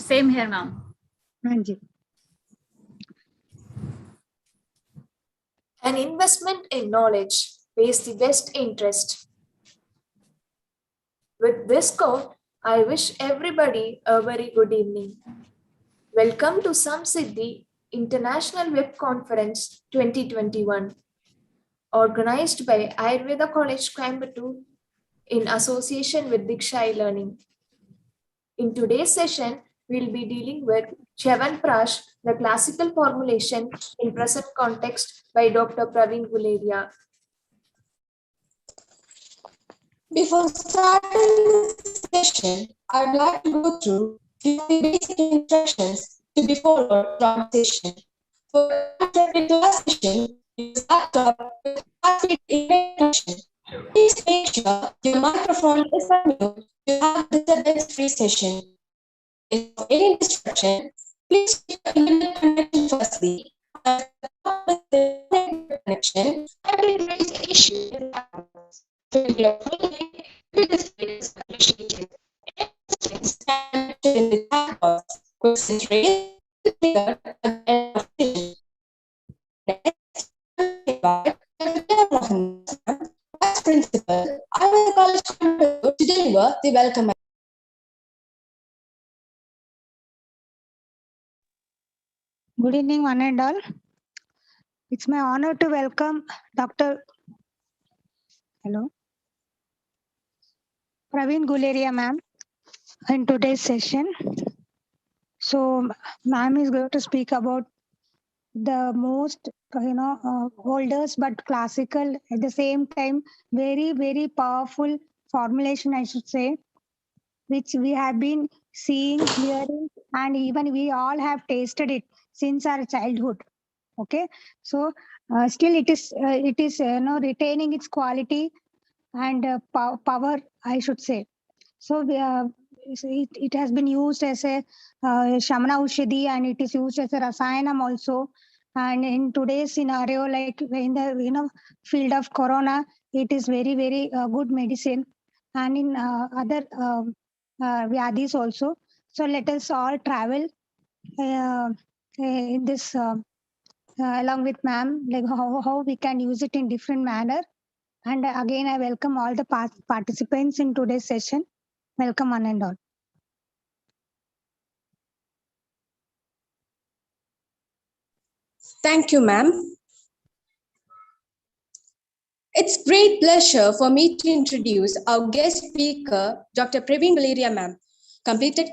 Same here, ma'am. Anji. An investment in knowledge pays the best interest. With this quote, I wish everybody a very good evening. Welcome to SAMSIDDHI International Web Conference 2021, organized by Ayurveda College, Chyawanprash, in association with DIKSHA E-Learning. In today's session, we'll be dealing with Chyawanprash, the classical formulation in present context by Dr. Praveen Guleria. Before starting this session, I'd like to go through few of the basic instructions to be followed throughout the session. For the session, use laptop with fast-speed internet connection. Please make sure your microphone is unmuted to have a disturbance-free session. If any distraction, please check your internet connection firstly. And with the internet connection, and raise the issue with backwards. Fill your following with the space appreciated. Stand in the chat box. Questions raised clear at the end of the session. Next, Vice Principal, Ayurveda College to deliver the welcome. Good evening, one and all. It's my honor to welcome Dr. Praveen Guleria, ma'am, in today's session. So, ma'am is going to speak about the most, oldest but classical, at the same time, very, very powerful formulation, I should say, which we have been seeing, hearing, and even we all have tasted it since our childhood. Okay, so still it is retaining its quality and power, I should say. So it has been used as a Shamana Ushadhi, and it is used as a Rasayanam also. And in today's scenario, like in the field of corona, it is very, very good medicine, and in other vyadis also. So let us all travel in this along with ma'am, like how we can use it in different manner. And again, I welcome all the participants in today's session. Welcome one and all. Thank you, ma'am. It's great pleasure for me to introduce our guest speaker, Dr. Praveen Guleria, ma'am. Completed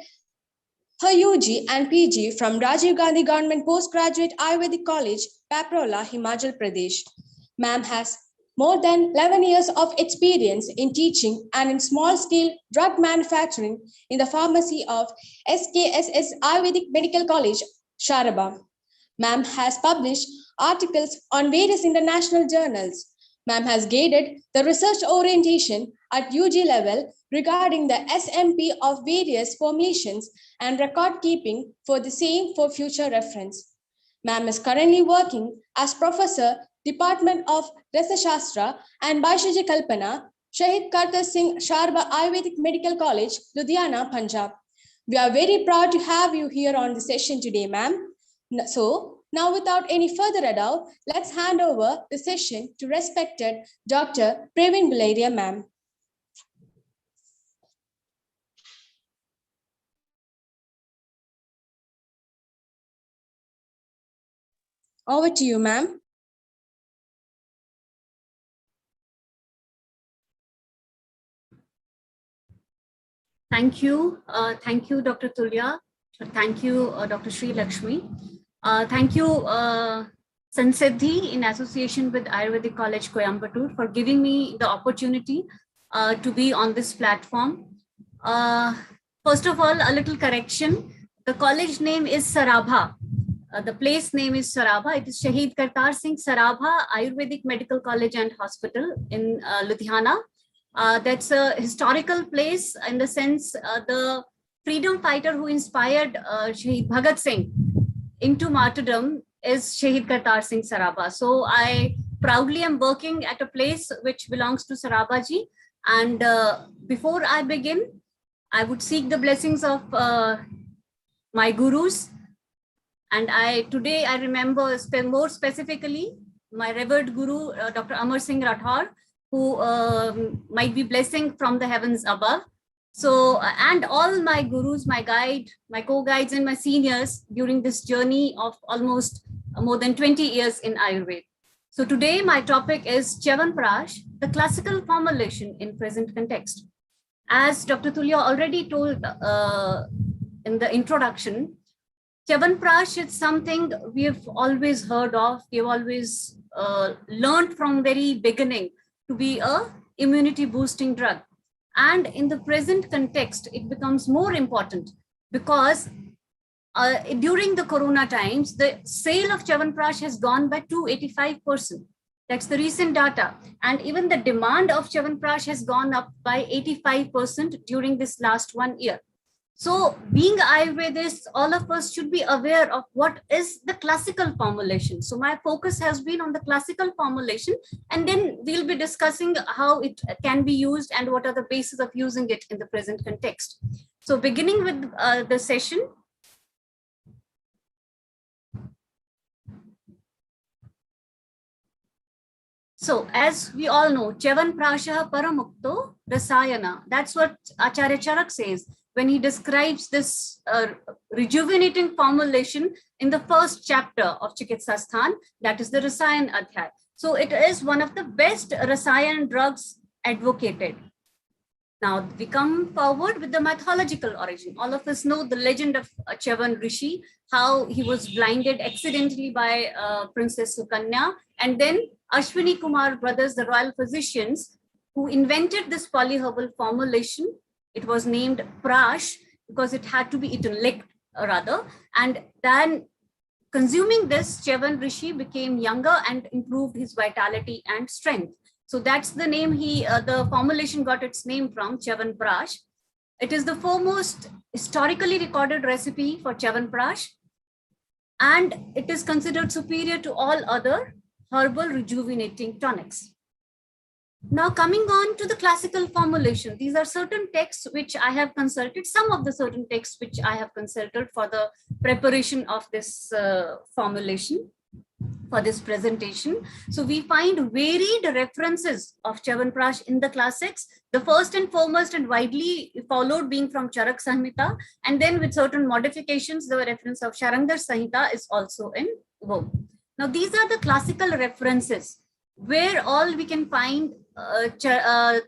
her UG and PG from Rajiv Gandhi Government Postgraduate Ayurvedic College, Paprola, Himachal Pradesh. Ma'am has more than 11 years of experience in teaching and in small-scale drug manufacturing in the pharmacy of SKSS Ayurvedic Medical College, Sharaba. Ma'am has published articles on various international journals. Ma'am has guided the research orientation at UG level regarding the SMP of various formulations and record keeping for the same for future reference. Ma'am is currently working as Professor, Department of Rasashastra and Bhaishaji Kalpana, Shahid Kartar Singh Sharba Ayurvedic Medical College, Ludhiana, Punjab. We are very proud to have you here on the session today, ma'am. So, now without any further ado, let's hand over the session to respected Dr. Praveen Guleria, ma'am. Over to you, ma'am. Thank you. Thank you, Dr. Tulya. Thank you, Dr. Sri Lakshmi. Thank you, SAMSIDDHI, in association with Ayurvedic College, Chyawanprash, for giving me the opportunity to be on this platform. First of all, a little correction. The college name is Sarabha. The place name is Sarabha. It is Shahid Kartar Singh Sarabha Ayurvedic Medical College and Hospital in Ludhiana. That's a historical place in the sense the freedom fighter who inspired Shahid Bhagat Singh into martyrdom is Shahid Kartar Singh Sarabha. So I proudly am working at a place which belongs to Sarabha ji. And before I begin, I would seek the blessings of my gurus. And today I remember more specifically my revered guru, Dr. Amar Singh Rathore, who might be blessing from the heavens above. So, and all my gurus, my guide, my co-guides and my seniors during this journey of almost more than 20 years in Ayurveda. So today my topic is Chyawanprash, the classical formulation in present context. As Dr. Tulya already told in the introduction, Chyawanprash is something we've always heard of. We've always learned from very beginning to be a immunity boosting drug. And in the present context, it becomes more important because during the Corona times, the sale of Chyawanprash has gone by 285%. That's the recent data. And even the demand of Chyawanprash has gone up by 85% during this last 1 year. So being Ayurvedists, all of us should be aware of what is the classical formulation. So my focus has been on the classical formulation, and then we'll be discussing how it can be used and what are the bases of using it in the present context. So beginning with the session. So as we all know, Chyawanprashah paramukto rasayana. That's what Acharya Charak says when he describes this rejuvenating formulation in the first chapter of Chikitsasthan, that is the Rasayan Adhyay. So it is one of the best Rasayan drugs advocated. Now we come forward with the mythological origin. All of us know the legend of Chyawan Rishi, how he was blinded accidentally by Princess Sukanya, and then Ashwini Kumar brothers, the royal physicians, who invented this polyherbal formulation. It was named Prash because it had to be eaten, licked rather. And then consuming this, Chyawan Rishi became younger and improved his vitality and strength. So that's the name the formulation got its name from, Chyawanprash. It is the foremost historically recorded recipe for Chyawanprash, and it is considered superior to all other herbal rejuvenating tonics. Now coming on to the classical formulation, these are certain texts which I have consulted, some of the certain texts which I have consulted for the preparation of this formulation, for this presentation. So we find varied references of Chyawanprash in the classics. The first and foremost and widely followed being from Charak Samhita, and then with certain modifications, the reference of Sharangdar Samhita is also in vogue. Now these are the classical references where all we can find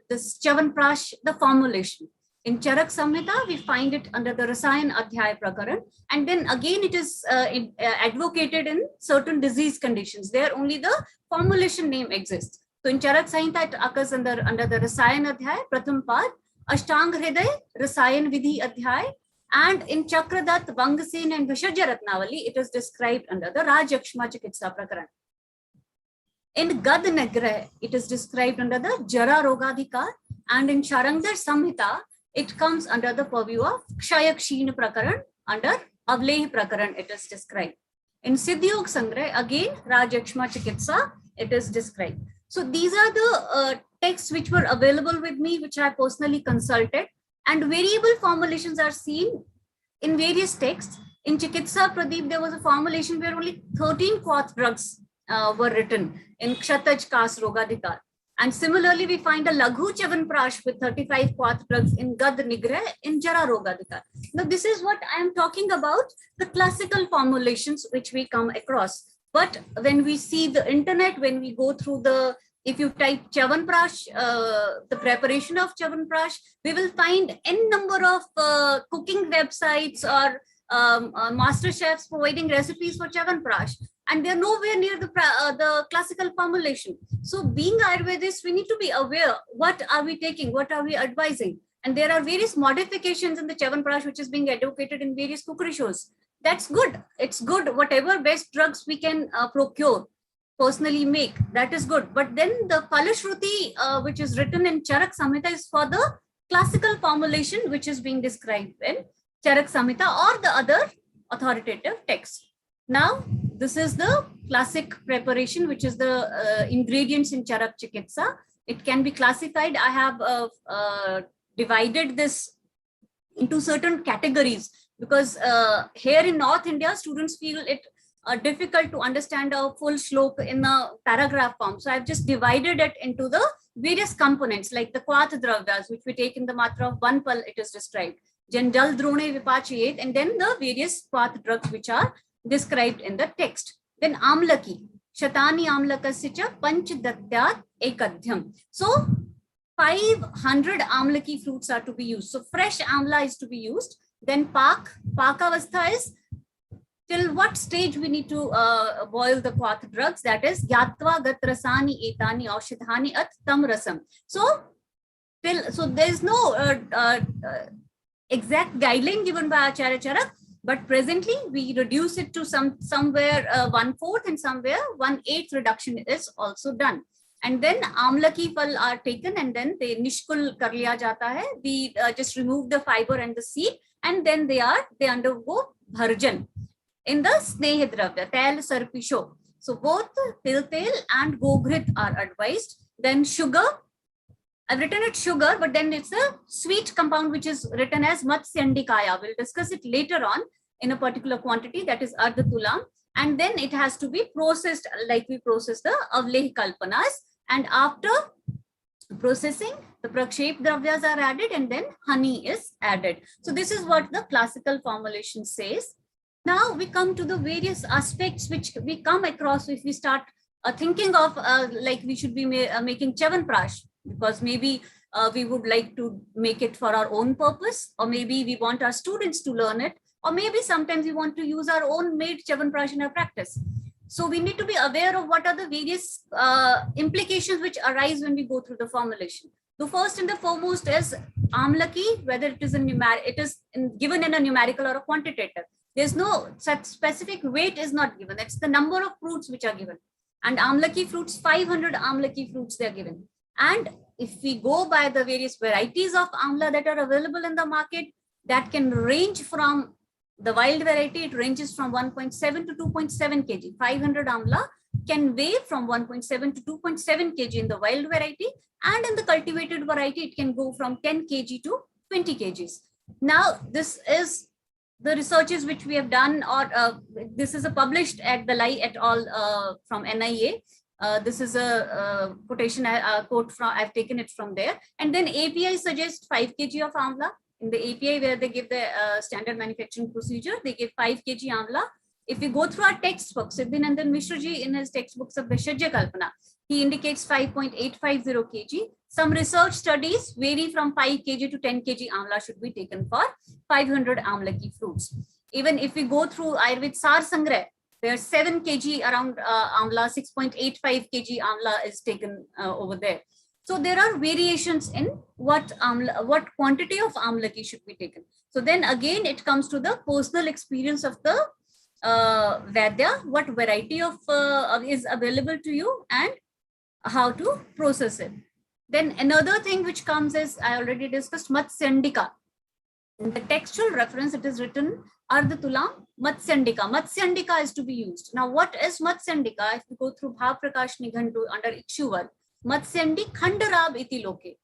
this Chyawanprash, the formulation. In Charak Samhita, we find it under the Rasayan Adhyay Prakaran, and then again it is advocated in certain disease conditions. There only the formulation name exists. So in Charak Samhita, it occurs under the Rasayan Adhyay, Pratham Pad, Ashtang Hriday, Rasayan Vidhi Adhyay, and in Chakradat, Vangasen and Vishajya Ratnavali, it is described under the Rajyakshma Chikitsa Prakaran. In Gad Nagrah, it is described under the Jara Rogadhikar, and in Sharangdar Samhita, it comes under the purview of Kshayakshin Prakaran, under Avleh Prakaran it is described. In Siddhyog Sangrah, again Rajyakshma Chikitsa, it is described. So these are the texts which were available with me, which I personally consulted, and variable formulations are seen in various texts. In Chikitsa Pradeep, there was a formulation where only 13 Quath drugs were written in Kshataj Kas Rogadhikar. And similarly, we find a Laghu Chyawanprash with 35 Quath drugs in Gad Nigrah in Jara Rogadhikar. Now, this is what I am talking about, the classical formulations which we come across. But when we see the internet, when we go through if you type Chyawanprash, the preparation of Chyawanprash, we will find n number of cooking websites or master chefs providing recipes for Chyawanprash, and they're nowhere near the classical formulation. So being Ayurvedists, we need to be aware, what are we taking, what are we advising? And there are various modifications in the Chyawanprash which is being advocated in various cookery shows. That's good. It's good. Whatever best drugs we can procure, personally make, that is good. But then the Palashruti, which is written in Charak Samhita, is for the classical formulation which is being described in Charak Samhita or the other authoritative texts. Now, this is the classic preparation, which is the ingredients in Charak Chikitsa. It can be classified. I have divided this into certain categories because here in North India, students feel it difficult to understand a full shlok in a paragraph form. So I've just divided it into the various components, like the Kwat Dravyas, which we take in the matra of one pal, it is described. Jan Jal Drone Vipachiyet, and then the various Kwat drugs which are described in the text. Then Amlaki, Shatani Amlakasya Panch Datyat Ekadhyam. So 500 Amlaki fruits are to be used. So fresh Amla is to be used. Then Pakavastha is till what stage we need to boil the Kwat drugs, that is Yatva Gatrasani Etani Aushidhani At Tam Rasam. So there is no exact guideline given by Acharya Charak, but presently we reduce it to somewhere 1/4 and somewhere 1/8 reduction is also done. And then Amlaki fal are taken and then they nishkul kar liya jata hai. We just remove the fiber and the seed, and then they undergo bharjan in the Sneh Dravya, Tel Sarpisho. So both Til and Gogrit are advised. Then sugar, I've written it sugar, but then it's a sweet compound which is written as Matsyandikaya. We'll discuss it later on in a particular quantity, that is Ardha Tulam. And then it has to be processed like we process the Avlehi Kalpanas. And after processing, the Prakshep Dravyas are added and then honey is added. So this is what the classical formulation says. Now we come to the various aspects which we come across if we start thinking of like we should be making Chyawanprash, because maybe we would like to make it for our own purpose, or maybe we want our students to learn it, or maybe sometimes we want to use our own made Chyawanprash in our practice. So we need to be aware of what are the various implications which arise when we go through the formulation. The first and the foremost is Amlaki, whether it is given in a numerical or a quantitative. There's no such specific weight is not given. It's the number of fruits which are given. And Amlaki fruits, 500 Amlaki fruits they are given. And if we go by the various varieties of Amla that are available in the market, that can range from the wild variety, it ranges from 1.7 to 2.7 kg. 500 Amla can weigh from 1.7 to 2.7 kg in the wild variety. And in the cultivated variety, it can go from 10 kg to 20 kgs. Now, this is the researches which we have done, or this is published at Dalai et al. From NIA. This is a quotation, quote from, I've taken it from there. And then API suggests 5 kg of Amla. In the API where they give the standard manufacturing procedure, they give 5 kg Amla. If we go through our textbooks, Siddhinandan Mishraji in his textbooks of Vishajya Kalpana, he indicates 5.850 kg. Some research studies vary from 5 kg to 10 kg Amla should be taken for 500 Amlaki fruits. Even if we go through Ayurveda Sar Sangrah, there's 7 kg around Amla, 6.85 kg Amla is taken over there. So there are variations in what quantity of Amlaki should be taken. So then again, it comes to the personal experience of the Vaidya, what variety of is available to you and how to process it. Then another thing which comes is, I already discussed, Matsyandika. In the textual reference, it is written Ardha Tulam Matsyandika. Matsyandika is to be used. Now, what is Matsyandika? If we go through Bhav Prakash Nighantu under Ikshuval, Matsyandi Khandarab iti loke.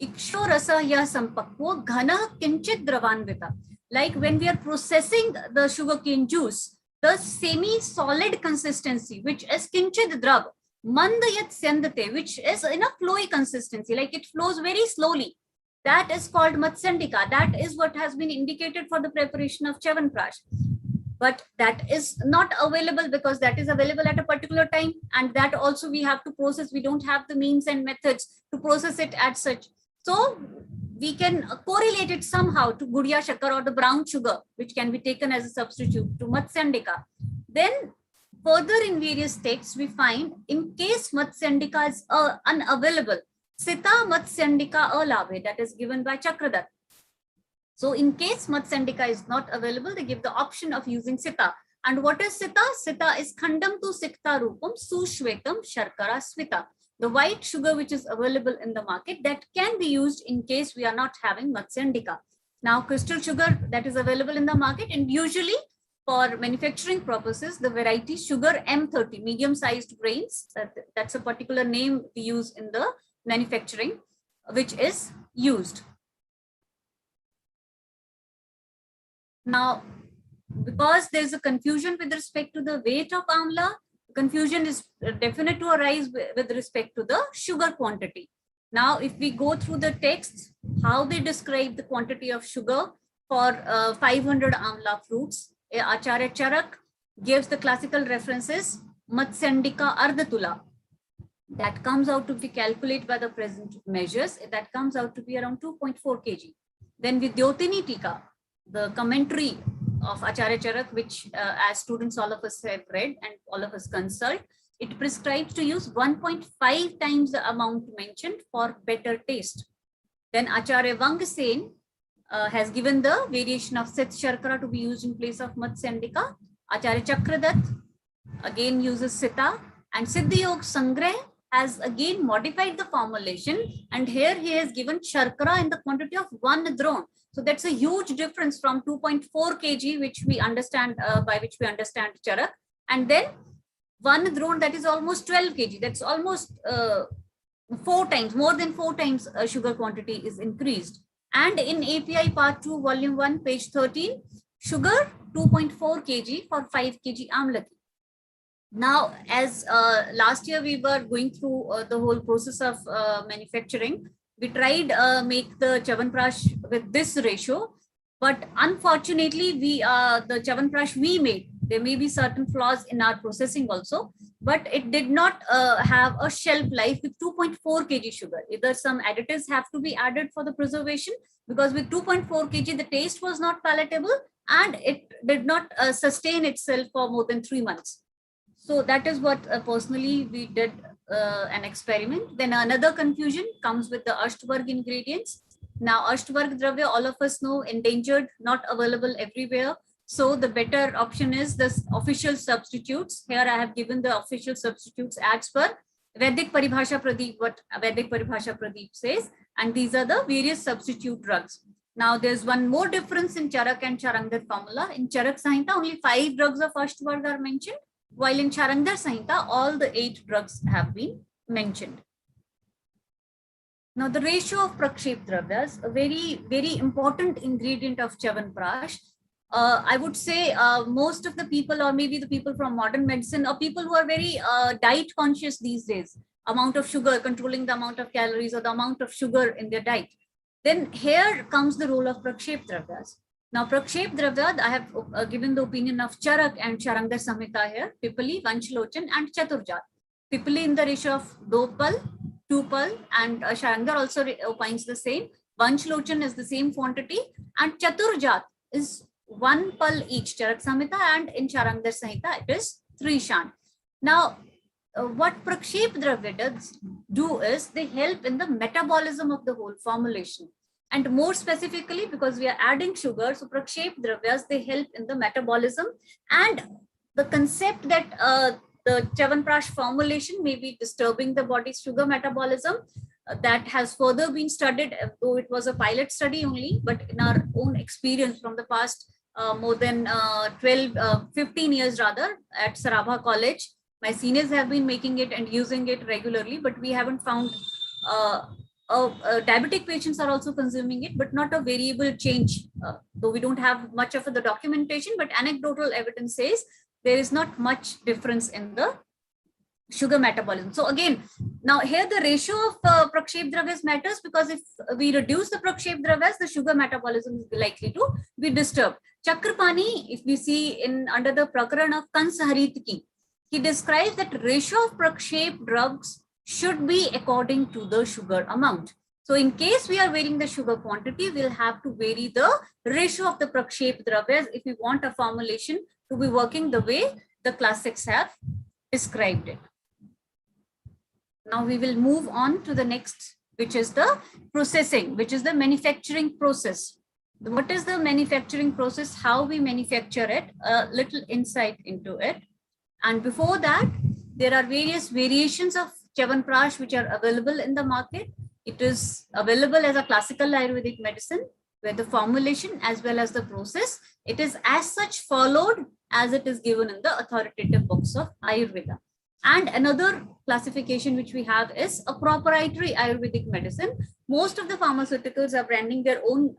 Iksho rasa ya sampakvo ghana kinchit dravanvita. Like when we are processing the sugarcane juice, the semi-solid consistency, which is kinchit drav, mandayat syandate, which is in a flowy consistency, like it flows very slowly. That is called Matsyandika. That is what has been indicated for the preparation of Chyawanprash. But that is not available because that is available at a particular time, and that also we have to process. We don't have the means and methods to process it as such. So we can correlate it somehow to Gudiya Shakar or the brown sugar, which can be taken as a substitute to Matsyandika. Then further in various texts, we find in case Matsyandika is unavailable, Sita Matsyandika Alabhe, that is given by Chakradat. So in case Matsyandika is not available, they give the option of using Sita. And what is Sita? Sita is Khandam tu Sikta Rupam Sushvetam Sharkara Svita. The white sugar which is available in the market that can be used in case we are not having Matsyandika. Now crystal sugar that is available in the market, and usually for manufacturing purposes, the variety sugar M30, medium-sized grains, that's a particular name we use in the manufacturing, which is used. Now, because there's a confusion with respect to the weight of amla, confusion is definite to arise with respect to the sugar quantity. Now, if we go through the text, how they describe the quantity of sugar for 500 amla fruits, Acharya Charak gives the classical references, Matsyandika Ardhatula. That comes out to be calculated by the present measures. That comes out to be around 2.4 kg. Then Vidyotini Tika, the commentary of Acharya Charak, which as students all of us have read and all of us consult, it prescribes to use 1.5 times the amount mentioned for better taste. Then Acharya Vangasen has given the variation of Seth Sharkara to be used in place of Matsyandika. Acharya Chakradat again uses Sita, and Siddhiyog Sangrah has again modified the formulation, and here he has given Sharkara in the quantity of 1 drone. So that's a huge difference from 2.4 kg, which we understand by which we understand Charak, and then 1 drone, that is almost 12 kg. That's almost 4 times, more than 4 times sugar quantity is increased. And in API part 2, volume 1, page 13, sugar 2.4 kg for 5 kg amlaki. Now, as last year we were going through the whole process of manufacturing, we tried make the Chyawanprash with this ratio, but unfortunately the Chyawanprash we made, there may be certain flaws in our processing also, but it did not have a shelf life with 2.4 kg sugar. Either some additives have to be added for the preservation, because with 2.4 kg the taste was not palatable and it did not sustain itself for more than 3 months. So that is what personally we did an experiment. Then another confusion comes with the Ashtvarg ingredients. Now Ashtvarg Dravya, all of us know, endangered, not available everywhere. So the better option is the official substitutes. Here I have given the official substitutes as per Vedic Paribhasha Pradeep, what Vedic Paribhasha Pradeep says, and these are the various substitute drugs. Now there's one more difference in Charak and Charangdar formula. In Charak Samhita, only 5 drugs of Ashtvarg are mentioned, while in Charangdar Samhita, all the 8 drugs have been mentioned. Now the ratio of Prakshep Dravyas, a very, very important ingredient of Chyawanprash. I would say most of the people, or maybe the people from modern medicine, or people who are very diet conscious these days, amount of sugar, controlling the amount of calories or the amount of sugar in their diet. Then here comes the role of Prakshep Dravyas. Now, Prakshep Dravya, I have given the opinion of Charak and Charangdar Samhita here, Pipali, Vanchlochan and Chaturjat. Pipali in the ratio of 2 pal, and Charangdar also opines the same. Vanchlochan is the same quantity, and Chaturjat is 1 pal each, Charak Samhita, and in Charangdar Samhita it is 3 shan. Now, what Prakshep Dravya do is they help in the metabolism of the whole formulation. And more specifically, because we are adding sugar, so Prakshep Dravyas, they help in the metabolism, and the concept that the Chyawanprash formulation may be disturbing the body's sugar metabolism, that has further been studied, though it was a pilot study only, but in our own experience from the past more than 15 years rather, at Sarabha College, my seniors have been making it and using it regularly, but we haven't found diabetic patients are also consuming it, but not a variable change, though we don't have much of the documentation, but anecdotal evidence says there is not much difference in the sugar metabolism. So again, now here the ratio of Prakshep Dravyas matters, because if we reduce the Prakshep Dravyas, the sugar metabolism is likely to be disturbed. Chakrapani, if we see in under the Prakaran of Kansaharitiki, he describes that ratio of Prakshep drugs should be according to the sugar amount. So in case we are varying the sugar quantity, we'll have to vary the ratio of the Prakshep Dravyas if we want a formulation to be working the way the classics have described it. Now we will move on to the next, which is the processing, which is the manufacturing process. What is the manufacturing process? How we manufacture it? A little insight into it. And before that, there are various variations of Chyawanprash which are available in the market. It is available as a classical Ayurvedic medicine, where the formulation as well as the process, it is as such followed as it is given in the authoritative books of Ayurveda. And another classification which we have is a proprietary Ayurvedic medicine. Most of the pharmaceuticals are branding their own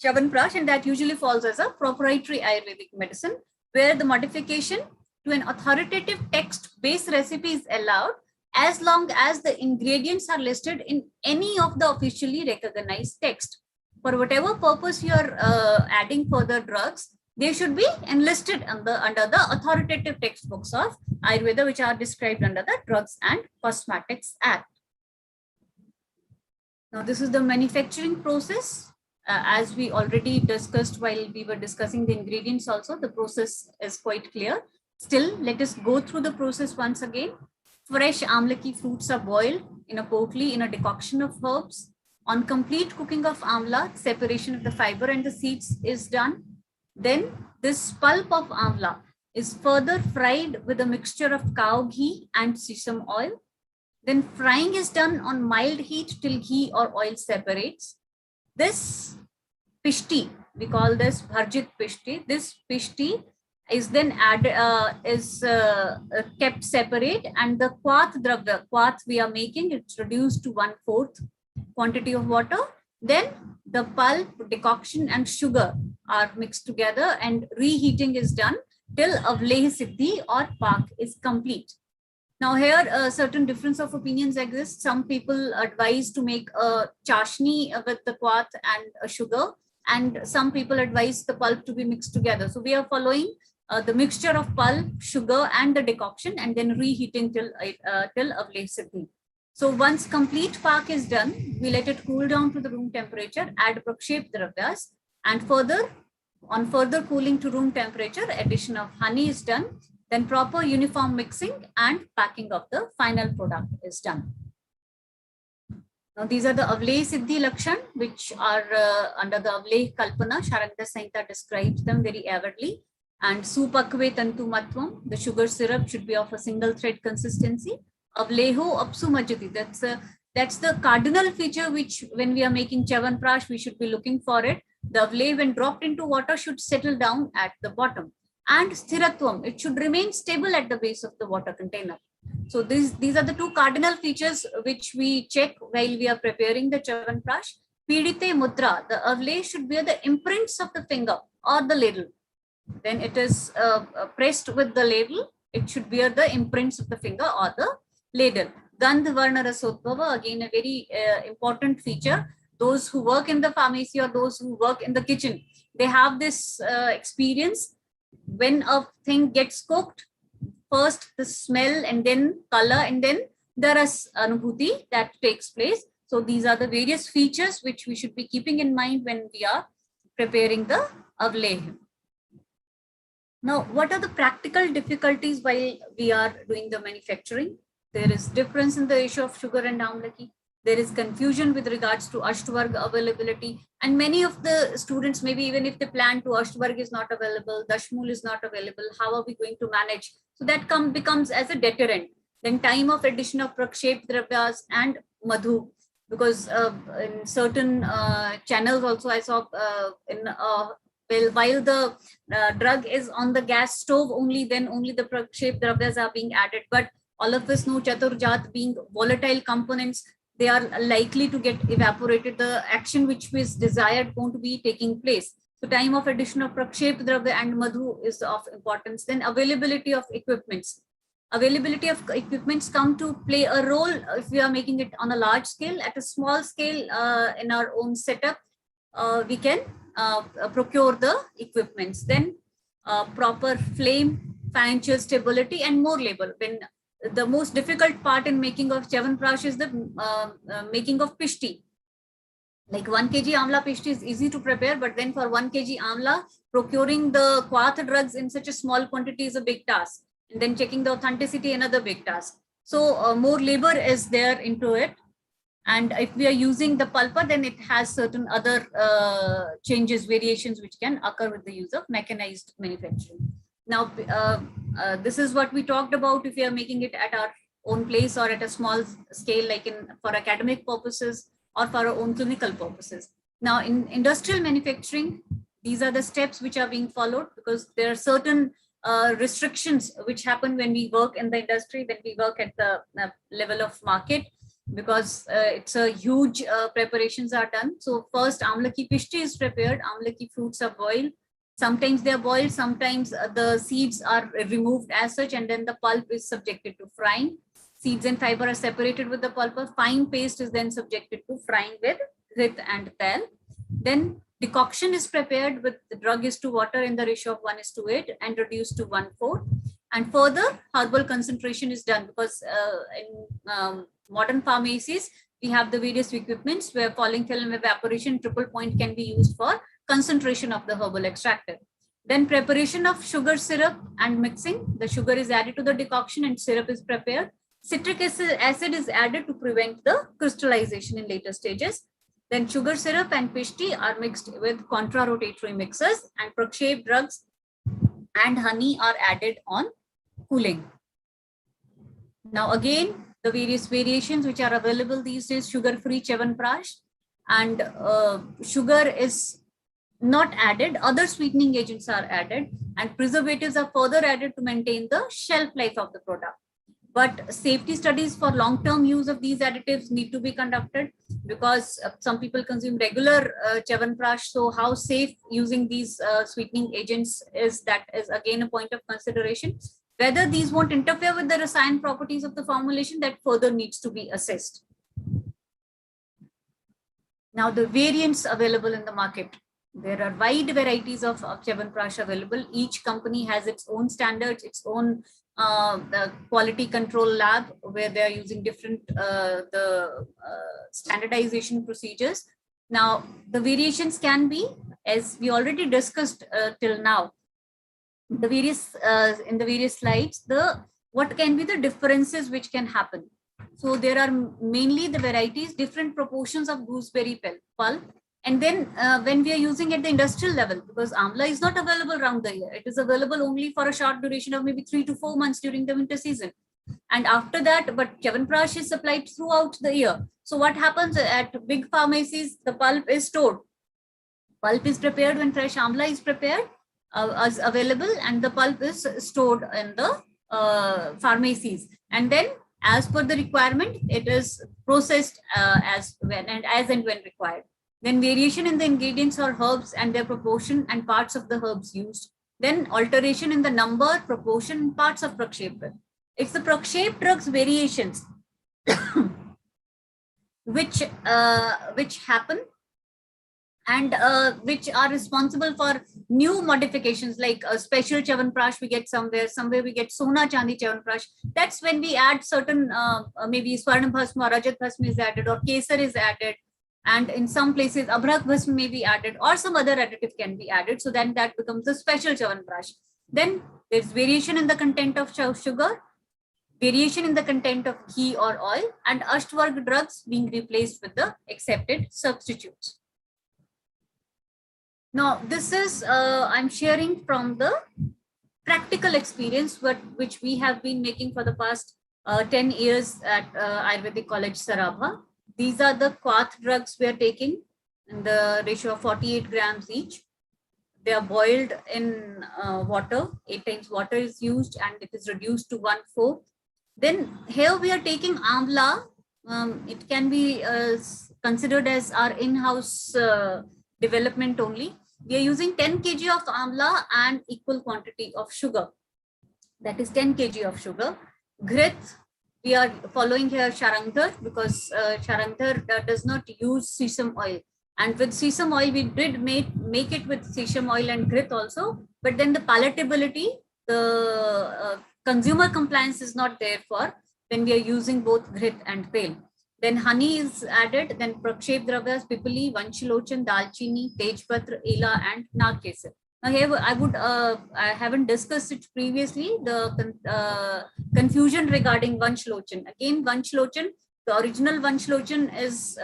Chyawanprash, and that usually falls as a proprietary Ayurvedic medicine, where the modification to an authoritative text-based recipe is allowed as long as the ingredients are listed in any of the officially recognized text. For whatever purpose you are adding further drugs, they should be enlisted under the authoritative textbooks of Ayurveda, which are described under the Drugs and Cosmetics Act. Now, this is the manufacturing process. As we already discussed while we were discussing the ingredients also, the process is quite clear. Still, let us go through the process once again. Fresh amlaki fruits are boiled in a potli in a decoction of herbs. On complete cooking of amla, separation of the fiber and the seeds is done. Then this pulp of amla is further fried with a mixture of cow ghee and sesame oil. Then frying is done on mild heat till ghee or oil separates. This pishti, we call this bharjit pishti. This pishti is then added, kept separate, and the kwath dravya, kwath we are making, it's reduced to 1/4 quantity of water. Then the pulp, decoction and sugar are mixed together and reheating is done till avleh siddhi or pak is complete. Now here a certain difference of opinions exists. Some people advise to make a chashni with the kwath and a sugar, and some people advise the pulp to be mixed together. So we are following the mixture of pulp, sugar and the decoction, and then reheating till avleh siddhi. So once complete pak is done, we let it cool down to the room temperature, add prakshep dravyas, and on further cooling to room temperature, addition of honey is done. Then proper uniform mixing and packing of the final product is done. Now these are the avleh siddhi lakshan, which are under the avleh kalpana. Sharanita Samhita describes them very avidly. And supakve tantu matvam, the sugar syrup should be of a single thread consistency. Avleho apsu majati, that's the cardinal feature which when we are making Chyawanprash, we should be looking for it. The avleh when dropped into water should settle down at the bottom. And sthiratvam, it should remain stable at the base of the water container. So these are the two cardinal features which we check while we are preparing the Chyawanprash. Pidite mudra, the avleh should bear the imprints of the finger or the ladle. When it is pressed with the ladle, it should bear the imprints of the finger or the ladle. Gandh varna rasodbhava, again a very important feature. Those who work in the pharmacy or those who work in the kitchen, they have this experience. When a thing gets cooked, first the smell and then color and then the ras anubhuti that takes place. So these are the various features which we should be keeping in mind when we are preparing the avleh. Now, what are the practical difficulties while we are doing the manufacturing? There is difference in the ratio of sugar and amlaki. There is confusion with regards to Ashtvarg availability. And many of the students, maybe even if they plan to, Ashtvarg is not available, Dashmul is not available, how are we going to manage? So that becomes as a deterrent. Then time of addition of prakshep dravyas and madhu, because in certain channels also I saw while the drug is on the gas stove only, then only the prakshep dravyas are being added. But all of us know Chaturjat being volatile components, they are likely to get evaporated. The action which was desired won't be taking place. So time of addition of prakshep dravya and madhu is of importance. Then availability of equipments. Availability of equipments come to play a role if we are making it on a large scale. At a small scale in our own setup, we can procure the equipments. Then proper flame, financial stability and more labor. When the most difficult part in making of Chyawanprash is the making of pishti. Like 1 kg amla pishti is easy to prepare, but then for 1 kg amla, procuring the kwath drugs in such a small quantity is a big task. And then checking the authenticity, another big task. So more labor is there into it. And if we are using the pulpa, then it has certain other changes, variations which can occur with the use of mechanized manufacturing. Now, this is what we talked about if we are making it at our own place or at a small scale, like for academic purposes or for our own clinical purposes. Now, in industrial manufacturing, these are the steps which are being followed because there are certain restrictions which happen when we work in the industry, when we work at the level of market. because it's a huge preparations are done. So first amla ki pishti is prepared. Amla ki fruits are boiled. Sometimes they are boiled, sometimes the seeds are removed as such, and then the pulp is subjected to frying. Seeds and fiber are separated with the pulp. A fine paste is then subjected to frying with grit and tel. Then decoction is prepared with the drug is to water in the ratio of 1:8 and reduced to 1/4. And further herbal concentration is done, because in modern pharmacies, we have the various equipments where falling film evaporation triple point can be used for concentration of the herbal extractant. Then preparation of sugar syrup and mixing. The sugar is added to the decoction and syrup is prepared. Citric acid is added to prevent the crystallization in later stages. Then sugar syrup and pishti are mixed with contra-rotatory mixers, and Praksheep drugs and honey are added on cooling. Now again, the various variations which are available these days: sugar-free Chyawanprash, and sugar is not added, other sweetening agents are added, and preservatives are further added to maintain the shelf life of the product. But safety studies for long-term use of these additives need to be conducted, because some people consume regular Chyawanprash. So how safe using these sweetening agents is, that is again a point of consideration. Whether these won't interfere with the rasayan properties of the formulation, that further needs to be assessed. Now the variants available in the market. There are wide varieties of Chyawanprash available. Each company has its own standards, its own the quality control lab, where they are using different standardization procedures. Now the variations can be, as we already discussed till now, the various in the various slides, what can be the differences which can happen. So there are mainly the varieties, different proportions of gooseberry pulp. And then when we are using at the industrial level, because amla is not available around the year, it is available only for a short duration of maybe 3 to 4 months during the winter season. And after that, but Chyawanprash is supplied throughout the year. So what happens at big pharmacies, the pulp is stored. Pulp is prepared when fresh amla is prepared, is available, and the pulp is stored in the pharmacies. And then as per the requirement, it is processed as and when required. Then variation in the ingredients or herbs and their proportion and parts of the herbs used. Then alteration in the number, proportion, and parts of Praksheep. It's the Praksheep drugs variations which happen and which are responsible for new modifications, like a special Chyawanprash we get somewhere we get Sona Chandi Chyawanprash. That's when we add certain maybe Swarna Bhasma or Rajat Bhasma is added, or Kesar is added. And in some places, Abrak Bhasma may be added, or some other additive can be added. So then that becomes a special Chyawanprash. Then there's variation in the content of sugar, variation in the content of ghee or oil, and Ashtvarg drugs being replaced with the accepted substitutes. Now, this is, I'm sharing from the practical experience which we have been making for the past 10 years at Ayurvedic College, Sarabha. These are the Quath drugs we are taking in the ratio of 48 grams each. They are boiled in water. 8 times water is used, and it is reduced to 1/4. Then here we are taking amla. It can be considered as our in-house development only. We are using 10 kg of amla and equal quantity of sugar. That is 10 kg of sugar. Grit, we are following here Sharangdhar, because Sharangdhar does not use sesame oil. And with sesame oil, we did make it with sesame oil and grit also. But then the palatability, the consumer compliance is not there for when we are using both grit and tel. Then honey is added, then Praksheep Dravyas, Pipali, Vanchilochan, Dalchini, Tejpatra, Ela, and Nagkesar. Now here I haven't discussed it previously, the confusion regarding Vanchilochan. Again, Vanchilochan, the original Vanchilochan is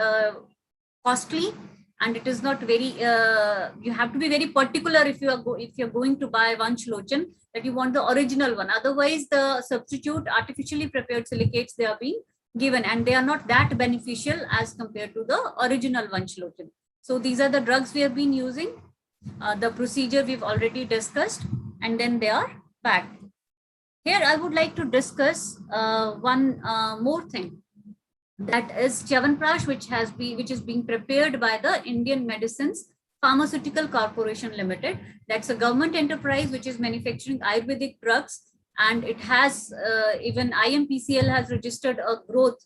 costly, and it is not very, you have to be very particular if you're going to buy Vanchilochan, that you want the original one. Otherwise, the substitute artificially prepared silicates, they are being given, and they are not that beneficial as compared to the original Vanchilochan. So these are the drugs we have been using. The procedure we've already discussed, and then they are packed. Here I would like to discuss one more thing. That is Chyawanprash, which is being prepared by the Indian Medicines Pharmaceutical Corporation Limited. That's a government enterprise which is manufacturing Ayurvedic drugs, and it has even IMPCL has registered a growth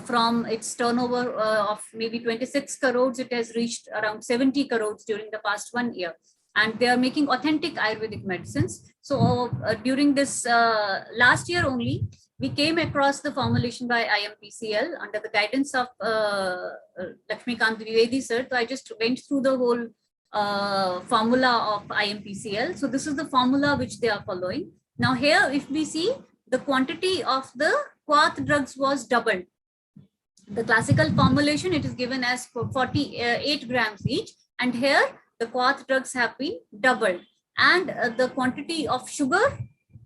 from its turnover of maybe 26 crores. It has reached around 70 crores during the past 1 year, and they are making authentic Ayurvedic medicines. So during this last year only, we came across the formulation by IMPCL under the guidance of Lakshmikant Dwivedi sir. So I just went through the whole formula of IMPCL. So this is the formula which they are following. Now here, if we see, the quantity of the Quath drugs was doubled. The classical formulation, it is given as 48 grams each, and here the Quath drugs have been doubled, and the quantity of sugar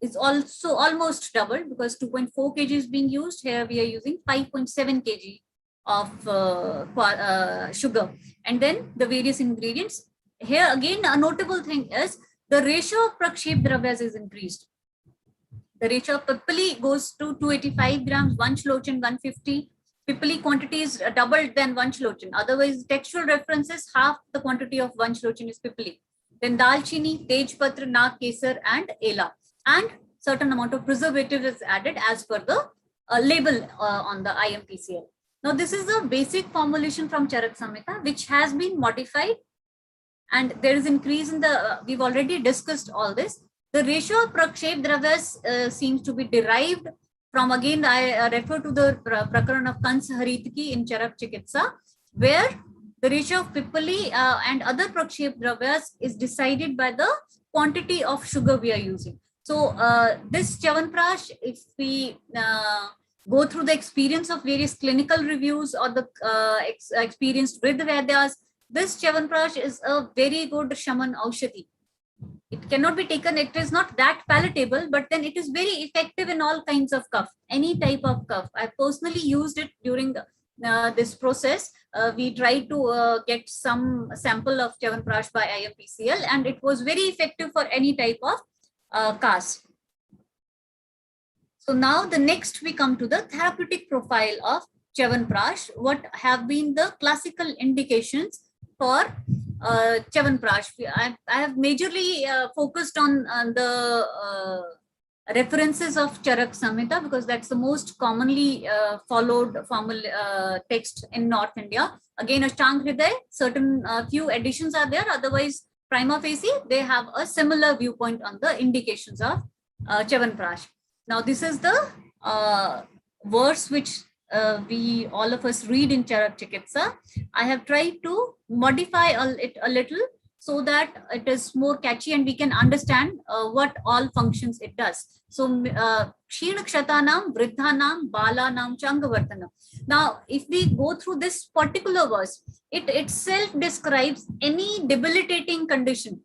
is also almost doubled, because 2.4 kg is being used. Here we are using 5.7 kg of sugar. And then the various ingredients. Here again, a notable thing is the ratio of prakshep dravyas is increased. The ratio of pipali goes to 285 grams, 1 shlochan 150. Pipali quantity is doubled than 1 shlochan. Otherwise, textual references, half the quantity of 1 shlochan is pipali. Then dalchini, tejpatra, nag kesar, and ela. And certain amount of preservative is added as per the label on the IMPCL. Now, this is the basic formulation from Charak Samhita, which has been modified, and there is increase in the, we've already discussed all this. The ratio of prakshep dravyas seems to be derived from, again, I refer to the Prakaran of Kans Haritki in Charak Chikitsa, where the ratio of pipali and other prakshep dravyas is decided by the quantity of sugar we are using. So this Chyawanprash, if we go through the experience of various clinical reviews or the experienced with the Vedyas, this Chyawanprash is a very good Shaman Aushadhi. It cannot be taken, it is not that palatable, but then it is very effective in all kinds of cough, any type of cough. I personally used it during this process. We tried to get some sample of Chyawanprash by IMPCL, and it was very effective for any type of cast. So now the next we come to the therapeutic profile of Chyawanprash. What have been the classical indications for Chyawanprash? I have majorly focused on the references of Charak Samhita, because that's the most commonly followed formal text in North India. Again, Ashtang Hriday, certain few additions are there. Otherwise, prima facie, they have a similar viewpoint on the indications of Chyawanprash. Now, this is the verse which we all of us read in Charak Chikitsa. I have tried to modify it a little so that it is more catchy and we can understand what all functions it does. So, Kshina Kshatanam, Vriddhanam, Balanam, Changavartanam. Now, if we go through this particular verse, it itself describes any debilitating condition,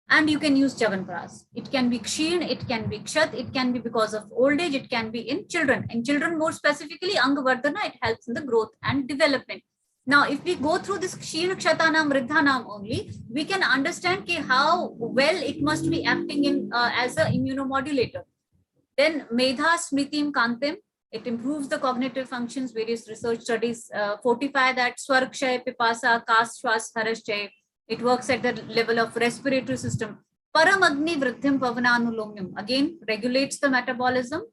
and you can use Chyawanprash. It can be Kshin, it can be Kshat, it can be because of old age, it can be in children. In children, more specifically, Angavardhana, it helps in the growth and development. Now, if we go through this Kshin, Kshatanam, Vriddhanam only, we can understand how well it must be acting in as an immunomodulator. Then Medha, Smritim, Kantim, it improves the cognitive functions. Various research studies fortify that. Swarkshay, Pipasa, Kas, Shwas, Harashchay. It works at the level of respiratory system. Paramagni Vritthim Pavananulomyam, again, regulates the metabolism.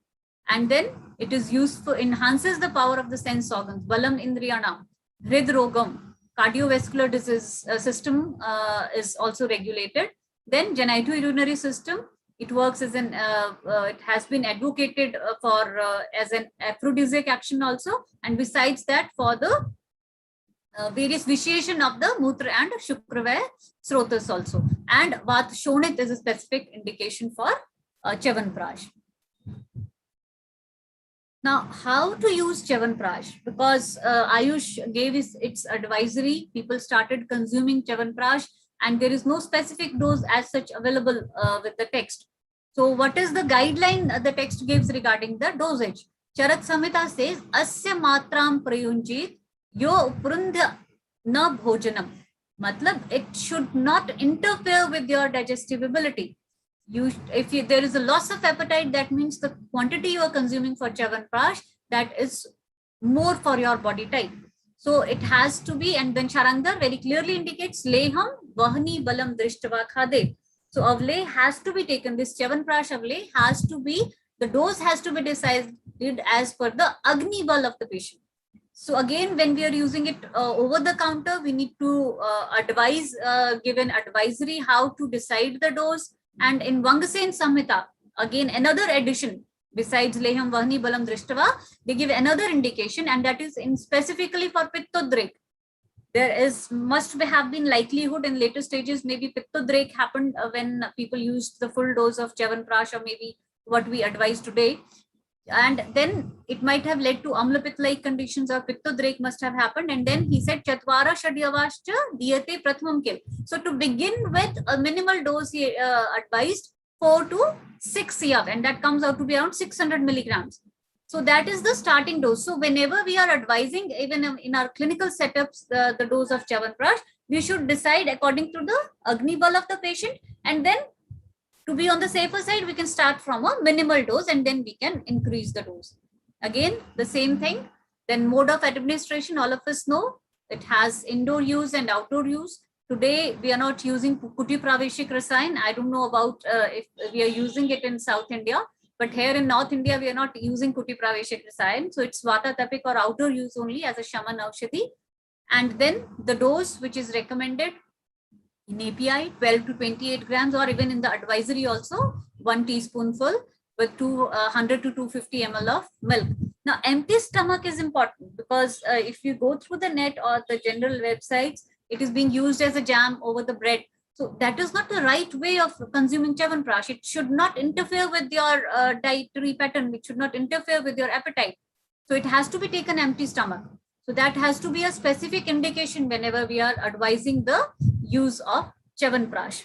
And then it is useful, enhances the power of the sense organs. Balam Indriyanam, Hridrogam, cardiovascular disease system is also regulated. Then genitourinary system, it works as an, it has been advocated for as an aphrodisiac action also. And besides that, for the various vitiation of the Mutra and Shukravaya Srotas also. And Vat Shonit is a specific indication for Chyawanprash. Now, how to use Chyawanprash? Because Ayush gave its advisory, people started consuming Chyawanprash, and there is no specific dose as such available with the text. So what is the guideline the text gives regarding the dosage? Charak Samhita says, Asya matram prayunjit yo uprundha na bhojanam. Matlab, it should not interfere with your digestive ability. If there is a loss of appetite, that means the quantity you are consuming for Chyawanprash, that is more for your body type. So it has to be, and then Charangdar very clearly indicates leham vahni balam drishtava khade. So avle has to be taken. This Chyawanprash avle has to be, the dose has to be decided as per the Agni bal of the patient. So again, when we are using it over the counter, we need to give an advisory how to decide the dose. And in Vangasen Samhita, again, another addition besides Leham Vahni Balam Drishtava, they give another indication, and that is in specifically for Pittodrek. There must have been likelihood in later stages, maybe Pittodrek happened when people used the full dose of Chyawanprash, or maybe what we advise today. And then it might have led to amlapit-like conditions, or Pittodrek must have happened. And then he said, Chatvara Shadyavascha Diyate Prathamam Kil. So to begin with, a minimal dose he advised 4 to 6 CF, and that comes out to be around 600 milligrams. So that is the starting dose. So whenever we are advising, even in our clinical setups, the dose of Chyawanprash, we should decide according to the Agni bal of the patient, and then to be on the safer side, we can start from a minimal dose and then we can increase the dose. Again, the same thing. Then mode of administration, all of us know it has indoor use and outdoor use. Today, we are not using Kuti Praveshik Rasayan. I don't know about if we are using it in South India, but here in North India, we are not using Kuti Praveshik Rasayan. So it's Vata Tapik or outdoor use only as a Shaman Aushadhi. And then the dose which is recommended in API, 12 to 28 grams, or even in the advisory also, 1 teaspoonful with 100 to 250 ml of milk. Now, empty stomach is important because if you go through the net or the general websites, it is being used as a jam over the bread. So that is not the right way of consuming Chyawanprash. It should not interfere with your dietary pattern. It should not interfere with your appetite. So it has to be taken empty stomach. So that has to be a specific indication whenever we are advising the use of Chyawanprash.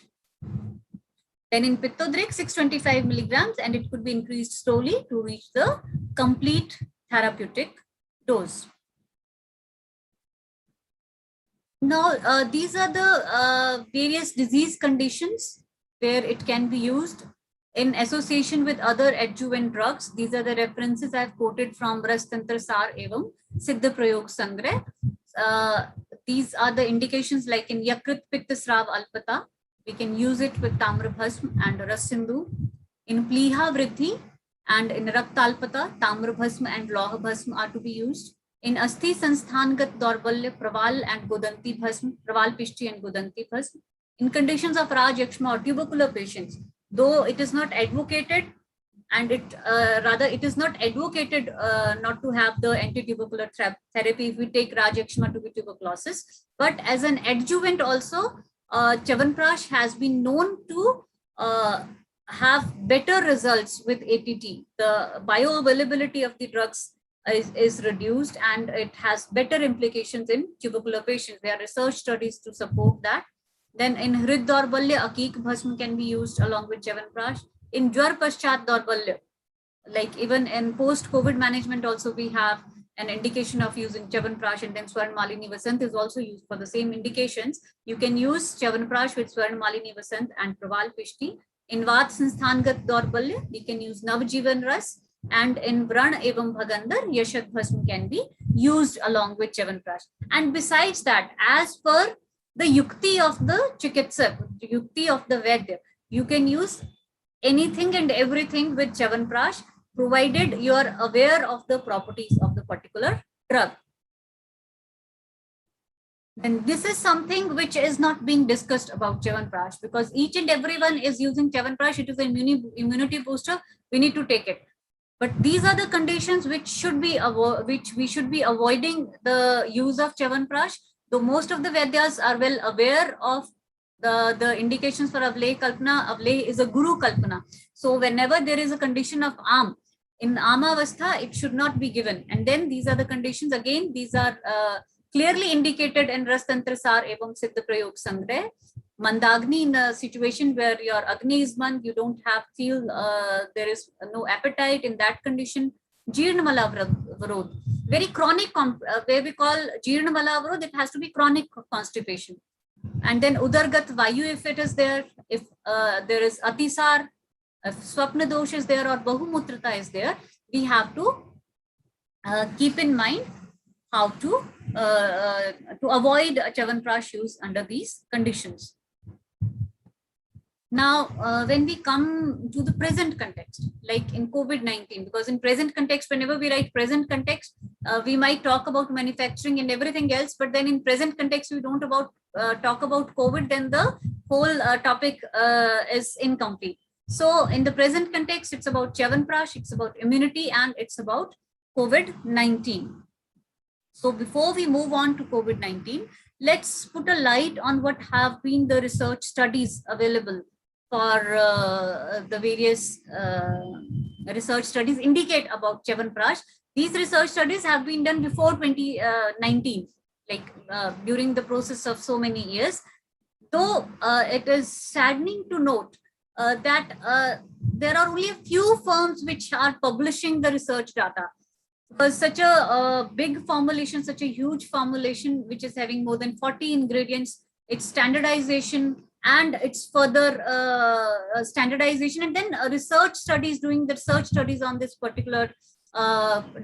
Then in Pittodrek, 625 milligrams, and it could be increased slowly to reach the complete therapeutic dose. Now, these are the various disease conditions where it can be used in association with other adjuvant drugs. These are the references I've quoted from Rastantra Sar Evam Siddha Prayog Sangrah. These are the indications like in Yakrit Pittasrav Alpata, we can use it with Tamra Bhasm and Rasindu. In Pliha Vriddhi and in Raktalpata, Tamra Bhasm and Loha Bhasm are to be used. In Asthi Sansthangat Dorbalya, Praval and Godanti Bhasm, Praval Pishti and Godanti Bhasm. In conditions of Raj Yakshma or tubercular patients, though it is not advocated, and it is not advocated not to have the anti-tubercular therapy if we take Raj Yakshma to be tuberculosis, but as an adjuvant also, Chyawanprash has been known to have better results with ATT. The bioavailability of the drugs is reduced, and it has better implications in tubercular patients. There are research studies to support that. Then in Hrid Dorbalya, Akik Bhasm can be used along with Chyawanprash. In Jwar Paschat Dorbalya, like even in post-COVID management also, we have an indication of using Chyawanprash, and then Swarn Malini Vasant is also used for the same indications. You can use Chyawanprash with Swarn Malini Vasant and Praval Pishti. In Vat Sansthangat Dorbalya, we can use Navjivan Ras, and in Vran Evam Bhagandar, Yashak Bhasm can be used along with Chyawanprash. And besides that, as per the yukti of the chikitsak, the yukti of the Vaidya, you can use anything and everything with Chyawanprash, provided you are aware of the properties of the particular drug. And this is something which is not being discussed about Chyawanprash, because each and everyone is using Chyawanprash. It is an immunity booster. We need to take it. But these are the conditions which we should be avoiding the use of Chyawanprash. Though most of the Vaidyas are well aware of the indications for Avleh Kalpana. Avleh is a Guru Kalpana. So whenever there is a condition of Am, in Amavastha, it should not be given. And then these are the conditions. Again, these are clearly indicated in Rastantra Sar Evam Siddha Prayog Sangrah. Mandagni, in a situation where your Agni is man, you don't feel there is no appetite. In that condition, Jeernamala Varod, very chronic, where we call Jeernamala Varod, it has to be chronic constipation. And then Udargat Vayu, if it is there, if there is Atisar, if Swapna Dosh is there or Bahumutrata is there, we have to keep in mind how to avoid Chyawanprash use under these conditions. Now, when we come to the present context, like in COVID-19, because in present context, whenever we write present context, we might talk about manufacturing and everything else, but then in present context, we don't talk about COVID, then the whole topic is incomplete. So in the present context, it's about Chyawanprash, it's about immunity, and it's about COVID-19. So before we move on to COVID-19, let's put a light on what have been the research studies available for the various research studies indicate about Chyawanprash. These research studies have been done before 2019, like during the process of so many years. Though it is saddening to note that there are only a few firms which are publishing the research data. Because such a big formulation, such a huge formulation, which is having more than 40 ingredients, its standardization and its further standardization, and then research studies, doing the research studies on this particular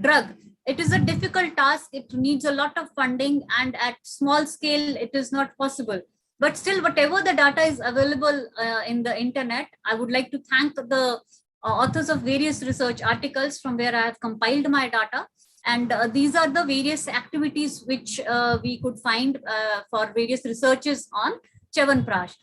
drug. It is a difficult task. It needs a lot of funding, and at small scale, it is not possible. But still, whatever the data is available in the internet, I would like to thank the authors of various research articles from where I have compiled my data. And these are the various activities which we could find for various researches on Chyawanprash.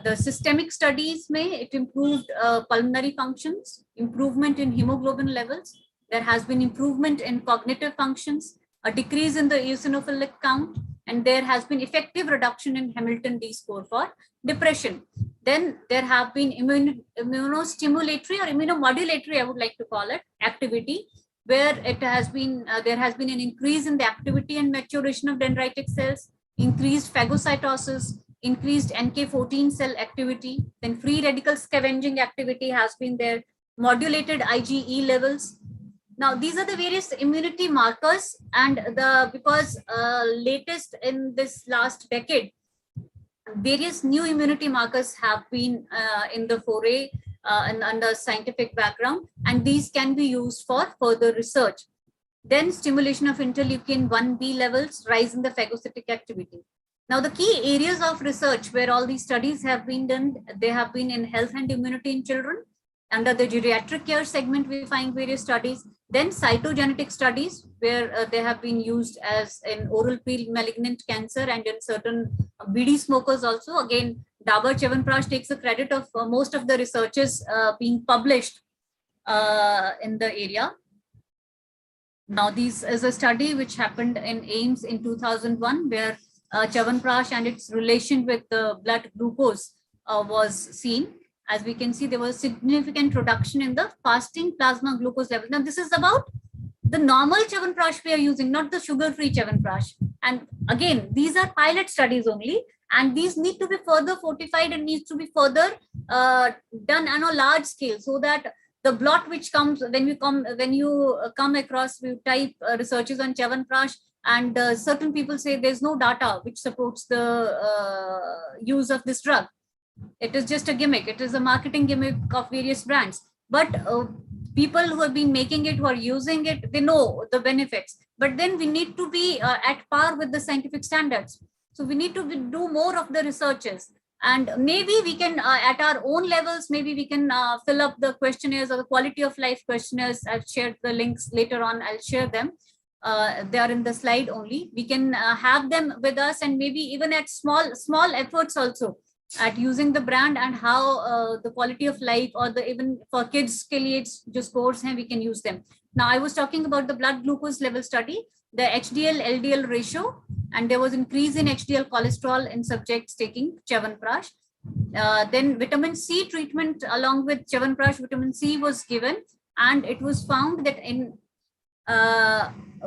The systemic studies it improved pulmonary functions, improvement in hemoglobin levels. There has been improvement in cognitive functions, a decrease in the eosinophilic count, and there has been effective reduction in Hamilton D score for depression. Then there have been immunostimulatory or immunomodulatory, I would like to call it, activity, where it has been there has been an increase in the activity and maturation of dendritic cells, increased phagocytosis, increased NK14 cell activity, then free radical scavenging activity has been there, modulated IgE levels. Now, these are the various immunity markers, and because latest in this last decade, various new immunity markers have been in the foray and under scientific background, and these can be used for further research. Then stimulation of interleukin 1B levels, rise in the phagocytic activity. Now, the key areas of research where all these studies have been done, they have been in health and immunity in children. Under the geriatric care segment, we find various studies. Then cytogenetic studies, where they have been used as in oral pill malignant cancer and in certain BD smokers also. Again, Dabur Chyawanprash takes the credit of most of the researches being published in the area. Now, this is a study which happened in AIIMS in 2001, where Chyawanprash and its relation with the blood glucose was seen. As we can see, there was significant reduction in the fasting plasma glucose level. Now, this is about the normal Chyawanprash we are using, not the sugar-free Chyawanprash. And again, these are pilot studies only, and these need to be further fortified and needs to be further done on a large scale, so that the blot which comes when you come across, we type researches on Chyawanprash, and certain people say there's no data which supports the use of this drug. It is just a gimmick. It is a marketing gimmick of various brands. But people who have been making it, who are using it, they know the benefits. But then we need to be at par with the scientific standards. So we need to do more of the researches. And maybe we can, at our own levels, maybe we can fill up the questionnaires or the quality of life questionnaires. I've shared the links later on. I'll share them. They are in the slide only. We can have them with us, and maybe even at small efforts also, at using the brand and how the quality of life, or the even for kids ke liye jo scores hain, we can use them. Now, I was talking about the blood glucose level study, the HDL LDL ratio, and there was increase in HDL cholesterol in subjects taking Chyawanprash. Then vitamin C treatment along with Chyawanprash, vitamin C was given, and it was found that in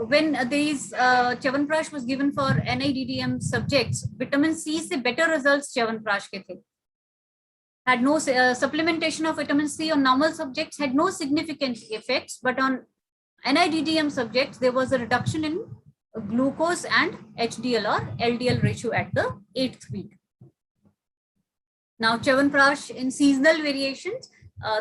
when these Chyawanprash was given for NIDDM subjects, vitamin C se better results Chyawanprash ke the. Had no supplementation of vitamin C on normal subjects, had no significant effects, but on NIDDM subjects, there was a reduction in glucose and HDL or LDL ratio at the 8th week. Now, Chyawanprash in seasonal variations,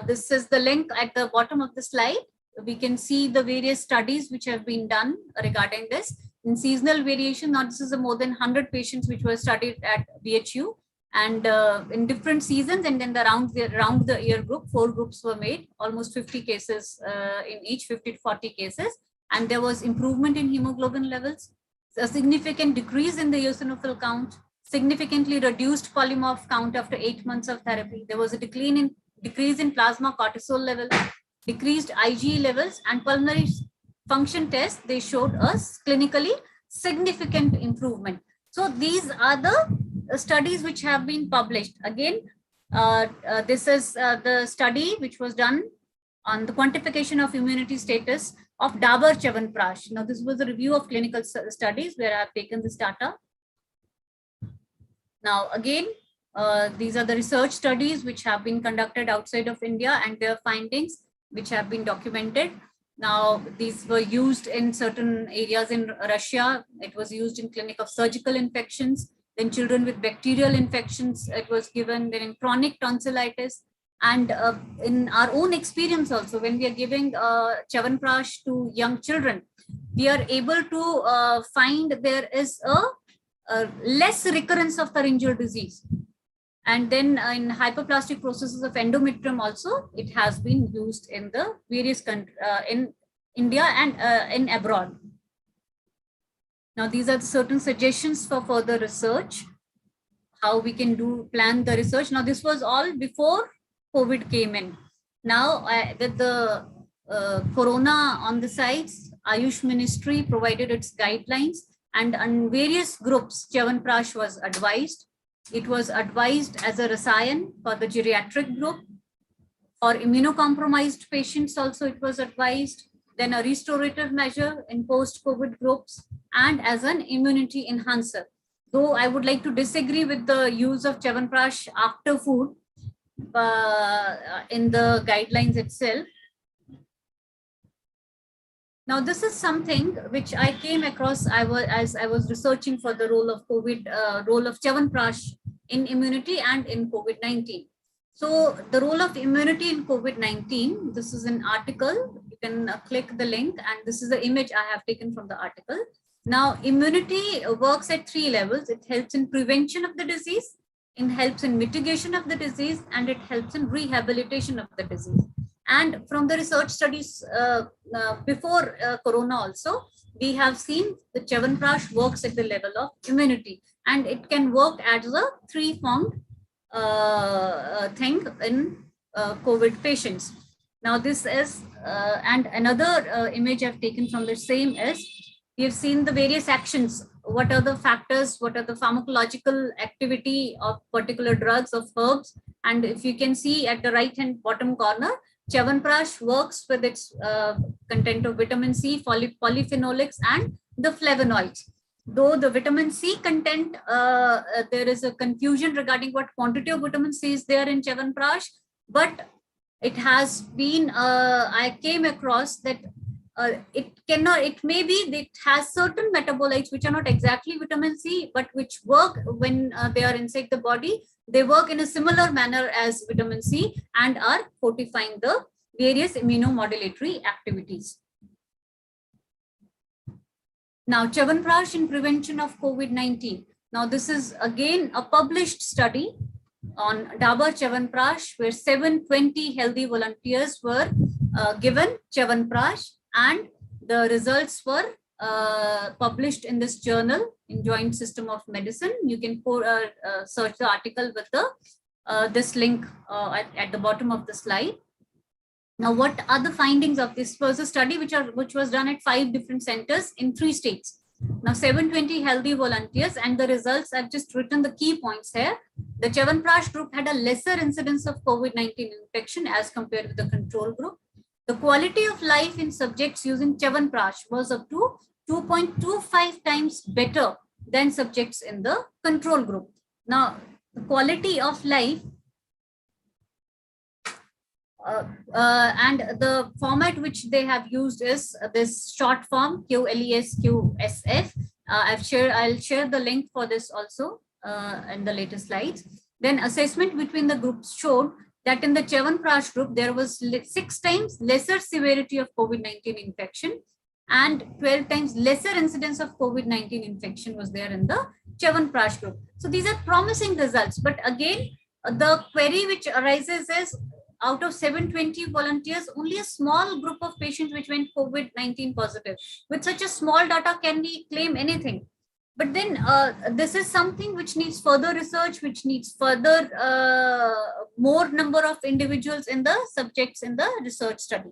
this is the link at the bottom of the slide. we can see the various studies which have been done regarding this. In seasonal variation, now this is a more than 100 patients which were studied at BHU, and in different seasons, and then the round the year group, 4 groups were made, almost 50 cases in each, 50 to 40 cases, and there was improvement in hemoglobin levels, a significant decrease in the eosinophil count, significantly reduced polymorph count after 8 months of therapy. There was a decrease in plasma cortisol level, decreased IgE levels, and pulmonary function tests, they showed us clinically significant improvement. So these are the studies which have been published. Again, this is the study which was done on the quantification of immunity status of Dabur Chyawanprash. Now, this was a review of clinical studies where I have taken this data. Now, again, these are the research studies which have been conducted outside of India and their findings which have been documented. Now, these were used in certain areas in Russia. It was used in clinic of surgical infections. Then children with bacterial infections, it was given. Then in chronic tonsillitis. And in our own experience also, when we are giving Chyawanprash to young children, we are able to find there is a less recurrence of pharyngeal disease. And then in hyperplastic processes of endometrium also, it has been used in the various countries, in India and in abroad. Now, these are certain suggestions for further research, how we can plan the research. Now, this was all before COVID came in. Now, with the corona on the sides, Ayush Ministry provided its guidelines, and on various groups, Chyawanprash was advised. It was advised as a rasayan for the geriatric group. For immunocompromised patients also it was advised. Then a restorative measure in post-COVID groups, and as an immunity enhancer. Though I would like to disagree with the use of Chyawanprash after food in the guidelines itself. Now, this is something which I came across as I was researching for the role of role of Chyawanprash in immunity and in COVID-19. So the role of immunity in COVID-19, this is an article, you can click the link, and this is the image I have taken from the article. Now, immunity works at 3 levels. It helps in prevention of the disease, it helps in mitigation of the disease, and it helps in rehabilitation of the disease. And from the research studies before Corona also, we have seen the Chyawanprash works at the level of immunity, and it can work as a 3-pronged thing in COVID patients. Now, this is, and another image I've taken from the same is, we have seen the various actions. What are the factors, what are the pharmacological activity of particular drugs, of herbs. And if you can see at the right hand bottom corner, Chyawanprash works with its content of vitamin C, polyphenolics, and the flavonoids. Though the vitamin C content, there is a confusion regarding what quantity of vitamin C is there in Chyawanprash, but it has been, I came across that it may be that it has certain metabolites which are not exactly vitamin C, but which work when they are inside the body. They work in a similar manner as vitamin C and are fortifying the various immunomodulatory activities. Now, Chyawanprash in prevention of COVID-19. Now, this is again a published study on Dabur Chyawanprash, where 720 healthy volunteers were given Chyawanprash, and the results were published in this journal in Joint System of Medicine. You can search the article with the this link at the bottom of the slide. Now, what are the findings of this? Was a study which was done at 5 different centers in 3 states. Now, 720 healthy volunteers, and the results, I've just written the key points here. The Chyawanprash group had a lesser incidence of COVID-19 infection as compared with the control group. The quality of life in subjects using Chyawanprash was up to 2.25 times better than subjects in the control group. Now, the quality of life and the format which they have used is this short form QLES-QSF. I'll share the link for this also in the later slides. Then assessment between the groups showed that in the Chyawanprash group, there was 6 times lesser severity of COVID-19 infection and 12 times lesser incidence of COVID-19 infection was there in the Chyawanprash group. So these are promising results. But again, the query which arises is, out of 720 volunteers, only a small group of patients which went COVID-19 positive. With such a small data, can we claim anything? But then this is something which needs further research, which needs further more number of individuals in the subjects in the research study.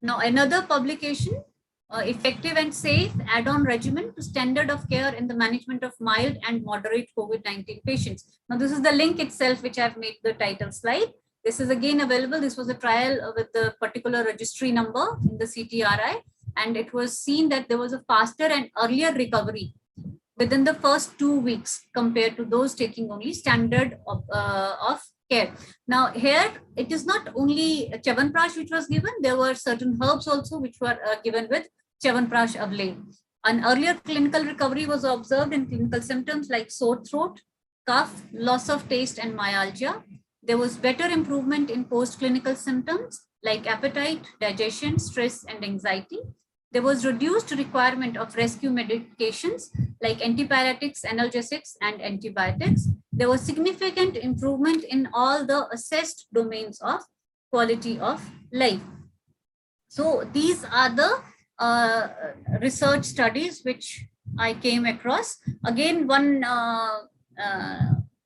Now, another publication, effective and safe add-on regimen to standard of care in the management of mild and moderate COVID-19 patients. Now, this is the link itself, which I've made the title slide. This is again available. This was a trial with the particular registry number in the CTRI. And it was seen that there was a faster and earlier recovery within the first 2 weeks compared to those taking only standard of care. Now here, it is not only Chyawanprash which was given, there were certain herbs also which were given with Chyawanprash Avle. An earlier clinical recovery was observed in clinical symptoms like sore throat, cough, loss of taste and myalgia. There was better improvement in post-clinical symptoms like appetite, digestion, stress and anxiety. There was reduced requirement of rescue medications like antipyretics, analgesics, and antibiotics. There was significant improvement in all the assessed domains of quality of life. So these are the research studies which I came across. Again, one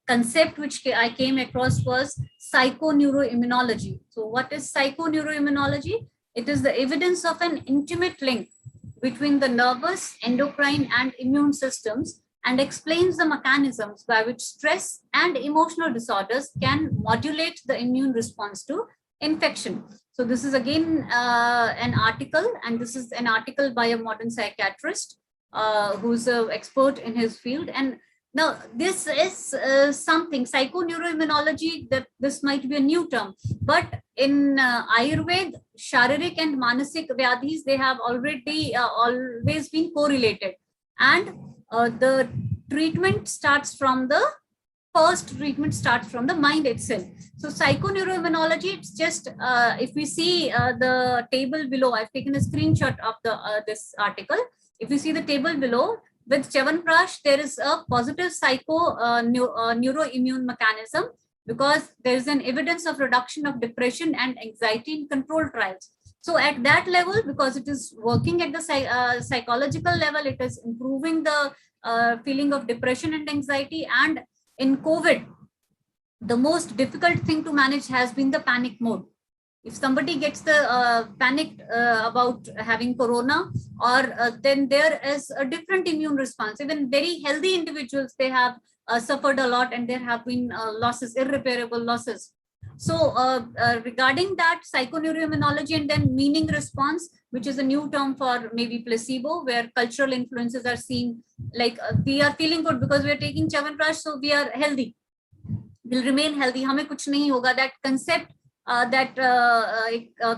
concept which I came across was psychoneuroimmunology. So what is psychoneuroimmunology? It is the evidence of an intimate link between the nervous, endocrine, and immune systems and explains the mechanisms by which stress and emotional disorders can modulate the immune response to infection. So this is again an article, and this is an article by a modern psychiatrist who's an expert in his field. And now, this is something, psychoneuroimmunology, that this might be a new term, but in Ayurveda, Sharirik and Manasik Vyadhis, they have already always been correlated. And the treatment starts from the mind itself. So psychoneuroimmunology, it's just, if we see the table below, I've taken a screenshot of the this article. If you see the table below, with Chyawanprash, there is a positive neuroimmune mechanism because there is an evidence of reduction of depression and anxiety in control trials. So at that level, because it is working at the psychological level, it is improving the feeling of depression and anxiety. And in COVID, the most difficult thing to manage has been the panic mode. If somebody gets the panicked about having corona, or then there is a different immune response. Even very healthy individuals, they have suffered a lot, and there have been losses, irreparable losses. So regarding that, psychoneuroimmunology and then meaning response, which is a new term for maybe placebo, where cultural influences are seen, like we are feeling good because we are taking Chyawanprash, so we are healthy. We'll remain healthy. Hame kuch nahi hoga. That concept, that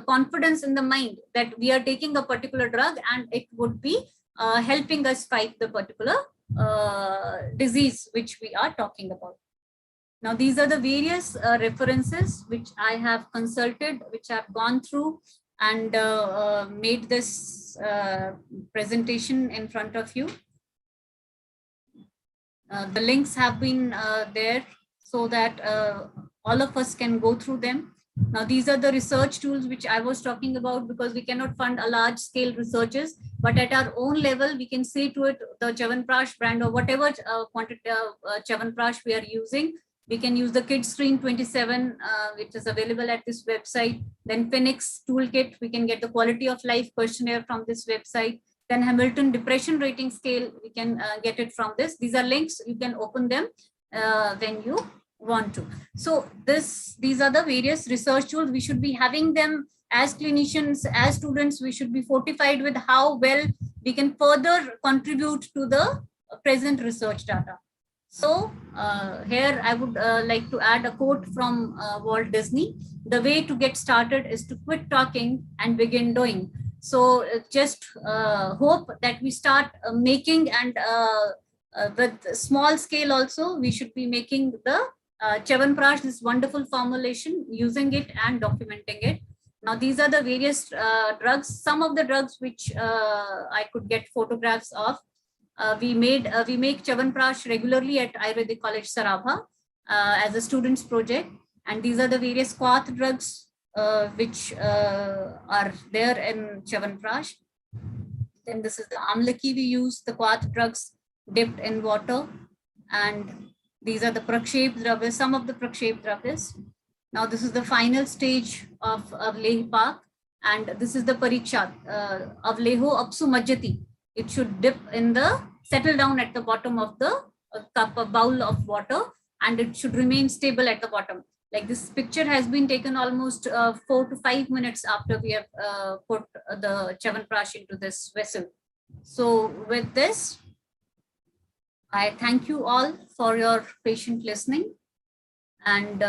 confidence in the mind that we are taking a particular drug and it would be helping us fight the particular disease which we are talking about. Now, these are the various references which I have consulted, which I have gone through and made this presentation in front of you. The links have been there so that all of us can go through them. Now, these are the research tools which I was talking about, because we cannot fund a large scale researches, but at our own level, we can say to it, the Chyawanprash brand or whatever quantity of Chyawanprash we are using. We can use the Kid Screen 27, which is available at this website. Then Phoenix Toolkit, we can get the quality of life questionnaire from this website. Then Hamilton Depression Rating Scale, we can get it from this. These are links, you can open them when you want to. So these are the various research tools. We should be having them as clinicians, as students. We should be fortified with how well we can further contribute to the present research data. So here I would like to add a quote from Walt Disney. The way to get started is to quit talking and begin doing. So just hope that we start making, and with small scale also, we should be making the Chyawanprash, this wonderful formulation, using it and documenting it. Now, these are the various drugs. Some of the drugs which I could get photographs of. We make Chyawanprash regularly at Ayurvedic College Sarabha as a student's project. And these are the various Kwath drugs which are there in Chyawanprash. Then this is the amlaki we use, the Kwath drugs dipped in water. And these are the prakshep dravyas, some of the prakshep dravyas. Now this is the final stage of Avlehi Pak, and this is the pariksha. Avleho apsu majjati. It should dip in the, settle down at the bottom of the cup, a bowl of water, and it should remain stable at the bottom. Like this picture has been taken almost 4 to 5 minutes after we have put the Chyawanprash into this vessel. So with this, I thank you all for your patient listening, and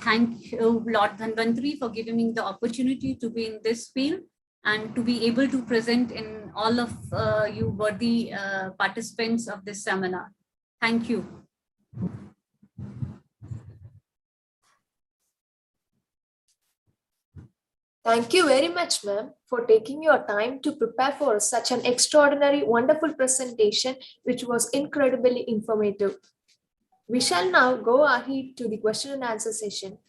thank you, Lord Dhanvantari, for giving me the opportunity to be in this field and to be able to present in all of you worthy participants of this seminar. Thank you. Thank you very much, ma'am, for taking your time to prepare for such an extraordinary, wonderful presentation, which was incredibly informative. We shall now go ahead to the question and answer session.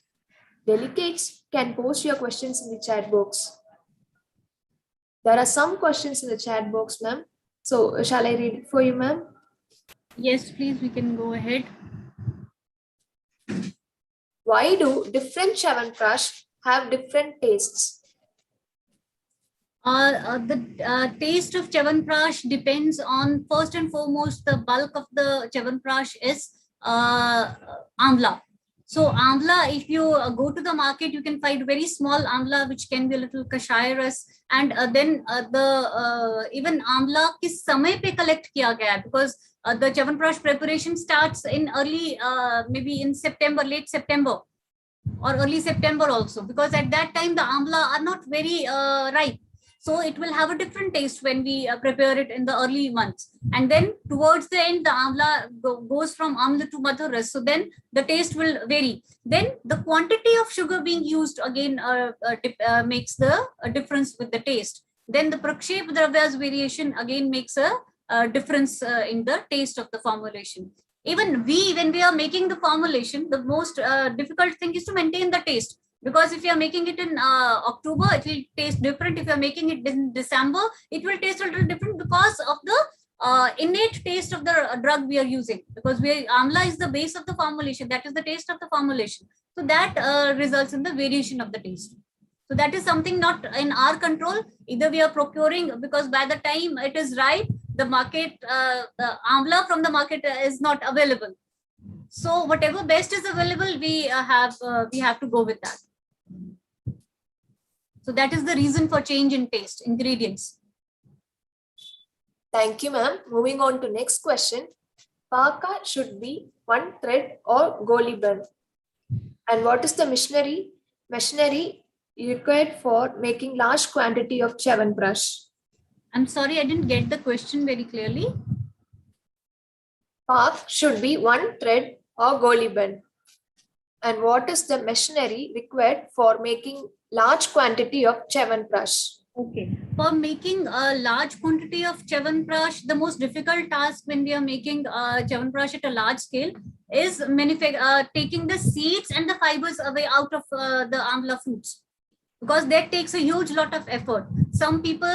Delegates can post your questions in the chat box. There are some questions in the chat box, ma'am. So shall I read it for you, ma'am? Yes, please, we can go ahead. Why do different Chyawanprash have different tastes? The taste of Chyawanprash depends on, first and foremost, the bulk of the Chyawanprash is amla. So amla, if you go to the market, you can find very small amla, which can be a little kashayarous. And then even amla kis samay pe collect kiya gaya, because the Chyawanprash preparation starts in early, maybe in September, late September or early September also, because at that time the amla are not very ripe. So it will have a different taste when we prepare it in the early months. And then towards the end, the amla goes from amla to madhuras. So then the taste will vary. Then the quantity of sugar being used again makes the difference with the taste. Then the prakshep dravyas variation again makes a difference in the taste of the formulation. Even when we are making the formulation, the most difficult thing is to maintain the taste. Because if you are making it in October, it will taste different. If you are making it in December, it will taste a little different because of the innate taste of the drug we are using. Because amla is the base of the formulation. That is the taste of the formulation. So that results in the variation of the taste. So that is something not in our control. Either we are procuring, because by the time it is ripe, the market, the amla from the market is not available. So whatever best is available, we have to go with that. So that is the reason for change in taste, ingredients. Thank you, ma'am. Moving on to next question. Paka should be one thread or goli band. And what is the machinery required for making large quantity of Chyawanprash? I'm sorry, I didn't get the question very clearly. Pak should be one thread or goli band. And what is the machinery required for making large quantity of Chyawanprash? Okay. For making a large quantity of Chyawanprash, the most difficult task when we are making Chyawanprash at a large scale is taking the seeds and the fibers away out of the amla fruits, because that takes a huge lot of effort. Some people,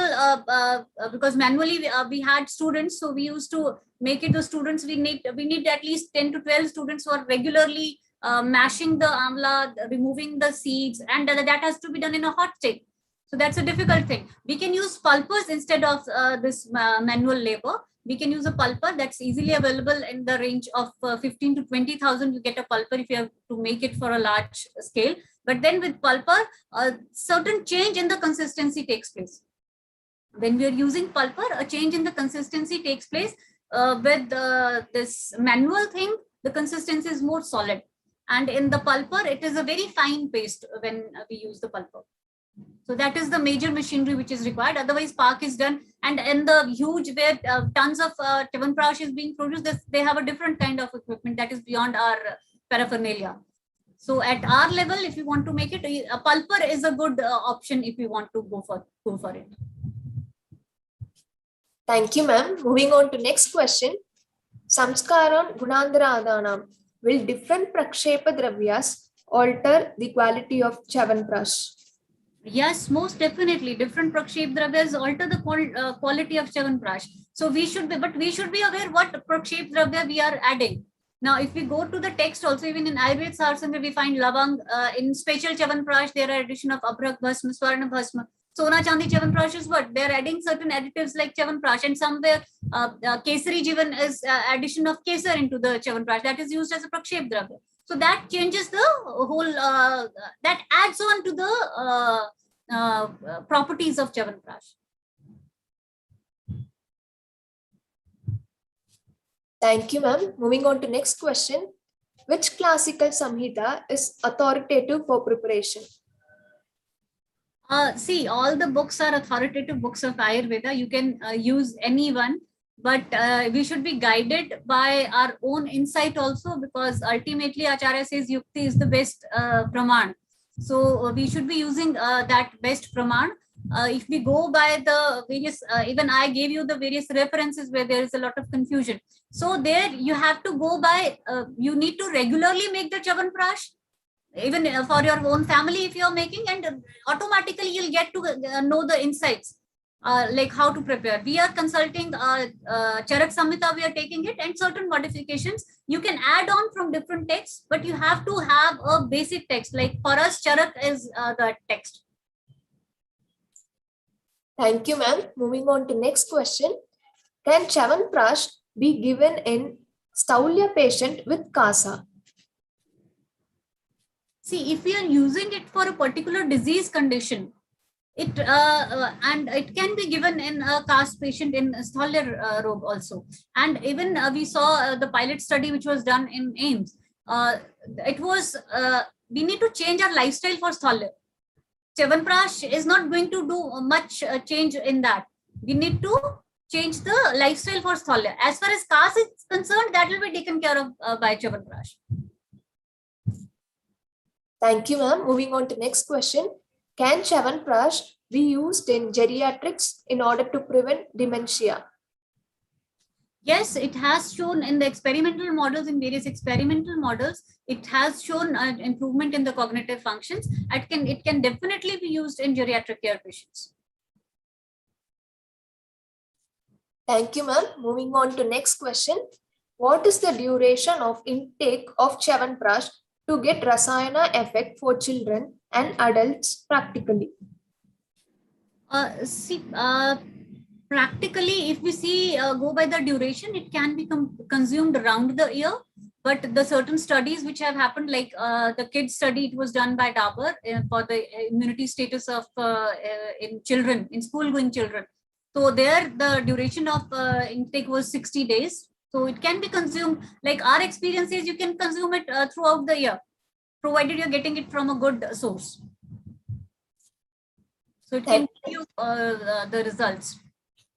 because manually we had students, so we used to make it to students. We need at least 10 to 12 students who are regularly mashing the amla, removing the seeds, and that has to be done in a hot state. So that's a difficult thing. We can use pulpers instead of this manual labor. We can use a pulper that's easily available in the range of 15 to 20,000. You get a pulper if you have to make it for a large scale. But then with pulper, a certain change in the consistency takes place. When we are using pulper, a change in the consistency takes place. With this manual thing, the consistency is more solid. And in the pulper, it is a very fine paste when we use the pulper. So that is the major machinery which is required. Otherwise, Pak is done. And in the huge where tons of Chyawanprash is being produced, they have a different kind of equipment that is beyond our paraphernalia. So at our level, if you want to make it, a pulper is a good option if you want to go for it. Thank you, ma'am. Moving on to next question. Samskaram Gunandara Adanam. Will different Prakshepa Dravyas alter the quality of Chyawanprash? Yes, most definitely. Different Prakshep Dravyas alter the quality of Chyawanprash. So we should be aware what Prakshep Dravya we are adding. Now, if we go to the text also, even in Ayurveda Sarsanga, we find Lavang. In special Chyawanprash, there are addition of Abrak Bhasma, Swarna Bhasma. Sona Chandi Chyawanprash is what? They are adding certain additives like Chyawanprash, and somewhere Kesari Jivan is addition of Kesar into the Chyawanprash. That is used as a Prakshep Dravya. So that changes the whole, that adds on to the properties of Chyawanprash. Thank you, ma'am. Moving on to next question. Which classical Samhita is authoritative for preparation? See, all the books are authoritative books of Ayurveda. You can use any one, but we should be guided by our own insight also, because ultimately Acharya says Yukti is the best Praman. So we should be using that best Praman. If we go by the various, even I gave you the various references where there is a lot of confusion. So there you have to go by, you need to regularly make the Chyawanprash, even for your own family if you're making, and automatically you'll get to know the insights, like how to prepare. We are consulting Charak Samhita, we are taking it, and certain modifications you can add on from different texts, but you have to have a basic text. Like for us, Charak is the text. Thank you, ma'am. Moving on to next question. Can Chyawanprash be given in Staulya patient with Kasa? See, if we are using it for a particular disease condition, it and it can be given in a caste patient in Stolya Rog also. And even we saw the pilot study which was done in AIMS. It was, we need to change our lifestyle for Stolya. Chyawanprash is not going to do much change in that. We need to change the lifestyle for Stolya. As far as caste is concerned, that will be taken care of by Chyawanprash. Thank you, ma'am. Moving on to next question. Can Chyawanprash be used in geriatrics in order to prevent dementia? Yes, it has shown in the experimental models, in various experimental models, it has shown an improvement in the cognitive functions. It can definitely be used in geriatric care patients. Thank you, ma'am. Moving on to next question. What is the duration of intake of Chyawanprash to get Rasayana effect for children and adults practically? Practically, if we see, go by the duration, it can be consumed around the year. But the certain studies which have happened, like the kids study, it was done by Dabur for the immunity status of in children, in school-going children. So there, the duration of intake was 60 days. So it can be consumed, like our experience is, you can consume it throughout the year, provided you're getting it from a good source. So it can give you the results.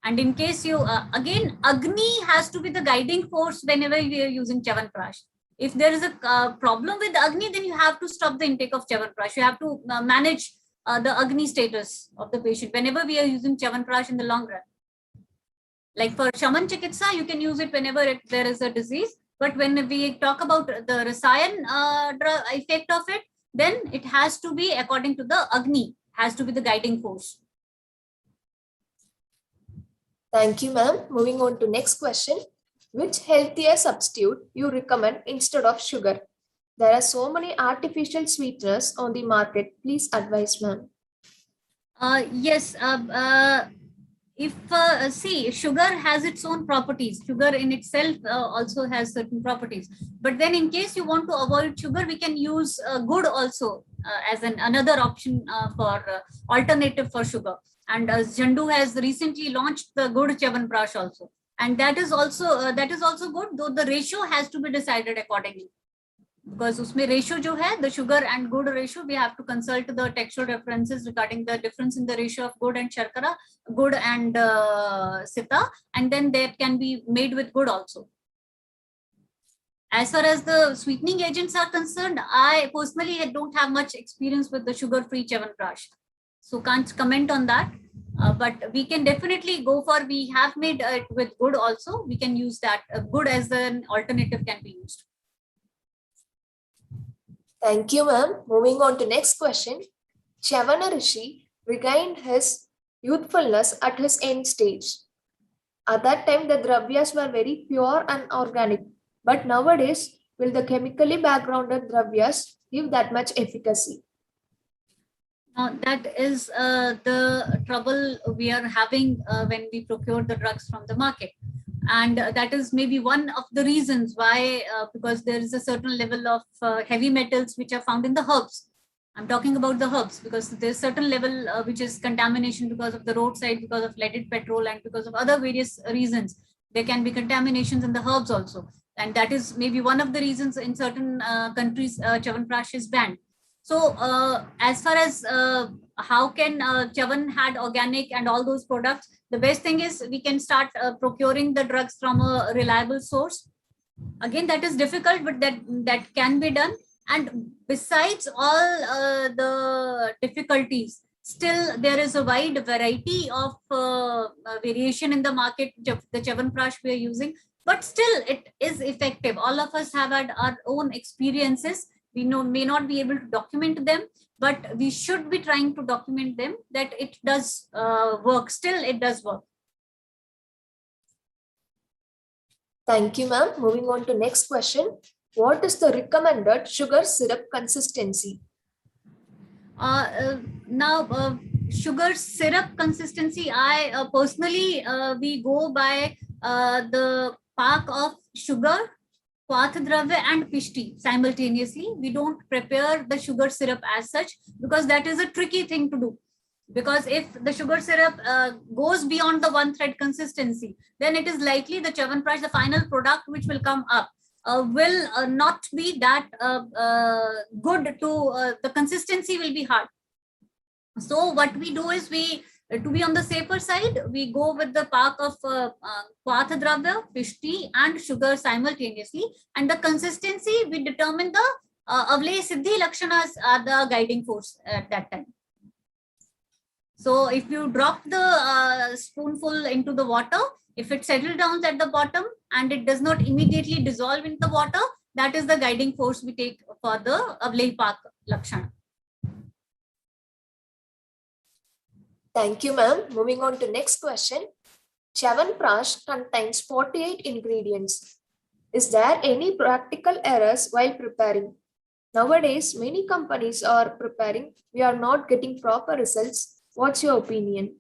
And in case you, again, Agni has to be the guiding force whenever we are using Chyawanprash. If there is a problem with Agni, then you have to stop the intake of Chyawanprash. You have to manage the Agni status of the patient whenever we are using Chyawanprash in the long run. Like for Shaman Chikitsa, you can use it whenever there is a disease. But when we talk about the Rasayan effect of it, then it has to be according to the Agni, has to be the guiding force. Thank you, ma'am. Moving on to next question. Which healthier substitute you recommend instead of sugar? There are so many artificial sweeteners on the market. Please advise, ma'am. Yes. See, sugar has its own properties. Sugar in itself also has certain properties. But then in case you want to avoid sugar, we can use gur also as another option for alternative for sugar. And Jandu has recently launched the gur Chyawanprash also. And that is also good, though the ratio has to be decided accordingly. Because usme ratio jo hai, the sugar and good ratio, we have to consult the textual references regarding the difference in the ratio of good and sharkara, good and sita, and then that can be made with good also. As far as the sweetening agents are concerned, I personally don't have much experience with the sugar-free Chyawanprash, so can't comment on that. But we can definitely go for, we have made it with good also. We can use that. Good as an alternative can be used. Thank you, ma'am. Moving on to next question. Chavana Rishi regained his youthfulness at his end stage. At that time, the dravyas were very pure and organic. But nowadays, will the chemically backgrounded dravyas give that much efficacy? That is the trouble we are having when we procure the drugs from the market. And that is maybe one of the reasons why, because there is a certain level of heavy metals which are found in the herbs. I'm talking about the herbs, because there's certain level which is contamination because of the roadside, because of leaded petrol, and because of other various reasons. There can be contaminations in the herbs also. And that is maybe one of the reasons in certain countries Chyawanprash is banned. So as far as how can Chavan had organic and all those products, the best thing is we can start procuring the drugs from a reliable source. Again, that is difficult, but that can be done. And besides all the difficulties, still there is a wide variety of variation in the market, the Chyawanprash we are using, but still it is effective. All of us have had our own experiences. We may not be able to document them, but we should be trying to document them, that it does work. Still, it does work. Thank you, ma'am. Moving on to next question. What is the recommended sugar syrup consistency? Now, sugar syrup consistency, I personally, we go by the pak of sugar, Dravya and Pishti simultaneously. We don't prepare the sugar syrup as such, because that is a tricky thing to do. Because if the sugar syrup goes beyond the one thread consistency, then it is likely the Chyawanprash, the final product which will come up, will not be that good to, the consistency will be hard. So what we do is, we, to be on the safer side, we go with the pak of Dravya, Pishti and sugar simultaneously, and the consistency we determine the Siddhi Lakshanas are the guiding force at that time. So if you drop the spoonful into the water, if it settles down at the bottom and it does not immediately dissolve in the water, that is the guiding force we take for the Avlai Pak Lakshana. Thank you, ma'am. Moving on to next question. Chyawanprash contains 48 ingredients. Is there any practical errors while preparing? Nowadays, many companies are preparing. We are not getting proper results. What's your opinion?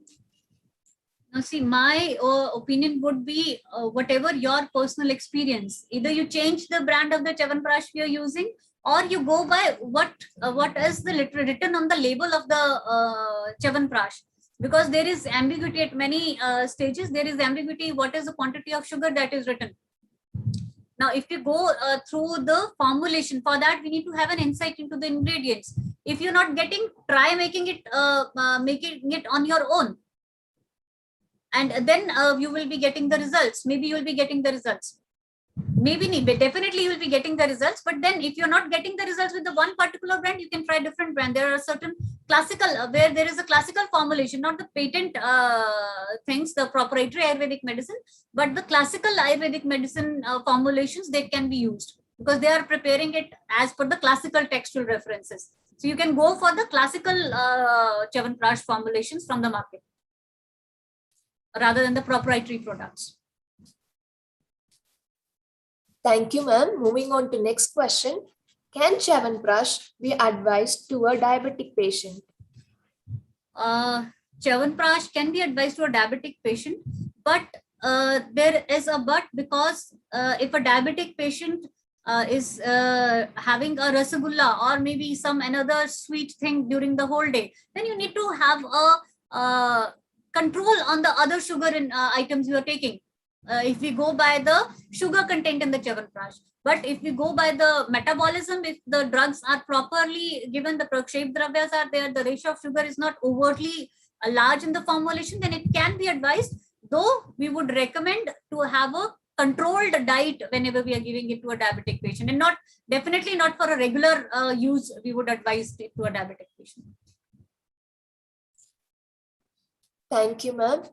Now, see, my opinion would be whatever your personal experience. Either you change the brand of the Chyawanprash you're using, or you go by what is the written on the label of the Chyawanprash. Because there is ambiguity at many stages. There is ambiguity what is the quantity of sugar that is written. Now, if you go through the formulation, for that we need to have an insight into the ingredients. If you're not getting, try making it on your own, and then you will be getting the results. Maybe you will be getting the results. Maybe definitely you will be getting the results. But then if you're not getting the results with the one particular brand, you can try different brand. There are certain classical, where there is a classical formulation, not the patent things, the proprietary Ayurvedic medicine, but the classical Ayurvedic medicine formulations, they can be used, because they are preparing it as per the classical textual references. So you can go for the classical Chyawanprash formulations from the market, rather than the proprietary products. Thank you, ma'am. Moving on to next question. Can Chyawanprash be advised to a diabetic patient? Chyawanprash can be advised to a diabetic patient, but there is a but, because if a diabetic patient is having a rasagulla or maybe some another sweet thing during the whole day, then you need to have a control on the other sugar in items you are taking. If we go by the sugar content in the Chyawanprash. But if we go by the metabolism, if the drugs are properly given, the Prakshep Dravyas are there, the ratio of sugar is not overtly large in the formulation, then it can be advised, though we would recommend to have a controlled diet whenever we are giving it to a diabetic patient, and not definitely not for a regular use. We would advise it to a diabetic patient. Thank you, ma'am.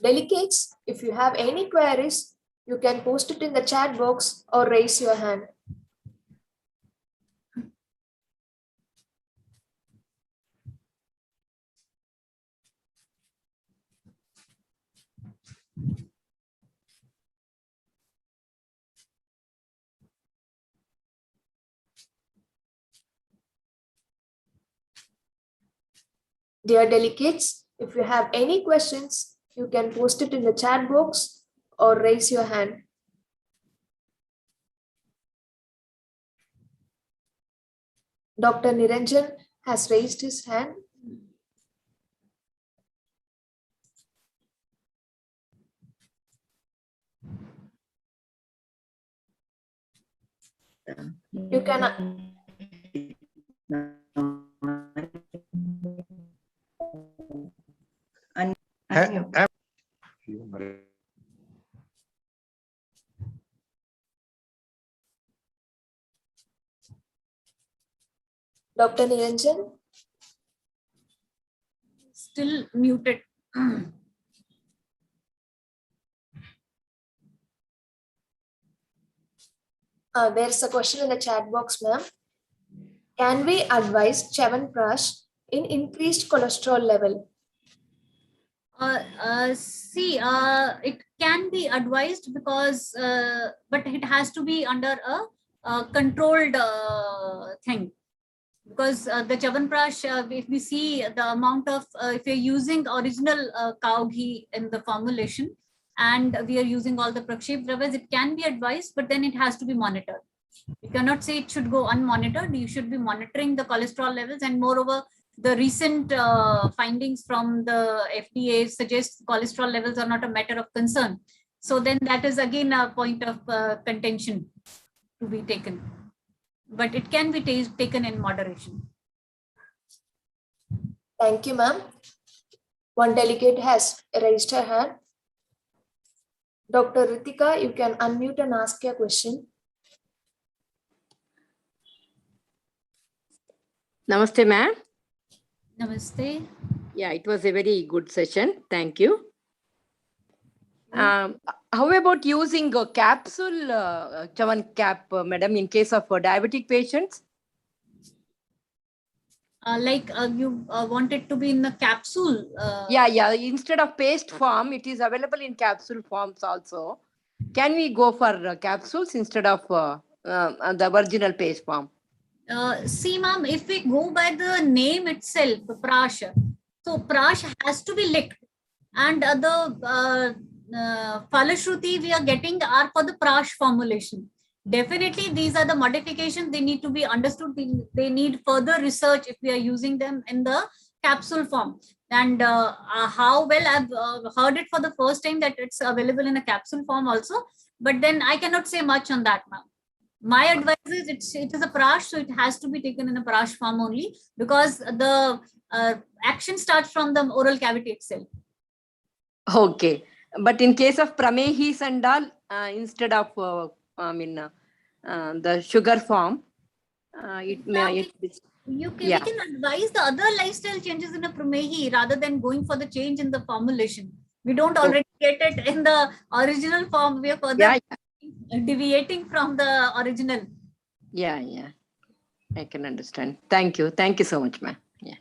Delegates, if you have any queries, you can post it in the chat box or raise your hand. Dear delegates, if you have any questions, you can post it in the chat box or raise your hand. Dr. Niranjan has raised his hand. You can Dr. Niranjan. Still muted. There's a question in the chat box, ma'am. Can we advise Chyawanprash in increased cholesterol level? It can be advised because, but it has to be under a controlled thing. Because the Chyawanprash, if we see the amount of, if you're using original cow ghee in the formulation, and we are using all the Prakshep Dravas, it can be advised, but then it has to be monitored. You cannot say it should go unmonitored. You should be monitoring the cholesterol levels, and moreover, the recent findings from the FDA suggest cholesterol levels are not a matter of concern. So then that is again a point of contention to be taken. But it can be taken in moderation. Thank you, ma'am. One delegate has raised her hand. Dr. Ritika, you can unmute and ask your question. Namaste, ma'am. Namaste. Yeah, it was a very good session. Thank you. How about using a capsule, Chavan cap, madam, in case of diabetic patients? You want it to be in the capsule? Yeah. Instead of paste form, it is available in capsule forms also. Can we go for capsules instead of the original paste form? See, ma'am, if we go by the name itself, Prash, so Prash has to be licked, and the Falashruti we are getting are for the Prash formulation. Definitely, these are the modifications. They need to be understood. They need further research if we are using them in the capsule form. And how well I've heard it for the first time that it's available in a capsule form also. But then I cannot say much on that, ma'am. My advice is it is a prash, so it has to be taken in a prash form only, because the action starts from the oral cavity itself. Okay, but in case of pramehis and all, instead of the sugar form, we can advise the other lifestyle changes in a pramehi rather than going for the change in the formulation. We don't already get it in the original form. We are further deviating from the original. Yeah, I can understand. Thank you so much, ma'am. Yeah.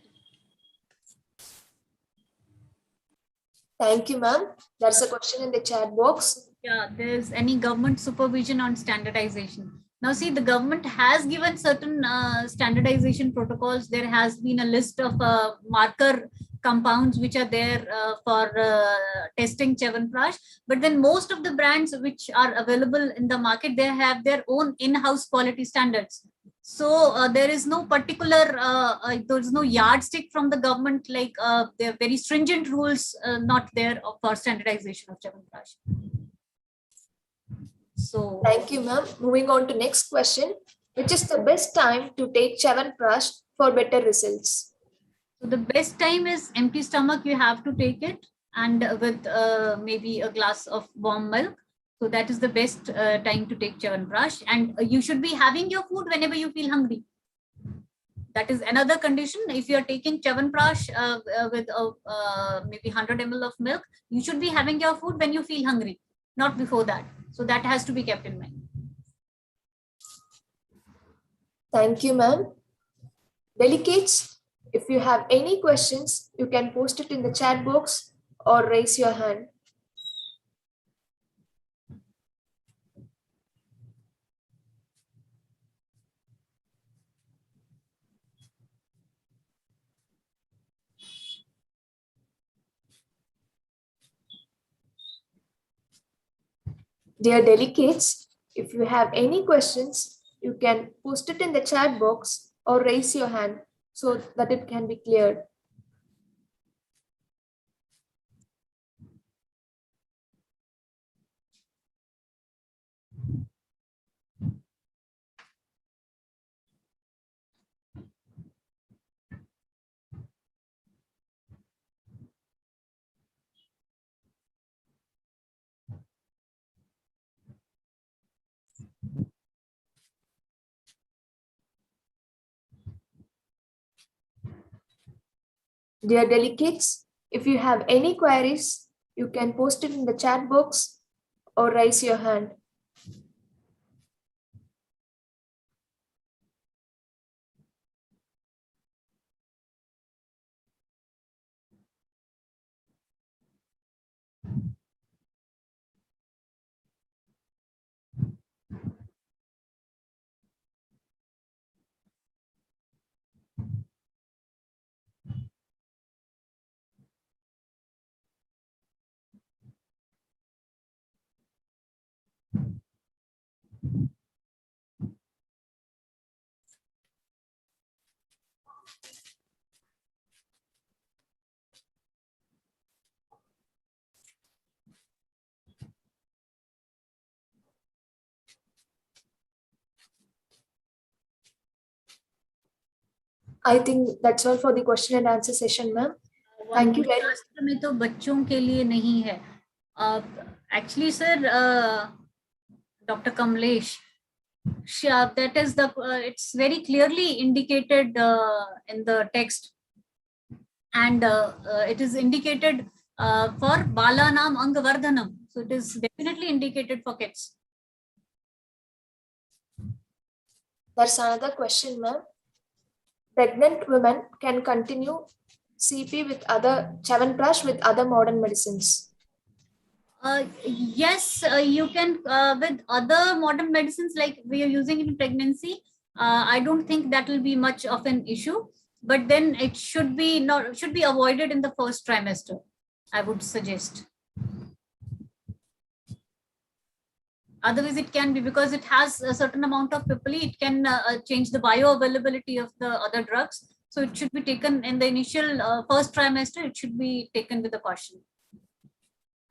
Thank you, ma'am. There's a question in the chat box. Yeah, there's any government supervision on standardization. Now, see, the government has given certain standardization protocols. There has been a list of marker compounds which are there for testing Chyawanprash. But then most of the brands which are available in the market, they have their own in-house quality standards. So there is no particular, there is no yardstick from the government, like there are very stringent rules not there for standardization of Chyawanprash. So thank you, ma'am. Moving on to next question. Which is the best time to take Chyawanprash for better results? So the best time is empty stomach. You have to take it, and with maybe a glass of warm milk. So that is the best time to take Chyawanprash. And you should be having your food whenever you feel hungry. That is another condition. If you are taking Chyawanprash with maybe 100 ml of milk, you should be having your food when you feel hungry, not before that. So that has to be kept in mind. Thank you, ma'am. Delegates, if you have any questions, you can post it in the chat box or raise your hand. Dear delegates, if you have any questions, you can post it in the chat box or raise your hand so that it can be cleared. Dear delegates, if you have any queries, you can post it in the chat box or raise your hand. I think that's all for the question and answer session, ma'am. Thank you very much. शास्त्र में तो बच्चों के लिए नहीं है. Actually, sir, Dr. Kamlesh, that is the it's very clearly indicated in the text, and it is indicated for Balanam Angavardhanam. So it is definitely indicated for kids. That's another question, ma'am. Pregnant women can continue CP with other Chyawanprash with other modern medicines. Yes, you can with other modern medicines like we are using in pregnancy. I don't think that will be much of an issue, but then it should be avoided in the first trimester, I would suggest. Otherwise, it can be, because it has a certain amount of pipili, it can change the bioavailability of the other drugs. So it should be taken in the initial first trimester. It should be taken with a caution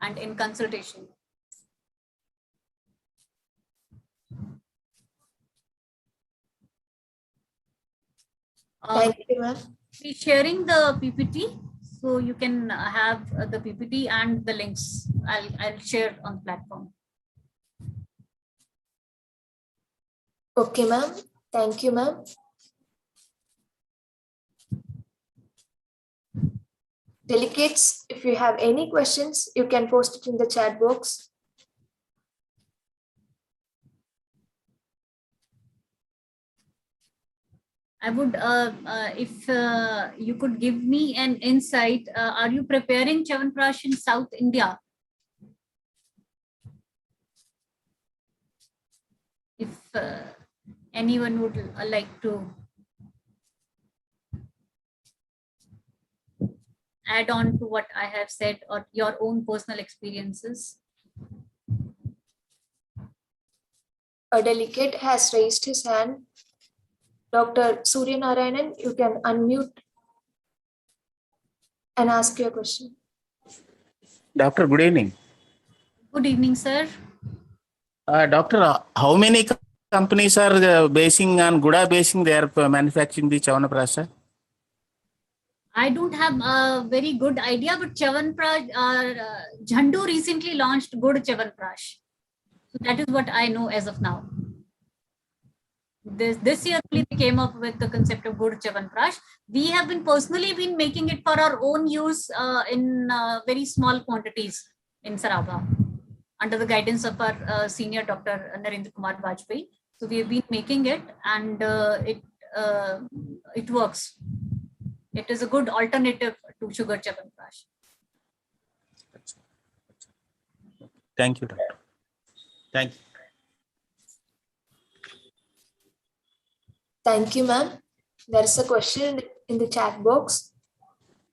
and in consultation. Thank you, ma'am. Be sharing the PPT, so you can have the PPT and the links. I'll share on the platform. Okay, ma'am. Thank you, ma'am. Delegates, if you have any questions, you can post it in the chat box. I would, if you could give me an insight, are you preparing Chyawanprash in South India? If anyone would like to add on to what I have said or your own personal experiences. A delegate has raised his hand. Dr. Surya Narayanan, you can unmute and ask your question. Doctor, good evening. Good evening, sir. Doctor, how many companies are basing on Guda basing they are manufacturing the Chyawanprash, sir? I don't have a very good idea, but Chyawanprash, Jhandu recently launched good Chyawanprash. So that is what I know as of now. This year we came up with the concept of good Chyawanprash. We have been personally making it for our own use in very small quantities in Saraba, under the guidance of our senior Dr. Narendra Kumar Vajpayee. So we have been making it, and it works. It is a good alternative to sugar Chyawanprash. Thank you, doctor. Thank you. Thank you, ma'am. There's a question in the chat box.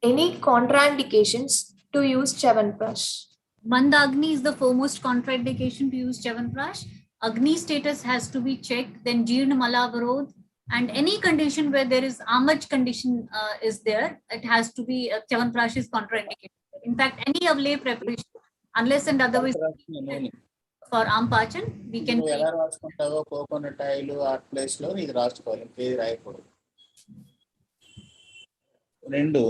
Any contraindications to use Chyawanprash? Mandagni is the foremost contraindication to use Chyawanprash. Agni status has to be checked, then Jeerna Mala Varod, and any condition where there is Amaj condition is there, it has to be Chyawanprash is contraindicated. In fact, any of lay preparation, unless and otherwise for Ampachan, we can. Coconut oil or place lo ఇది రాసుకోవాలి ఇంకేది రాయకూడదు రెండు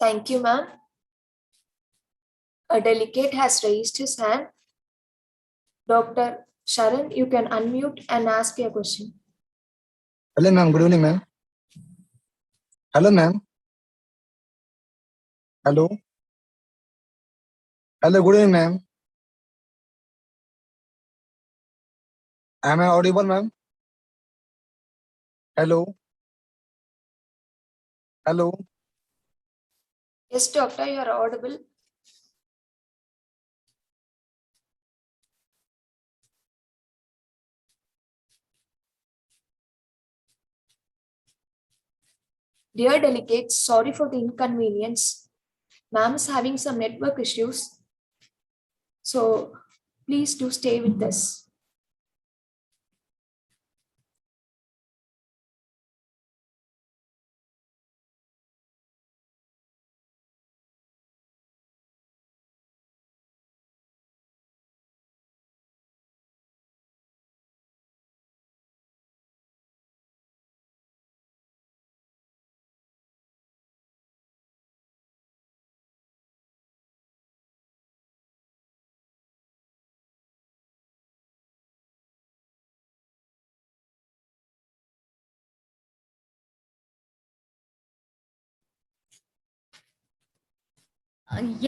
Thank you, ma'am. A delegate has raised his hand. Dr. Sharan, you can unmute and ask your question. Hello, ma'am. Good evening, ma'am. Hello, ma'am. Hello. Hello, good evening, ma'am. Am I audible, ma'am? Hello. Hello. Yes, doctor, you are audible. Dear delegates, sorry for the inconvenience. Ma'am is having some network issues. So please do stay with us.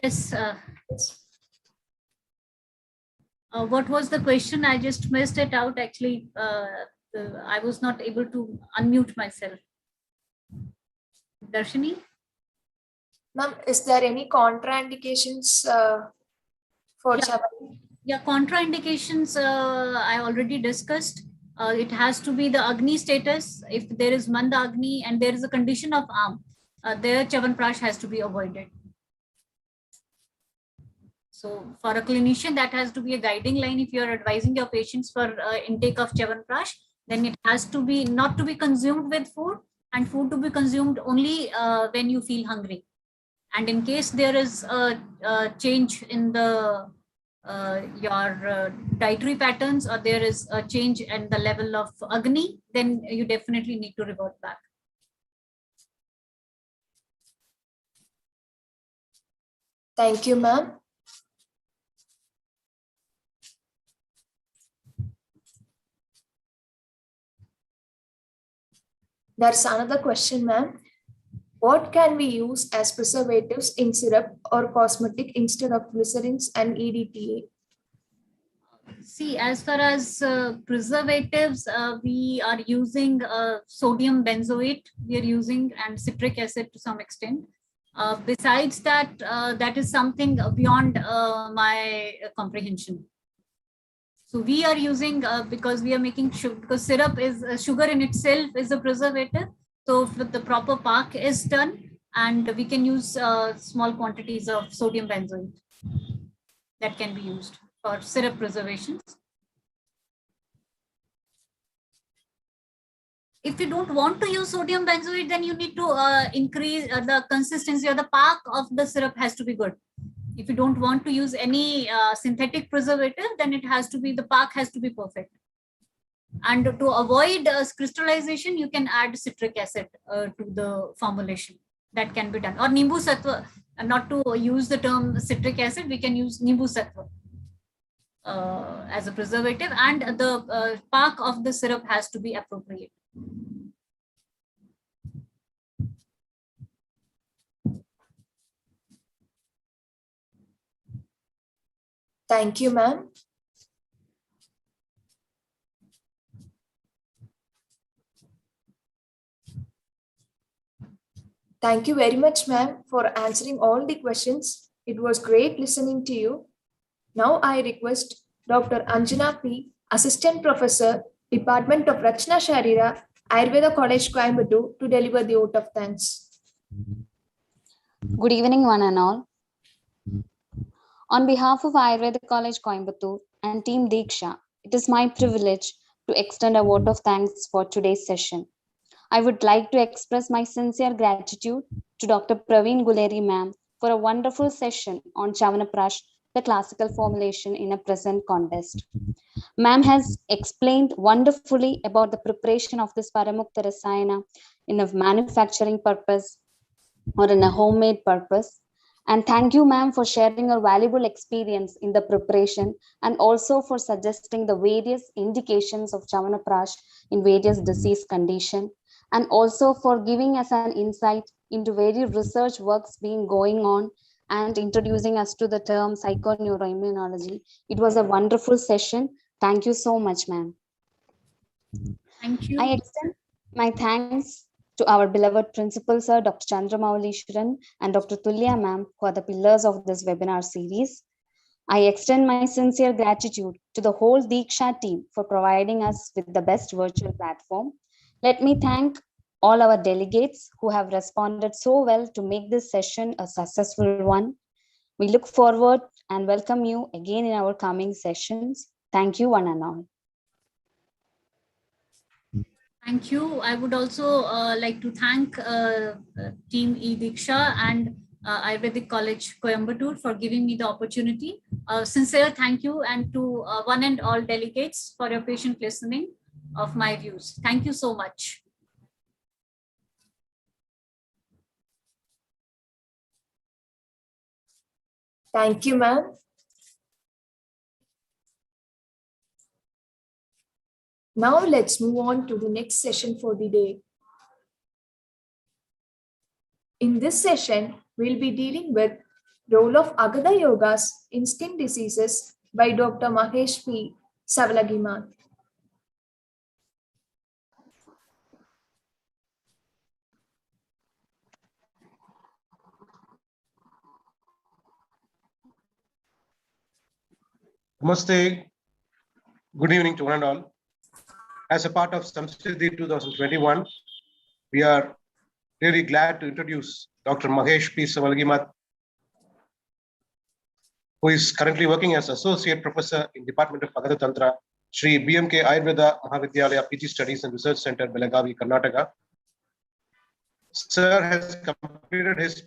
Yes. What was the question? I just missed it out. Actually, I was not able to unmute myself. Darshini? Ma'am, is there any contraindications for Chyawanprash? Yeah, contraindications I already discussed. It has to be the Agni status. If there is Manda Agni and there is a condition of Am, there Chyawanprash has to be avoided. So for a clinician, that has to be a guiding line. If you are advising your patients for intake of Chyawanprash, then it has to be not to be consumed with food, and food to be consumed only when you feel hungry. And in case there is a change in the your dietary patterns, or there is a change in the level of Agni, then you definitely need to revert back. Thank you, ma'am. There's another question, ma'am. What can we use as preservatives in syrup or cosmetic instead of glycerins and EDTA? See, as far as preservatives, we are using sodium benzoate, we are using, and citric acid to some extent. Besides that, that is something beyond my comprehension. So we are using, because we are making sugar, because syrup is sugar in itself is a preservative. So if the proper pack is done, and we can use small quantities of sodium benzoate that can be used for syrup preservations. If you don't want to use sodium benzoate, then you need to increase the consistency, or the pack of the syrup has to be good. If you don't want to use any synthetic preservative, then it has to be, the pack has to be perfect. And to avoid crystallization, you can add citric acid to the formulation. That can be done. Or Nimbu Sattva, not to use the term citric acid, we can use Nimbu Sattva as a preservative, and the pak of the syrup has to be appropriate. Thank you, ma'am. Thank you very much, ma'am, for answering all the questions. It was great listening to you. Now I request Dr. Anjana P., Assistant Professor, Department of Rachna Sharira, Ayurveda College, Coimbatore, to deliver the vote of thanks. Good evening, one and all. On behalf of Ayurveda College, Coimbatore and Team DIKSHA, it is my privilege to extend a vote of thanks for today's session. I would like to express my sincere gratitude to Dr. Praveen Guleri ma'am for a wonderful session on Chyawanprash, the classical formulation in a present context. Ma'am has explained wonderfully about the preparation of this Paramukta Rasayana in a manufacturing purpose or in a homemade purpose. And thank you, ma'am, for sharing your valuable experience in the preparation and also for suggesting the various indications of Chyawanprash in various disease conditions, and also for giving us an insight into various research works being going on and introducing us to the term psychoneuroimmunology. It was a wonderful session. Thank you so much, ma'am. Thank you. I extend my thanks to our beloved principal, sir, Dr. Chandramoulishwaran and Dr. Tulya ma'am, who are the pillars of this webinar series. I extend my sincere gratitude to the whole Diksha team for providing us with the best virtual platform. Let me thank all our delegates who have responded so well to make this session a successful one. We look forward and welcome you again in our coming sessions. Thank you, one and all. Thank you. I would also like to thank Team E-Diksha and Ayurvedic College, Coimbatore, for giving me the opportunity. Sincere thank you, and to one and all delegates for your patient listening of my views. Thank you so much. Thank you, ma'am. Now let's move on to the next session for the day. In this session, we'll be dealing with role of Agada Yogas in skin diseases by Dr. Mahesh P. Savalagiman. Namaste. Good evening to one and all. As a part of SAMSIDDHI 2021, we are really glad to introduce Dr. Mahesh P. Savalagiman, who is currently working as Associate Professor in Department of Agada Tantra, Sri BMK Ayurveda Mahavidyalaya PG Studies and Research Center, Belagavi, Karnataka. Sir has completed his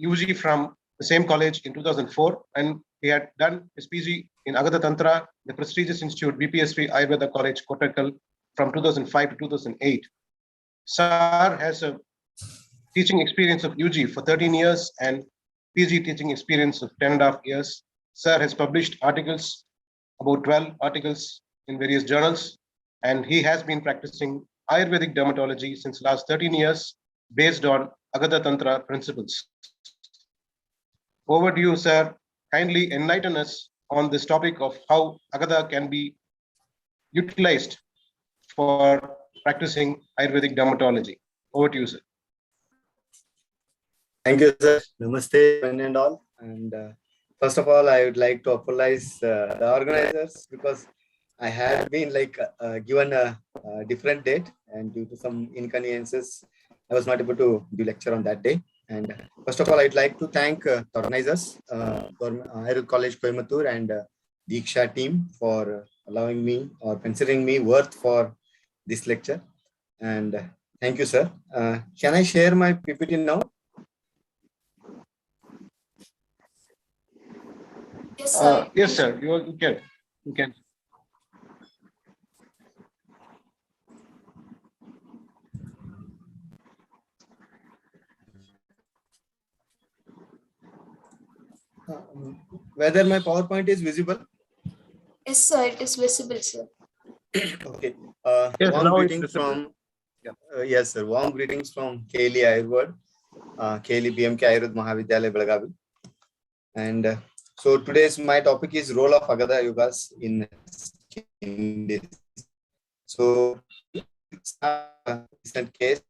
UG from the same college in 2004, and he had done his PG in Agada Tantra, the prestigious institute BPSV Ayurveda College, Kottakkal, from 2005 to 2008. Sir has a teaching experience of UG for 13 years and PG teaching experience of 10.5 years. Sir has published articles, about 12 articles in various journals, and he has been practicing Ayurvedic dermatology since last 13 years based on Agada Tantra principles. Over to you, sir. Kindly enlighten us on this topic of how Agada can be utilized for practicing Ayurvedic dermatology. Over to you, sir. Thank you, sir. Namaste, one and all. And first of all, I would like to apologize the organizers because I had been given a different date, and due to some inconveniences, I was not able to do lecture on that day. And first of all, I'd like to thank the organizers, Ayurveda College Coimbatore and Diksha team for allowing me or considering me worth for this lecture. And thank you, sir. Can I share my PPT now? Yes, sir. Yes, sir. You can. You can. Whether my PowerPoint is visible? Yes, sir, it is visible, sir. Okay. Yes, Warm now it's greetings visible. from, yes, sir. Warm greetings from KLE Ayurveda, KLE BMK Ayurveda Mahavidyalaya, Belagavi. And so today's my topic is role of Agada Yogas in skin disease. So it's a recent case.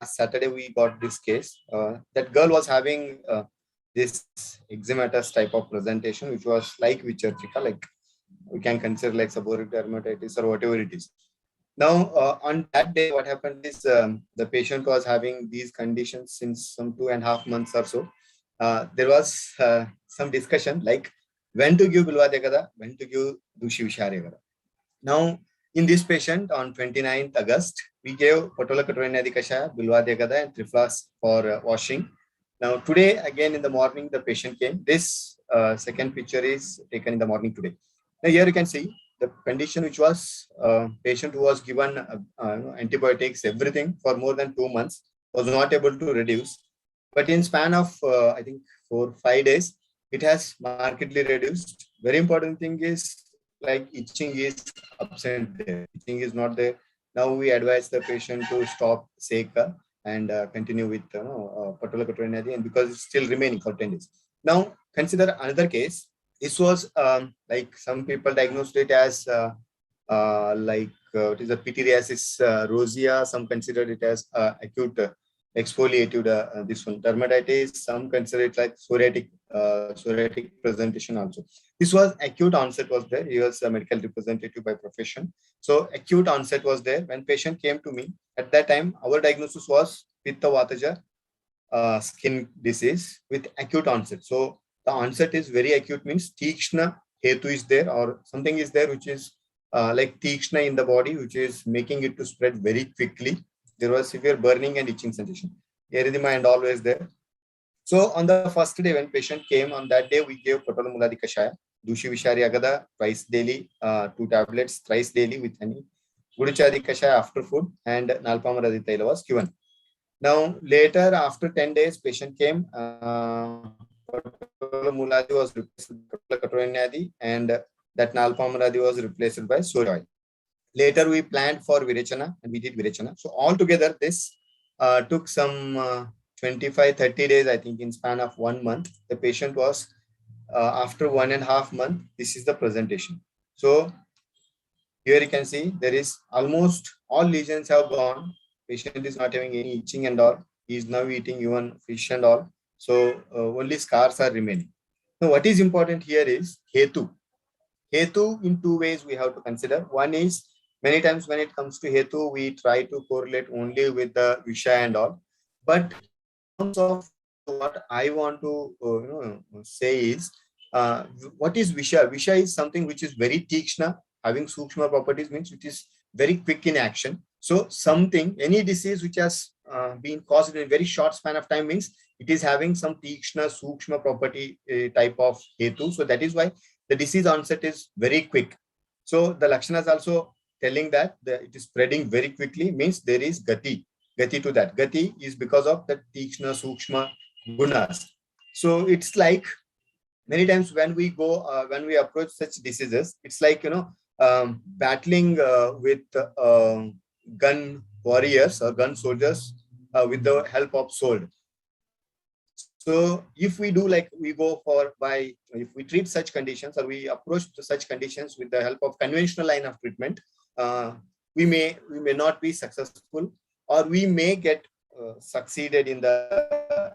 Saturday we got this case. That girl was having this eczematous type of presentation, which was like Vichurchika, like we can consider like seborrheic dermatitis or whatever it is. Now, on that day, what happened is the patient was having these conditions since some 2.5 months or so. There was some discussion like when to give Bilwa Dekada, when to give Dushi Visharya. Now, in this patient on 29th August, we gave Patola Katrina Dikasha, Bilwa Dekada, and Triflas for washing. Now, today, again in the morning, the patient came. This second picture is taken in the morning today. Now, here you can see the condition which was patient who was given antibiotics, everything for more than 2 months, was not able to reduce. But in span of, I think, 4-5 days, it has markedly reduced. Very important thing is like itching is absent there. Itching is not there. Now we advise the patient to stop Seka and continue with Patola Katrina, and because it's still remaining for 10 days. Now consider another case. This was like some people diagnosed it as it is a pityriasis rosea. Some considered it as acute exfoliative this one dermatitis. Some consider it like psoriatic presentation also. This was acute onset was there. He was a medical representative by profession. So acute onset was there. When patient came to me at that time, our diagnosis was Pitta Vataja skin disease with acute onset. So the onset is very acute, means Tikshna Hetu is there or something is there which is like Tikshna in the body, which is making it to spread very quickly. There was severe burning and itching sensation. Erythema and always there. So on the first day when patient came, on that day we gave Patola Muladi Kashaya, Dushi Vishari Agada twice daily, 2 tablets thrice daily with honey. Guduchadi Kashaya after food and Nalpamaradi Taila was given. Now later after 10 days patient came, Patola Muladi was replaced with Patola Katorinadi and that Nalpamaradi was replaced by soy oil. Later we planned for Virechana and we did Virechana. So altogether this took some 25-30 days, I think, in span of 1 month. The patient was after 1.5 months. This is the presentation. So here you can see there is almost all lesions have gone. Patient is not having any itching and all. He is now eating even fish and all. So only scars are remaining. Now what is important here is Hetu. Hetu in 2 ways we have to consider. One is many times when it comes to Hetu, we try to correlate only with the Visha and all. But in terms of what I want to say is, what is Visha? Visha is something which is very Tikshna, having Sukshma properties, means it is very quick in action. So something, any disease which has been caused in a very short span of time means it is having some Tikshna, Sukshma property type of Hetu. So that is why the disease onset is very quick. So the Lakshanas also telling that it is spreading very quickly, means there is Gati to that. Gati is because of the Tikshna, Sukshma gunas. So it's like many times when we go, when we approach such diseases, it's like, battling with gun warriors or gun soldiers with the help of sword. So if we do like we go for if we treat such conditions or we approach to such conditions with the help of conventional line of treatment, we may not be successful, or we may get succeeded in the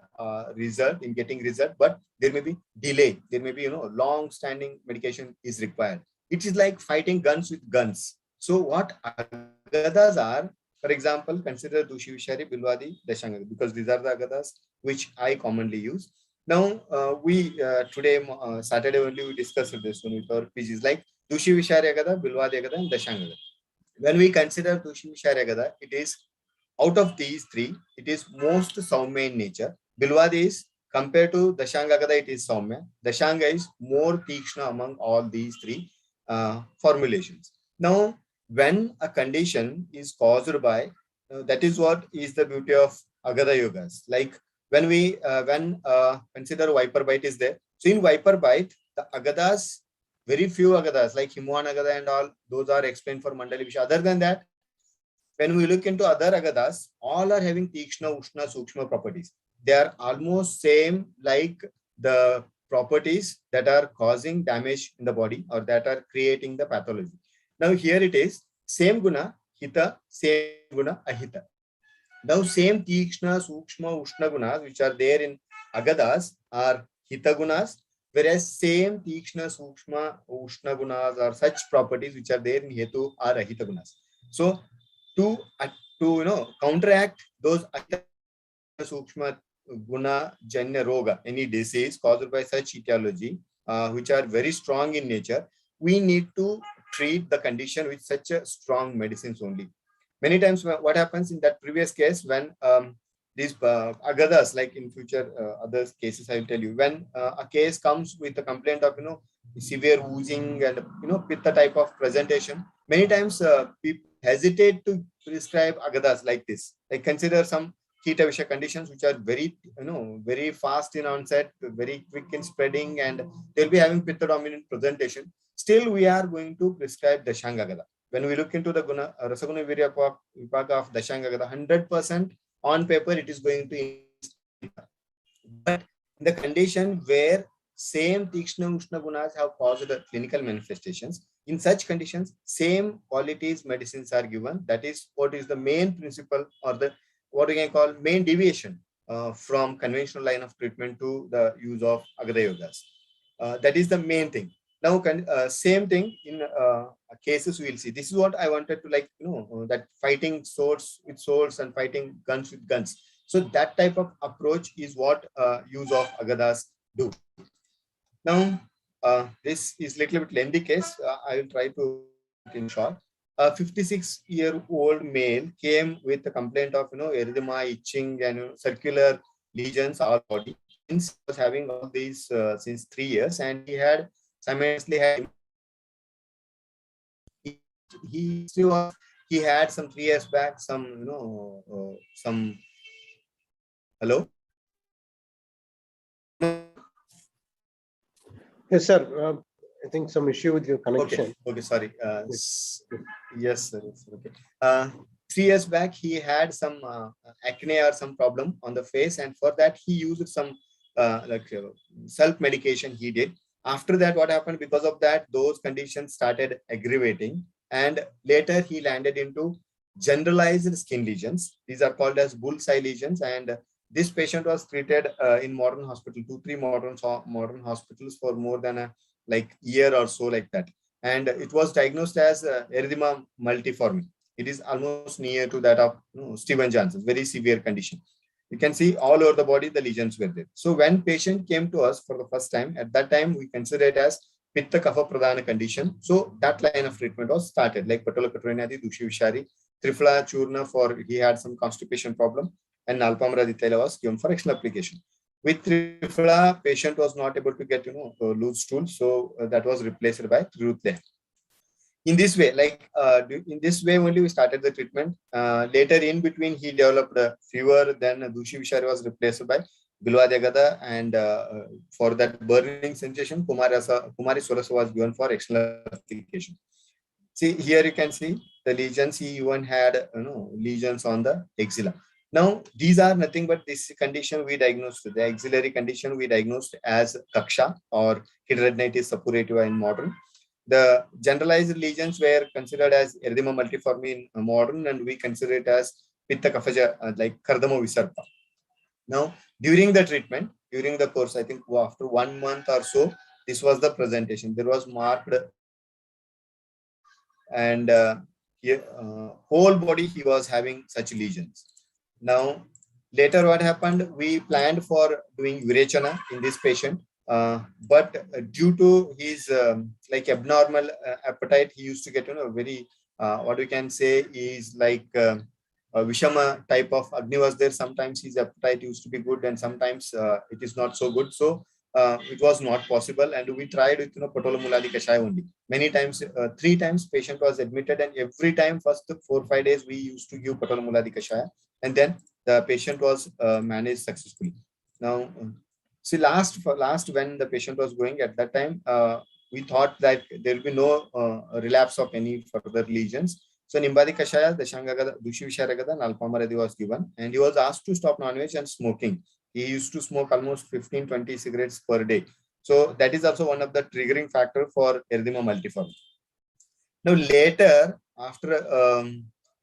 result, in getting result, but there may be delay. There may be long standing medication is required. It is like fighting guns with guns. So what Agadas are, for example, consider Dushi Vishari, Bilwadi, Dashanga, because these are the Agadas which I commonly use. Now, we today, Saturday only, we discussed this one with our PGs, like Dushi Vishari Agada, Bilwadi Agada, and Dashanga. When we consider Dushi Vishari Agada, it is out of these three, it is most Saumya in nature. Bilwadi is compared to Dashanga Agada, it is Saumya. Dashanga is more Tikshna among all these three formulations. Now, when a condition is caused by, that is what is the beauty of Agada yogas. Like when we consider viper bite is there, So in Viper Bite, the Agadas, very few Agadas like Himuan Agada and all, those are explained for Mandali Visha. Other than that, when we look into other Agadas, all are having Tikshna, Ushna, Sukshma properties. They are almost same like the properties that are causing damage in the body or that are creating the pathology. Now here it is, same guna, hita, same guna, ahita. Now same Tikshna, Sukshma, Ushna gunas which are there in Agadas are hita gunas, whereas same Tikshna, Sukshma, Ushna gunas or such properties which are there in Hetu are ahita gunas. So to counteract those Sukshma Guna Janya Roga, any disease caused by such etiology, which are very strong in nature, we need to treat the condition with such a strong medicines only. Many times what happens in that previous case when these agadas, like in future other cases I will tell you, when a case comes with a complaint of severe oozing and pitta type of presentation, many times people hesitate to prescribe agadas like this. Like consider some Kita Visha conditions which are very very fast in onset, very quick in spreading, and they'll be having pitta dominant presentation. Still we are going to prescribe Dashanga Agada. When we look into the Guna Rasaguna Virya Vipaka of Dashanga Agada, 100% on paper it is going to increase. But in the condition where same Tikshna Ushna gunas have caused the clinical manifestations, in such conditions, same qualities medicines are given. That is what is the main principle or the what we can call main deviation from conventional line of treatment to the use of Agada Yogas. That is the main thing. Now, same thing in cases we will see. This is what I wanted to that fighting swords with swords and fighting guns with guns. So that type of approach is what use of Agadas do. Now, this is little bit lengthy case. I will try to in short. A 56-year-old male came with a complaint of erythema, itching, and circular lesions all body. Since he was having all these since 3 years, and he had simultaneously had he had some 3 years back some some hello. Yes, sir. I think some issue with your connection. Okay, sorry. Yes, sir. Okay. 3 years back, he had some acne or some problem on the face, and for that he used some self-medication he did. After that, what happened? Because of that, those conditions started aggravating, and later he landed into generalized skin lesions. These are called as bullseye lesions, and this patient was treated in modern hospital, 2-3 modern hospitals for more than a year or so like that. And it was diagnosed as erythema multiforme. It is almost near to that of Steven Johnson's, very severe condition. You can see all over the body, the lesions were there. So when patient came to us for the first time, at that time, we consider it as Pitta Kapha Pradhana condition. So that line of treatment was started, like Patolakatronyadi, Dushi Vishari, Trifla Churna for, he had some constipation problem, and Nalpamra Dithaila was given for external application. With Trifla, patient was not able to get, loose stool. So that was replaced by Trirutle. In this way, in this way only we started the treatment. Later in between, he developed a fever. Then Dushi Vishari was replaced by Bilwadi Agada, and for that burning sensation, Kumari Surasa was given for external application. See, here you can see the lesions. He even had lesions on the axilla. Now, these are nothing but this condition we diagnosed, the axillary condition we diagnosed as DIKSHA or hidradenitis suppurativa in modern. The generalized lesions were considered as erythema multiforme in modern, and we consider it as Pitta Kaphaja, like Kardama Visarpa. Now, during the treatment, during the course, I think after 1 month or so, this was the presentation. There was marked, and whole body he was having such lesions. Now, later what happened? We planned for doing Virechana in this patient. But due to his abnormal appetite, he used to get very what we can say is like a Vishama type of Agni was there. Sometimes his appetite used to be good, and sometimes it is not so good. So it was not possible, and we tried with Patolomulali Kashaya only. Many times, 3 times patient was admitted, and every time first 4-5 days we used to give Patolomulali Kashaya, and then the patient was managed successfully. Now, See, last when the patient was going at that time, we thought that there will be no relapse of any further lesions. So Nimbadi Kashaya, the Shangagada, Dushi Visharagada, and Alpamaradi was given, and he was asked to stop non-veg and smoking. He used to smoke almost 15-20 cigarettes per day. So that is also one of the triggering factor for erythema multiforme. Now later, after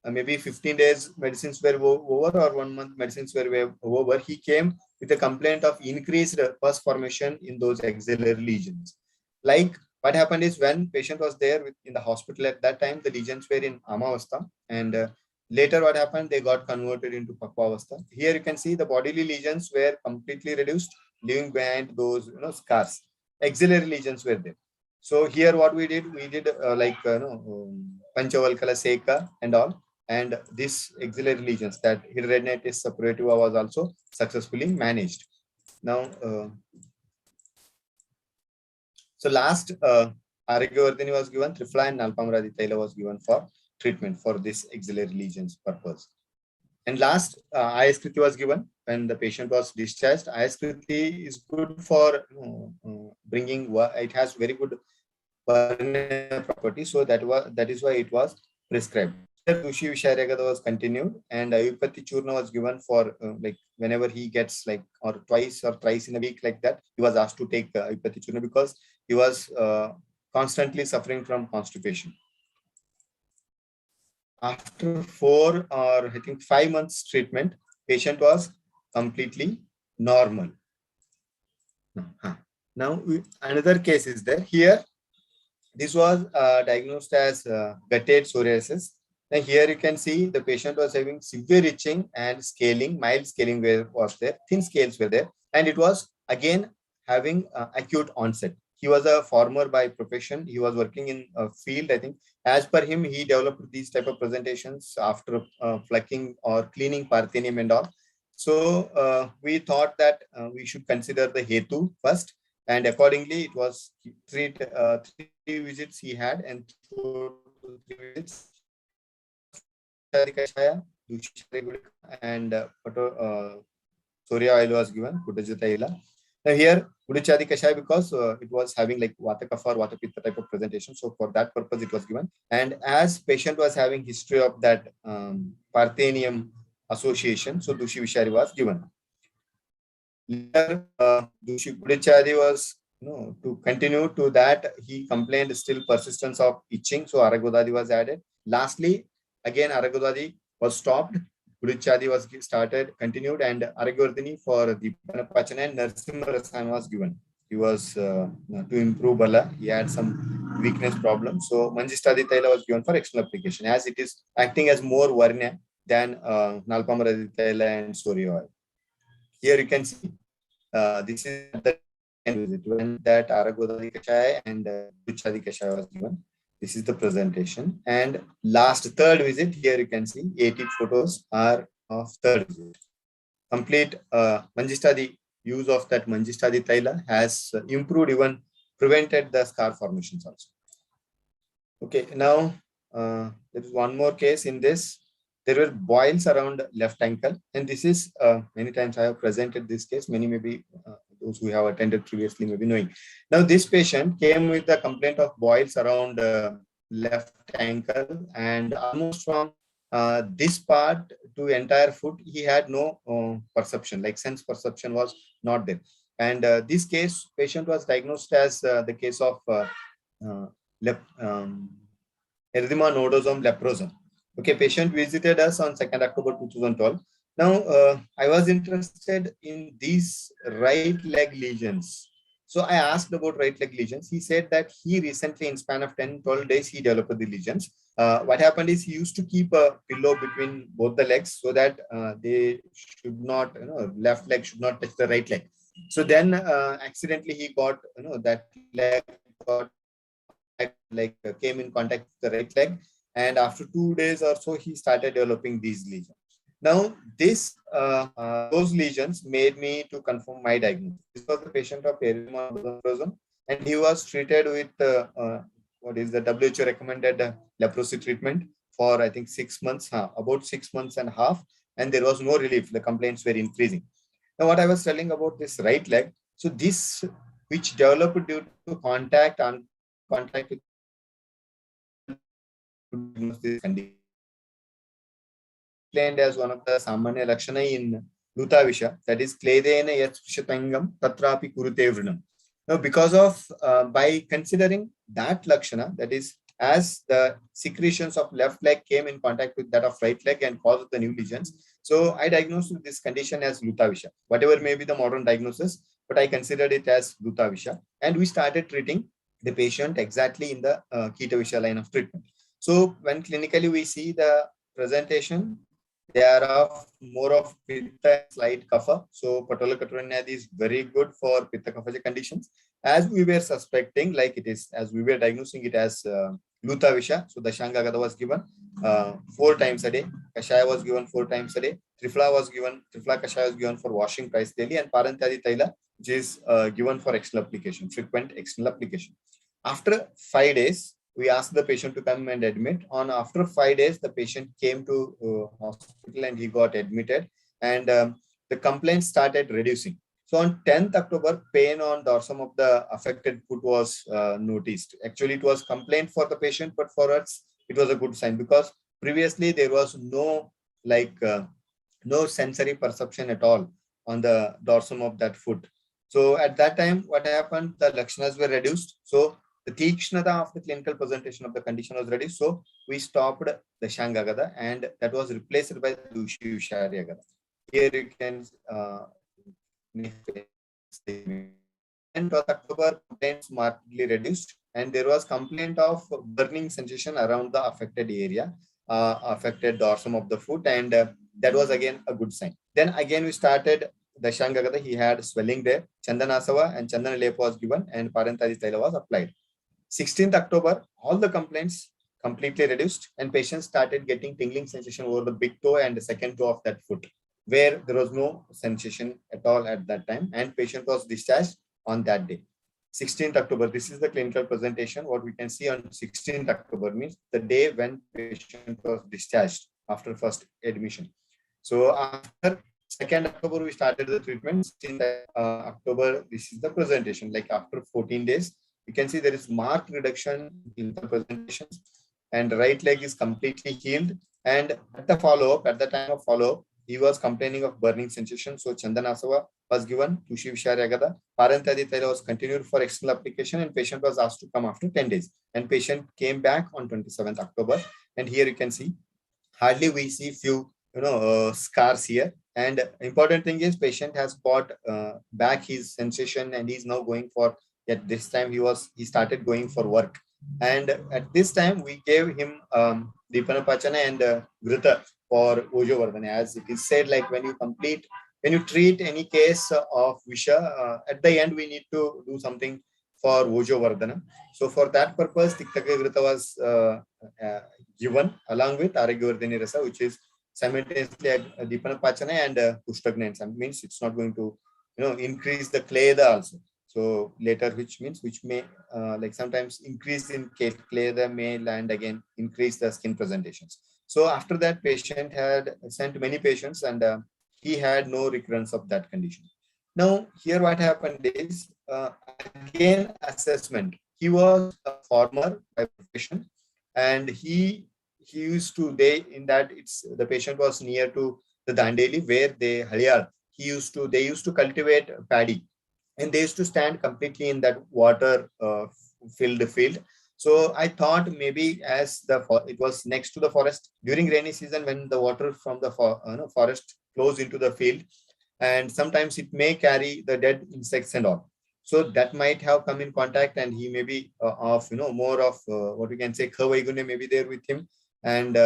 maybe 15 days medicines were over, or 1 month medicines were over, he came with a complaint of increased pus formation in those axillary lesions. Like what happened is, when patient was there in the hospital at that time, the lesions were in Amavastha, and later what happened, they got converted into Pakvavastha. Here you can see the bodily lesions were completely reduced, leaving behind those scars. Axillary lesions were there. So here what we did Panchavalkala Seka and all, and this axillary lesions, that hidradenitis suppurativa was also successfully managed. Now, so last Aragyavardhini was given, Trifla and Nalpamaradi Taila was given for treatment for this axillary lesions purpose. And last, Ayaskriti was given when the patient was discharged. Ayaskriti is good for bringing, it has very good property, so that is why it was prescribed. Dushi Visharagada was continued, and Ayurveda Churna was given for like whenever he gets like, or twice or thrice in a week, like that, he was asked to take Ayurveda Churna because he was constantly suffering from constipation. After 4 or I think 5 months treatment, patient was completely normal. Now another case is there. Here, this was diagnosed as gutted psoriasis. Now here you can see the patient was having severe itching and scaling, mild scaling was there, thin scales were there, and it was again having acute onset. He was a farmer by profession. He was working in a field, I think. As per him, he developed these type of presentations after flecking or cleaning Parthenium and all. So we thought that we should consider the Hetu first, and accordingly it was three visits he had, and 3 visits and Soria oil was given, Kudajataila. Now here, Udichadi Kashaya, because it was having like Vata Kapha or Vata Pitta type of presentation. So for that purpose, it was given. And as patient was having history of that Parthenium association, so Dushi Vishari was given. Later, Dushi Udichadi was, to continue to that, he complained still persistence of itching. So Aragodadi was added. Lastly, again, Aragodadi was stopped. Udichadi was started, continued, and Aragyavardhini for the Panapachana and Narsimha Rasan was given. He was to improve Bala. He had some weakness problem. So Manjistadi Taila was given for external application, as it is acting as more Varnya than Nalpamaradi Taila and Soria oil. Here you can see this is the visit when that Aragodadi Kashaya and Udichadi Kashaya was given. This is the presentation. And last third visit, here you can see 80 photos are of third visit. Complete Manjistadi, use of that Manjistadi Taila has improved, even prevented the scar formations also. Okay, now there is one more case in this. There were boils around left ankle, and this is many times I have presented this case. Many maybe those who have attended previously may be knowing. Now this patient came with a complaint of boils around left ankle, and almost from this part to entire foot, he had no perception, like sense perception was not there. And this case, patient was diagnosed as the case of erythema nodosum leprosum. Okay, patient visited us on 2nd October 2012. Now, I was interested in these right leg lesions. So I asked about right leg lesions. He said that he recently, in span of 10-12 days, he developed the lesions. What happened is he used to keep a pillow between both the legs so that they should not, left leg should not touch the right leg. So then accidentally he got, that leg got came in contact with the right leg. And after 2 days or so, he started developing these lesions. Now, those lesions made me to confirm my diagnosis. This was the patient of erythema nodosum, and he was treated with what is the WHO recommended leprosy treatment for I think 6 months, about 6 months and a half, and there was no relief. The complaints were increasing. Now, what I was telling about this right leg. So this, which developed due to contact with this condition, explained as one of the samanya lakshana in Lutavisha, that is kledena yat sprishatangam tatrapi kurute vrinam. Now, because of by considering that lakshana, that is, as the secretions of left leg came in contact with that of right leg and caused the new lesions, so I diagnosed this condition as Lutavisha. Whatever may be the modern diagnosis, but I considered it as Lutavisha, and we started treating the patient exactly in the Ketavisha line of treatment. So when clinically we see the presentation, they are of more of pitta and slight kapha. So patologicatorinad is very good for pitta kapha conditions. As we were suspecting, like it is, as we were diagnosing it as Lutavisha. So the Agada was given 4 times a day. Kashaya was given 4 times a day. Trifla Kashaya was given for washing twice daily, and Parantadi Taila, which is given for external application, frequent external application. After 5 days, we asked the patient to come and admit. After 5 days, the patient came to hospital and he got admitted, and the complaints started reducing. So on 10th October, pain on dorsum of the affected foot was noticed. Actually, it was complaint for the patient, but for us, it was a good sign, because previously there was no no sensory perception at all on the dorsum of that foot. So at that time, what happened? The lakshanas were reduced. So the tikshnata of the clinical presentation of the condition was reduced. So we stopped the Agada, and that was replaced by Dushisha Agada. Here you can and October, complaints markedly reduced, and there was complaint of burning sensation around the affected area, affected dorsum of the foot, and that was again a good sign. Then again we started the Shangagada. He had swelling there. Chandanasava and Chandana Lepa was given, and Parantadi Taila was applied. 16th October, all the complaints completely reduced, and patients started getting tingling sensation over the big toe and the second toe of that foot, where there was no sensation at all at that time, and patient was discharged on that day. 16th October, this is the clinical presentation. What we can see on 16th October means the day when patient was discharged after first admission. So after 2nd October, we started the treatment. 16th October, this is the presentation. Like after 14 days, you can see there is marked reduction in the presentations, and right leg is completely healed. And at the follow-up, at the time of follow-up, he was complaining of burning sensation. So Chandanasava was given to Agada. Parantadi Taila was continued for external application, and patient was asked to come after 10 days. And patient came back on 27th October. And here you can see, hardly we see few scars here. And important thing is patient has got back his sensation, and he's now going for, at this time he started going for work. And at this time we gave him Dipana Pachana and Grita for Ojo Vardhana, as it is said, like when you treat any case of Visha, at the end we need to do something for Ojo Vardhana. So for that purpose, Tiktaka Grita was given along with Aragyavardhani Rasa, which is simultaneously a Dipana Pachana and Kushtagna. Means it's not going to increase the kleda also. So later, which may like sometimes increase in kleda may land again, increase the skin presentations. So after that, patient had sent many patients, and he had no recurrence of that condition. Now here what happened is again assessment. He was a farmer by profession, and he used to the patient was near to the Dandeli where they Haliyar. They used to cultivate paddy, and they used to stand completely in that water filled field. So I thought maybe as it was next to the forest during rainy season, when the water from the forest flows into the field, and sometimes it may carry the dead insects and all. So that might have come in contact, and he may be of more of what we can say Kavaigune may be there with him, and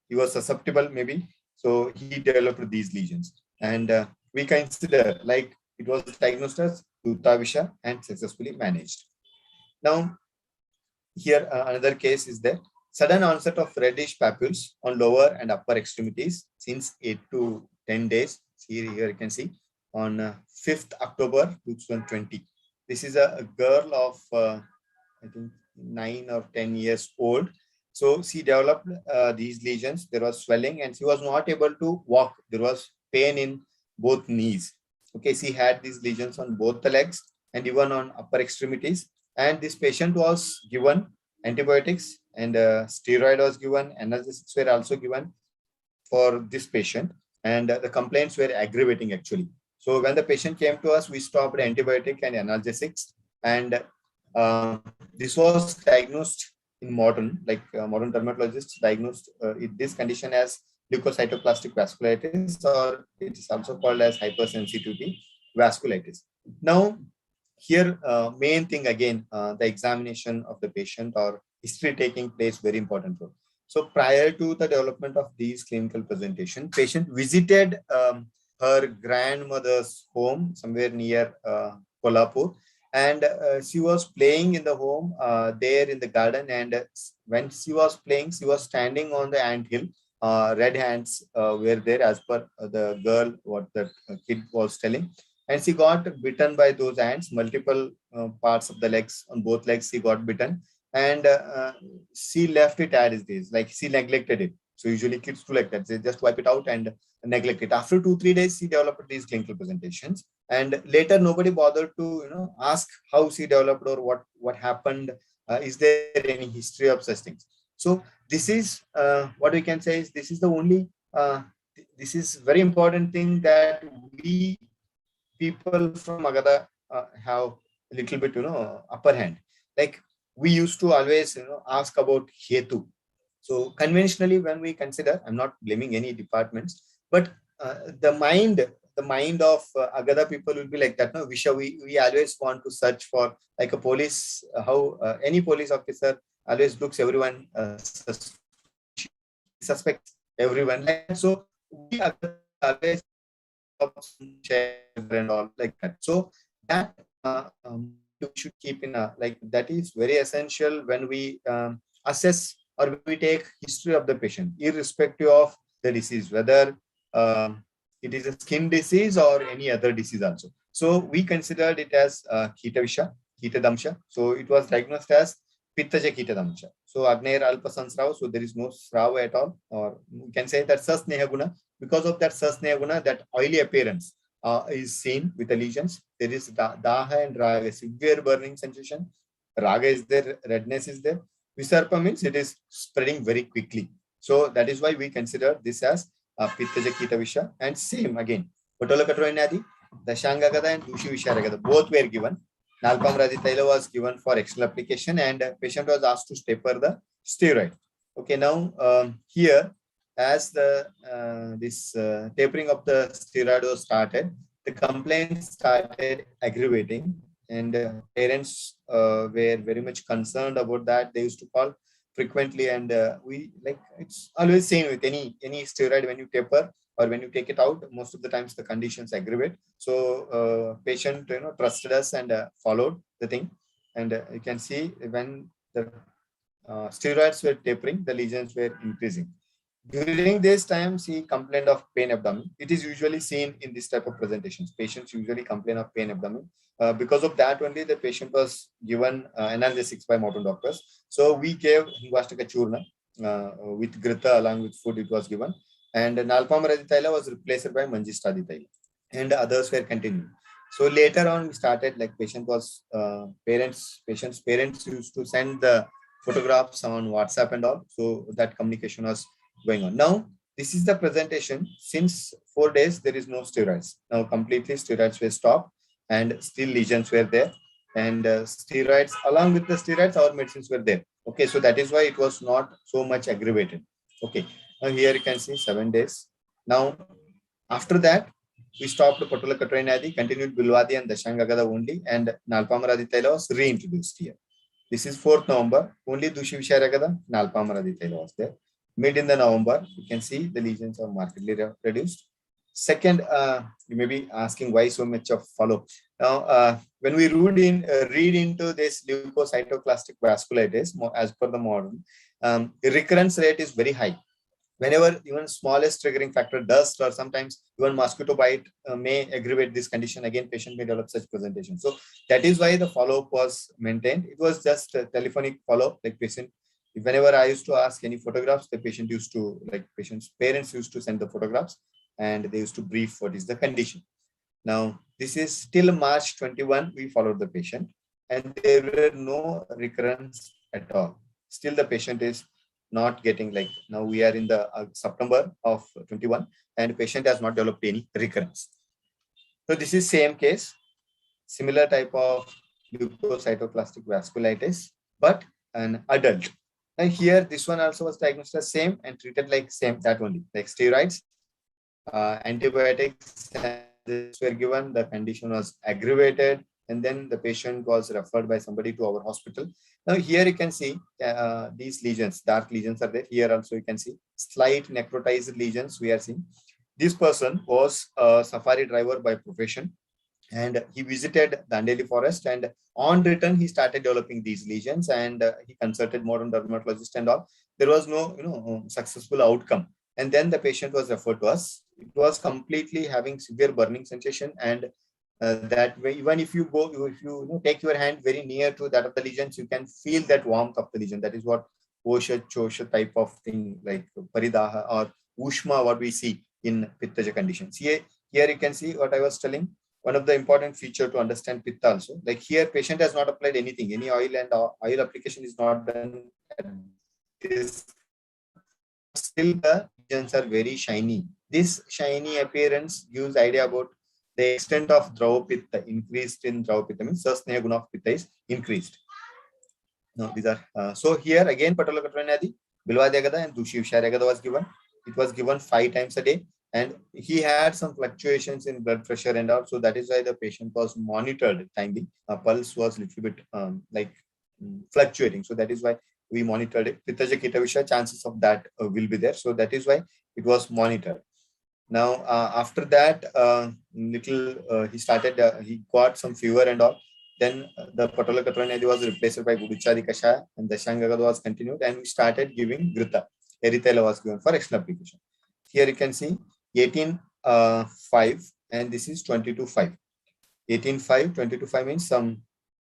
he was susceptible maybe. So he developed these lesions, and we consider like it was diagnosed as Lutavisha and successfully managed. Now here another case is there. Sudden onset of reddish papules on lower and upper extremities since 8 to 10 days. Here you can see on 5th October 2020. This is a girl of I think 9 or 10 years old. So she developed these lesions. There was swelling, and she was not able to walk. There was pain in both knees. Okay, she had these lesions on both the legs and even on upper extremities. And this patient was given antibiotics and steroid was given, analgesics were also given for this patient. And the complaints were aggravating actually. So when the patient came to us, we stopped antibiotic and analgesics. And this was diagnosed in modern dermatologists diagnosed this condition as leukocytoplastic vasculitis, or it is also called as hypersensitivity vasculitis. Now, here, main thing again, the examination of the patient or history taking place very important role. So prior to the development of these clinical presentation, patient visited her grandmother's home somewhere near Kolhapur, and she was playing in the home there in the garden. And when she was playing, she was standing on the ant hill. Red hands were there, as per the girl, what the kid was telling. And she got bitten by those ants, multiple parts of the legs, on both legs she got bitten. And she left it as it is, like she neglected it. So usually kids do like that, they just wipe it out and neglect it. After 2-3 days, she developed these clinical presentations, and later nobody bothered to ask how she developed or what happened. Is there any history of such things? So this is what we can say is, this is the only this is very important thing that we people from Agada have a little bit upper hand. Like, we used to always ask about hetu. So conventionally, when we consider, I'm not blaming any departments, but the mind of Agada people will be like that. No, Visha, we always want to search for, like a police, how any police officer always looks everyone suspects everyone. Like, so we always and all like that. So that we should keep in like that is very essential when we assess or when we take history of the patient, irrespective of the disease, whether it is a skin disease or any other disease also. So we considered it as Kitadamsha. So it was diagnosed as Pittaja Kitadamsha. So Agner Alpa Sansrava, so there is no Srava at all, or we can say that Sasneha Guna. Because of that Sasneha Guna, that oily appearance is seen with the lesions. There is Daha and Raga, severe burning sensation. Raga is there, redness is there. Visarpa means it is spreading very quickly. So that is why we consider this as Pittaja Kitavisha. And same again, Potola Katroinadi, the Shangagada and Dushi Visharagada, both were given. Nalpamradi Taila was given for external application, and patient was asked to taper the steroid. Okay, now here, as the this tapering of the steroid was started, the complaints started aggravating, and parents were very much concerned about that. They used to call frequently, and we like it's always same with any steroid. When you taper or when you take it out, most of the times the conditions aggravate. So patient trusted us and followed the thing, and you can see when the steroids were tapering, the lesions were increasing. During this time, she complained of pain abdomen. It is usually seen in this type of presentations. Patients usually complain of pain abdomen. Because of that only, the patient was given analgesics by modern doctors. So we gave Hingvastika Churna with Grita along with food, it was given. And Nalpamradi Taila was replaced by Manjistadi Taila. And others were continued. So later on, we started, like patient was, patient's parents used to send the photographs on WhatsApp and all. So that communication was going on. Now, this is the presentation. Since 4 days, there is no steroids. Now, completely steroids were stopped, and still lesions were there. And steroids, along with the steroids, our medicines were there. Okay, so that is why it was not so much aggravated. Okay, now here you can see 7 days. Now, after that, we stopped Patula Katrainadi, continued Bilwadi and Dashangagada only, and Nalpamaradi Taila was reintroduced here. This is 4th November. Only Dushi Visharagada, Nalpamaradi Taila was there. Mid in the November, you can see the lesions are markedly reduced. Second, you may be asking why so much of follow. Now, when we read into this leukocytoclastic vasculitis, as per the modern, the recurrence rate is very high. Whenever even smallest triggering factor, dust or sometimes even mosquito bite may aggravate this condition, again patient may develop such presentation. So that is why the follow-up was maintained. It was just a telephonic follow-up, like patient. Whenever I used to ask any photographs, the patient used to, like patient's parents used to send the photographs, and they used to brief what is the condition. Now, this is till March 21, we followed the patient and there were no recurrence at all. Still the patient is not getting, like, now we are in the September of 21 and patient has not developed any recurrence. So this is same case, similar type of leukocytoclastic vasculitis, but an adult. And here, this one also was diagnosed as same and treated like same, that only, like steroids, antibiotics were given, the condition was aggravated, and then the patient was referred by somebody to our hospital. Now here you can see these lesions, dark lesions are there. Here also you can see slight necrotized lesions we are seeing. This person was a safari driver by profession, and he visited the Andeli forest, and on return he started developing these lesions, and he consulted modern dermatologist and all. There was no successful outcome, and then the patient was referred to us. It was completely having severe burning sensation, and that way, even if you go, if you take your hand very near to that of the lesions, you can feel that warmth of the lesion. That is what Osha Chosha type of thing, like Paridaha or Ushma, what we see in Pittaja conditions. Here you can see what I was telling. One of the important feature to understand Pitta also, like here patient has not applied anything, any oil, and oil application is not done at this. Still the lesions are very shiny. This shiny appearance gives idea about the extent of Drava Pitta. Increased in Drava Pitta means Sasneha Guna of Pitta is increased. No, these are so here again Patolakatranyadi, Bilwadi Agada and Dushi Vishar Agada was given. It was given 5 times a day. And he had some fluctuations in blood pressure and all. So that is why the patient was monitored timely. Pulse was a little bit fluctuating. So that is why we monitored it. Pittaja Kitavisha, chances of that will be there. So that is why it was monitored. Now, after that, he started, he got some fever and all. Then the Patolakatranyadi was replaced by Gudicha DIKSHA and the Shangagad was continued. And we started giving Grita. Erythela was given for extra application. Here you can see 18.5 and this is 22.5. 18.5, 22.5 means some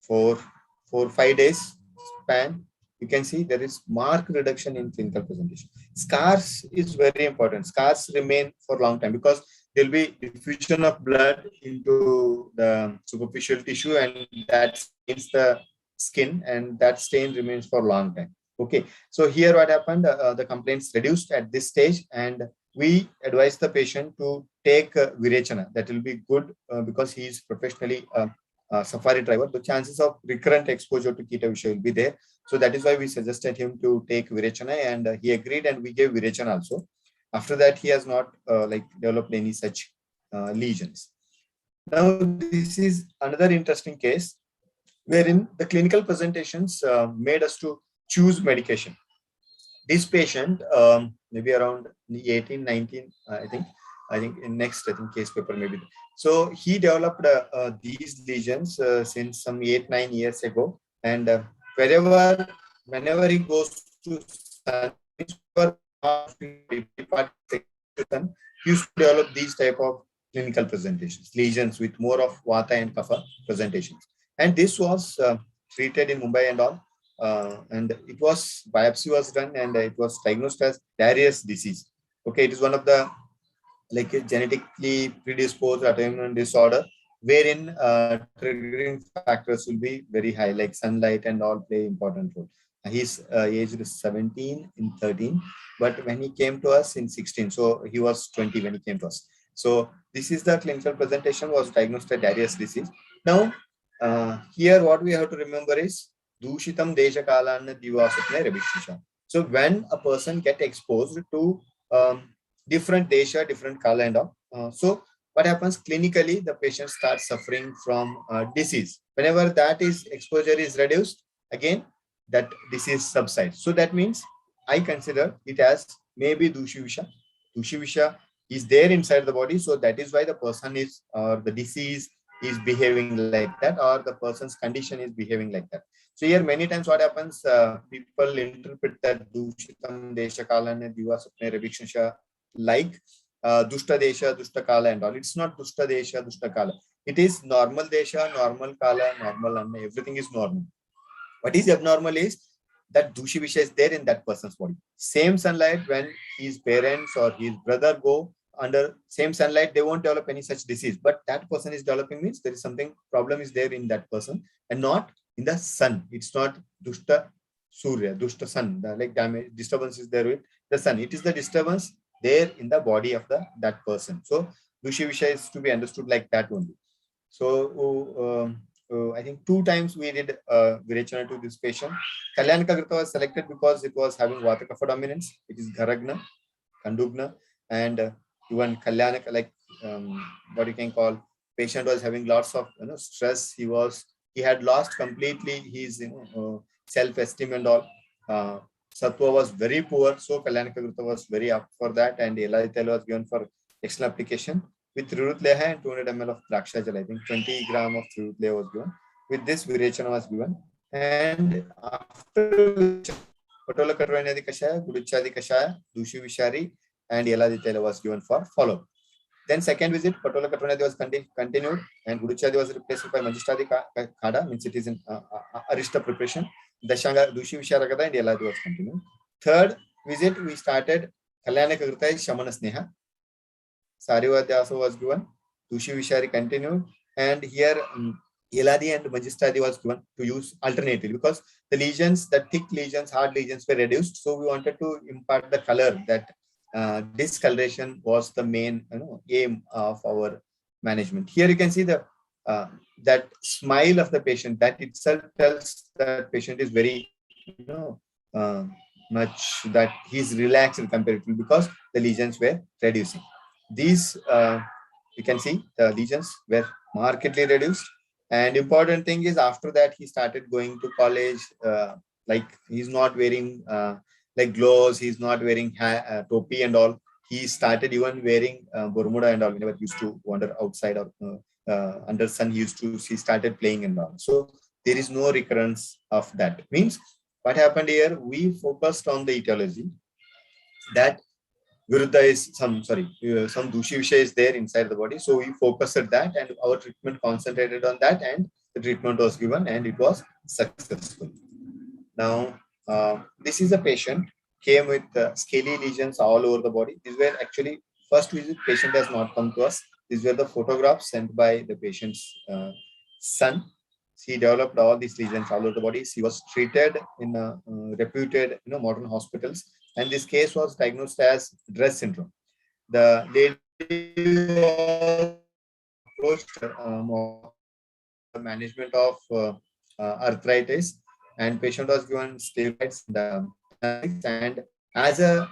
4-5 days span. You can see there is marked reduction in clinical presentation. Scars is very important. Scars remain for a long time because there will be diffusion of blood into the superficial tissue and that stains the skin and that stain remains for a long time. Okay, so here what happened, the complaints reduced at this stage and we advise the patient to take Virechana. That will be good because he is professionally a safari driver. The chances of recurrent exposure to Kitavisha will be there. So that is why we suggested him to take Virechana and he agreed and we gave Virechana also. After that, he has not developed any such lesions. Now, this is another interesting case wherein the clinical presentations made us to choose medication. This patient, maybe around 18, 19, I think in next, case paper maybe. So he developed these lesions since some 8-9 years ago. And whenever he goes to sun, he used to develop these type of clinical presentations, lesions with more of Vata and Kapha presentations. And this was treated in Mumbai and all. And it was biopsy was done and it was diagnosed as Darius disease. Okay, it is one of the genetically predisposed autoimmune disorder wherein triggering factors will be very high, like sunlight and all play important role. His age is 17 in 13, but when he came to us in 16, so he was 20 when he came to us. So this is the clinical presentation, was diagnosed as Darius disease. Now, here what we have to remember is Dushitam Desha Kalanna Divasutne Ravishisha. So when a person get exposed to different Desha, different Kala and all, so what happens clinically, the patient starts suffering from disease. Whenever that is exposure is reduced, again, that disease subsides. So that means I consider it as maybe Dushivisha. Dushivisha is there inside the body. So that is why the person is, or the disease is behaving like that, or the person's condition is behaving like that. So here many times what happens, people interpret that Dushitam Desha Kalana Divasupne Ravikshansha like Dushta Desha, Dushta Kala and all. It's not Dushta Desha, Dushta Kala. It is normal Desha, normal Kala, normal Anna. Everything is normal. What is abnormal is that Dushivisha is there in that person's body. Same sunlight when his parents or his brother go under same sunlight, they won't develop any such disease. But that person is developing means there is something problem is there in that person and not in the sun. It's not dushta surya, dushta sun, the like damage disturbance is there with the sun. It is the disturbance there in the body of that person. So Dushi Visha is to be understood like that only. So I think 2 times we did Virechana to this patient. Kalyanaka Grita was selected because it was having Vata Kapha dominance. It is Gharagna, Kandugna, and even Kalyanaka, like what you can call, patient was having lots of stress. He had lost completely his self-esteem and all. Sattva was very poor, so Kalyanaka Grita was very up for that, and Elaithala was given for external application with Trivut Leha and 200 ml of Draksha Jal. I think 20 gram of Trivut Leha was given. With this, Virechana was given. And after Patola Katranadi Kashaya, Guduchadi Kashaya, Dushi Vishari, and Elaithala was given for follow-up. Then second visit, Patola Katranadi was continued, and Guduchadi was replaced by Majistadi Kada, means it is in Arista preparation. Dashanga, Dushi Visharagada, and Elaithala was continued. Third visit, we started Kalyanaka Grita Shamana Sneha. Sarivadhyasa was given, Dushi Vishari continued, and here Yeladi and Majistadi was given to use alternatively because the lesions, the thick lesions, hard lesions were reduced. So we wanted to impart the color that discoloration was the main aim of our management. Here you can see the that smile of the patient. That itself tells that patient is very much that he's relaxed comparatively because the lesions were reducing. These you can see the lesions were markedly reduced. And important thing is after that he started going to college. Like he's not wearing like gloves, he's not wearing topi and all. He started even wearing Bermuda and all. He never used to wander outside or under sun. He started playing and all. So there is no recurrence of that. Means what happened here? We focused on the etiology that Viruddha is some Dushi Visha is there inside the body. So we focused at that and our treatment concentrated on that, and the treatment was given and it was successful. Now, this is a patient came with scaly lesions all over the body. These were actually first visit, patient has not come to us. These were the photographs sent by the patient's son. He developed all these lesions all over the body. He was treated in reputed modern hospitals, and this case was diagnosed as DRESS syndrome. The lady approached management of arthritis, and patient was given steroids and as a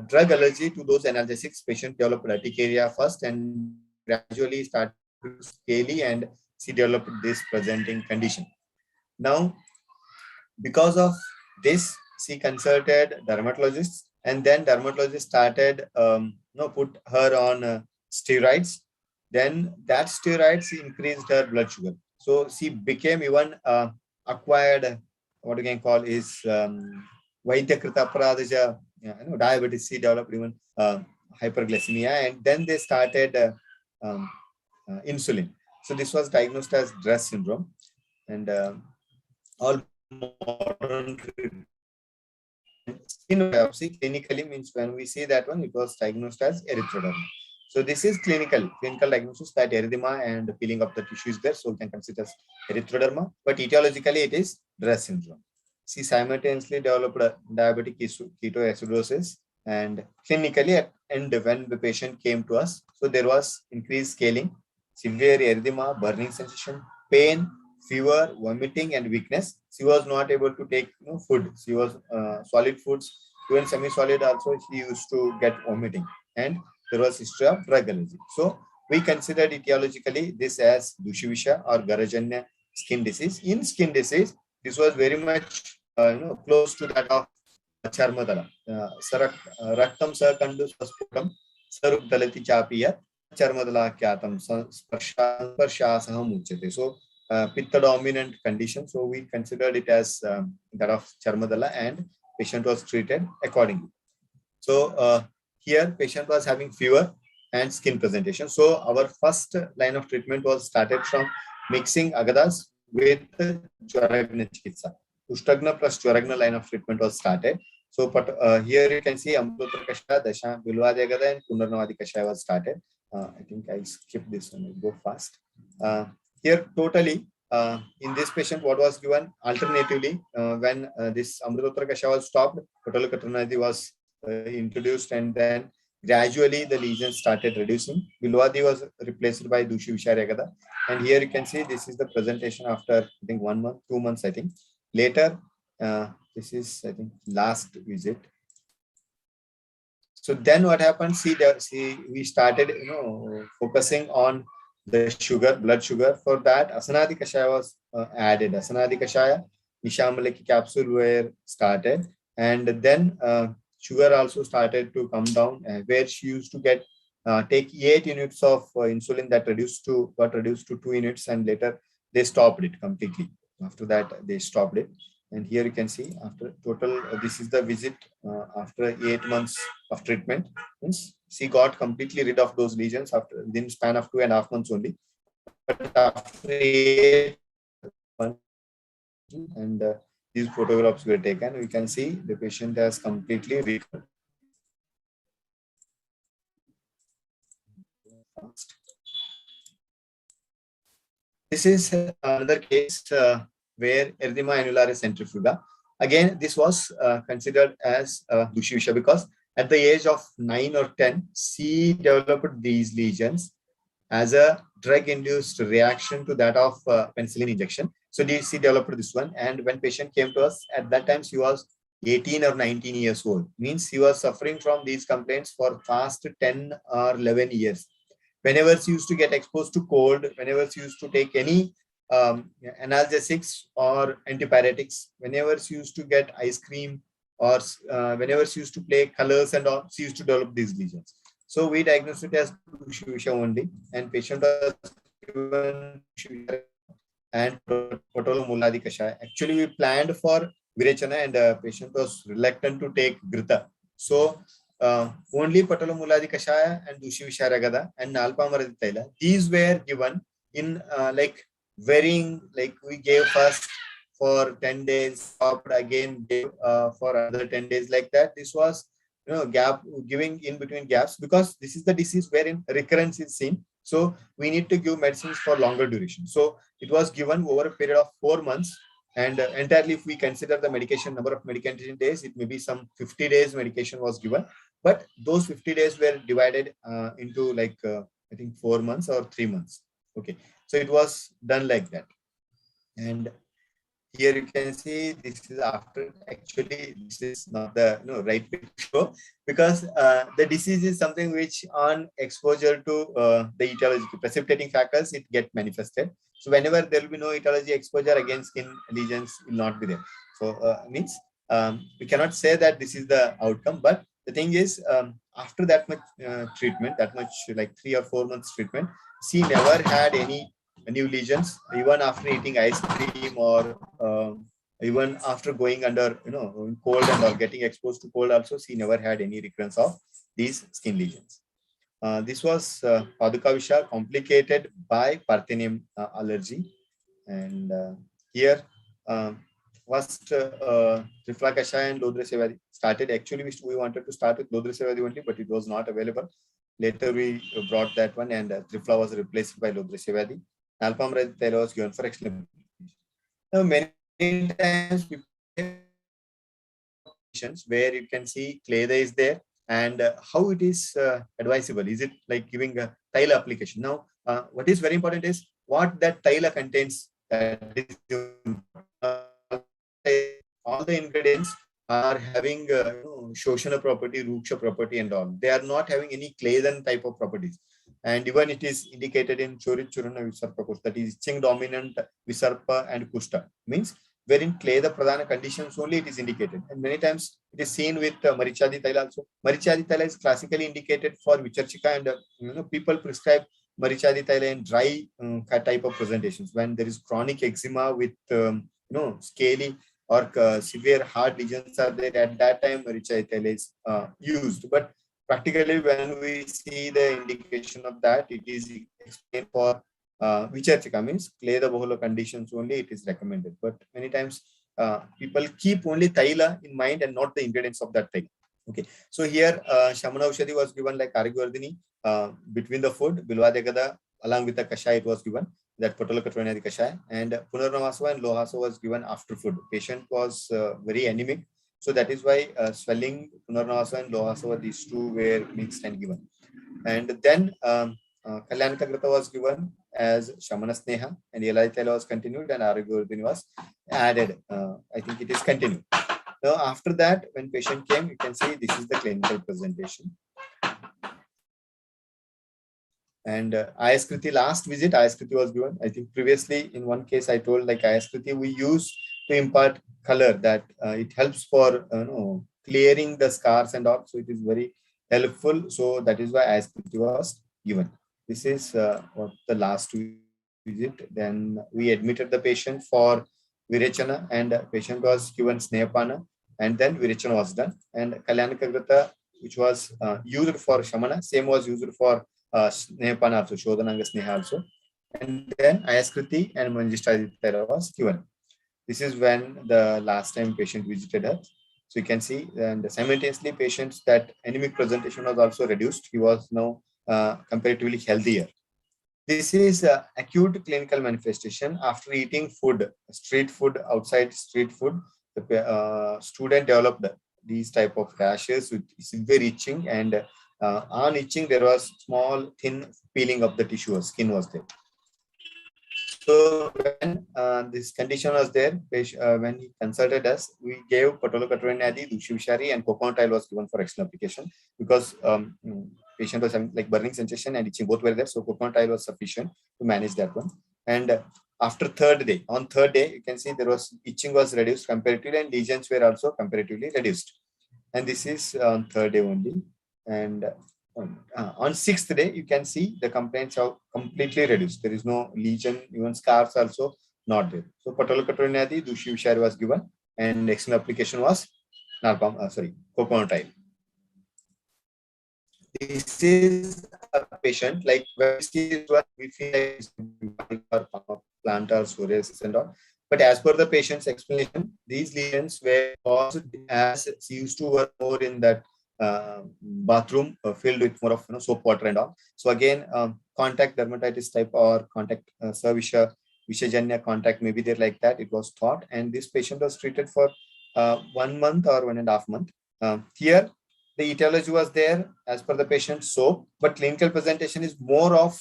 drug allergy to those analgesics, patient developed urticaria first and gradually started scaly, and she developed this presenting condition. Now, because of this, she consulted dermatologists, and then dermatologist started put her on steroids. Then that steroids increased her blood sugar. So she became even acquired, what you can call is Vaidyakrita Paradaja, diabetes. She developed even hyperglycemia, and then they started insulin. So this was diagnosed as DRESS syndrome, and all modern skin biopsy clinically means when we see that one, it was diagnosed as erythroderma. So this is clinical diagnosis that erythema and peeling of the tissue is there, so we can consider as erythroderma. But etiologically, it is DRESS syndrome. She simultaneously developed diabetic ketoacidosis, and clinically at end when the patient came to us, so there was increased scaling, severe erythema, burning sensation, pain, fever, vomiting, and weakness. She was not able to take food. She was solid foods, even semi-solid also she used to get vomiting, and there was history of drug allergy. So we considered etiologically this as Dushi Visha or Garajanya skin disease. In skin disease, this was very much close to that of Charmadala. Raktam Sakandu Sputam Sarup Dalati Chapiyat Charmadala Kyatam Sparshasaham Uchate. So pitta dominant condition. So we considered it as that of Charmadala, and patient was treated accordingly. So here patient was having fever and skin presentation. So our first line of treatment was started from mixing Agadas with Chyawanprash Chikitsa. Ushtagna plus Chyawanprash line of treatment was started. So, but here you can see Amrutra Kashaya, Dasha, Bilwadi Agada, and Punarnavadi Kashaya was started. I think I'll skip this one, I'll go fast. Here, totally, in this patient, what was given alternatively when this Amrutra Kashaya was stopped, Patala Katranadi was introduced, and then gradually the lesions started reducing. Bilwadi was replaced by Dushi Visharagada. And here you can see this is the presentation after, I think, 1 month, 2 months, I think. Later, this is, I think, last visit. So then what happened? See, we started, focusing on the sugar, blood sugar. For that, Asanadi Kashaya was added. Asanadi Kashaya, Nishamalaki capsule were started. And then sugar also started to come down, where she used to get take 8 units of insulin that got reduced to 2 units, and later they stopped it completely. After that, they stopped it. And here you can see after total, this is the visit after 8 months of treatment. Means she got completely rid of those lesions after within span of 2.5 months only. But after 8 months, and these photographs were taken, we can see the patient has completely recovered. This is another case where erythema annularis centrifuga. Again, this was considered as Dushivisha because at the age of 9 or 10, she developed these lesions as a drug-induced reaction to that of penicillin injection. So she developed this one, and when patient came to us, at that time she was 18 or 19 years old. Means she was suffering from these complaints for past 10 or 11 years. Whenever she used to get exposed to cold, whenever she used to take any analgesics or antipyretics, whenever she used to get ice cream, or whenever she used to play colors and all, she used to develop these lesions. So we diagnosed it as Dushivisha only, and patient was given and Potolo Muladi Kashaya. Actually, we planned for Virechana, and patient was reluctant to take Grita. So only Patolo Muladi Kashaya and Dushivisha Ragada and Nalpamaradhi Taila, these were given in like varying, like we gave first for 10 days, stopped again, gave for another 10 days, like that. This was gap, giving in between gaps, because this is the disease wherein recurrence is seen. So we need to give medicines for longer duration. So it was given over a period of 4 months, and entirely if we consider the medication number of medication days, it may be some 50 days medication was given, but those 50 days were divided into like I think 4 months or 3 months. Okay, so it was done like that. And here you can see this is after. Actually, this is not the right way to show, because the disease is something which on exposure to the etiology precipitating factors, it get manifested. So whenever there will be no etiology exposure, again skin lesions will not be there. So means we cannot say that this is the outcome, but the thing is after that much treatment, that much like 3 or 4 months treatment, she never had any new lesions, even after eating ice cream, or even after going under cold and or getting exposed to cold also, she never had any recurrence of these skin lesions. This was Paduka Visha complicated by Parthenium allergy. And here first Trifla Kashaya and Lodre Sevadi started. Actually we wanted to start with Lodre Sevadi only, but it was not available. Later we brought that one, and Trifla was replaced by Lodre Sevadi. Alpamrad Taylor was given for external. Now, many times people where you can see Cleda is there, and how it is advisable. Is it like giving a Taila application? Now, what is very important is what that Taila contains. That is all the ingredients are having Shoshana property, Ruksha property, and all. They are not having any Cladan type of properties. And even it is indicated in Chorit Churana Visarpa Kusta, that is Ching dominant Visarpa and Kusta. Means wherein clay the pradhana conditions only it is indicated. And many times it is seen with Marichadi Taila also. Marichadi Taila is classically indicated for Vicharchika, and people prescribe Marichadi Taila in dry type of presentations. When there is chronic eczema with scaly or severe hard lesions are there, at that time Marichadi Taila is used. But practically, when we see the indication of that, it is explained for Vicharchika, means clay the boholo conditions only it is recommended. But many times people keep only Taila in mind and not the ingredients of that Taila. Okay, so here Shamana Aushadhi was given like Arigvardhini between the food, Agada along with the Kashaya it was given, that Patolakatvanadi Kashaya, and Punarnavasa and Lohasa was given after food. Patient was very anemic, so that is why swelling, Punarnavasa and Lohasa, these two were mixed and given. And then Kalyanitagrata was given as Shamana Sneha, and Yelaitela was continued, and Arigvardhini was added. I think it is continued. Now, after that, when patient came, you can see this is the clinical presentation. And Ayaskriti, last visit, Ayaskriti was given. I think previously in one case I told like Ayaskriti we use to impart color, that it helps for clearing the scars and all. So it is very helpful. So that is why Ayaskriti was given. This is what the last visit. Then we admitted the patient for Virechana, and patient was given Snehapana, and then Virechana was done. And Kalyanikagrata, which was used for Shamana, same was used for Snehapana also, Shodhananga Sneha also. And then Ayaskriti and Manjishta was given. This is when the last time patient visited us. So you can see, and simultaneously patients that anemic presentation was also reduced. He was now comparatively healthier. This is acute clinical manifestation after eating food, street food, outside street food. The student developed these type of rashes with severe itching, and on itching there was small thin peeling of the tissue, skin was there. So when this condition was there, when he consulted us, we gave Patolokatranadi, Dushivishari, and coconut oil was given for external application, because patient was having like burning sensation and itching, both were there. So coconut oil was sufficient to manage that one. And after on third day, you can see there was itching was reduced comparatively, and lesions were also comparatively reduced. And this is on third day only. And on sixth day, you can see the complaints are completely reduced. There is no lesion, even scars also not there. So Patolokatranadi, Dushivishari was given, and external application was coconut oil. This is a patient, like when we see this one, we feel like plantar psoriasis and all. But as per the patient's explanation, these lesions were caused as she used to work more in that bathroom filled with more of soap water and all. So again, contact dermatitis type or contact Vishajanya contact, maybe they're like that. It was thought, and this patient was treated for 1 month or 1.5 months. Here, the etiology was there as per the patient's soap, but clinical presentation is more of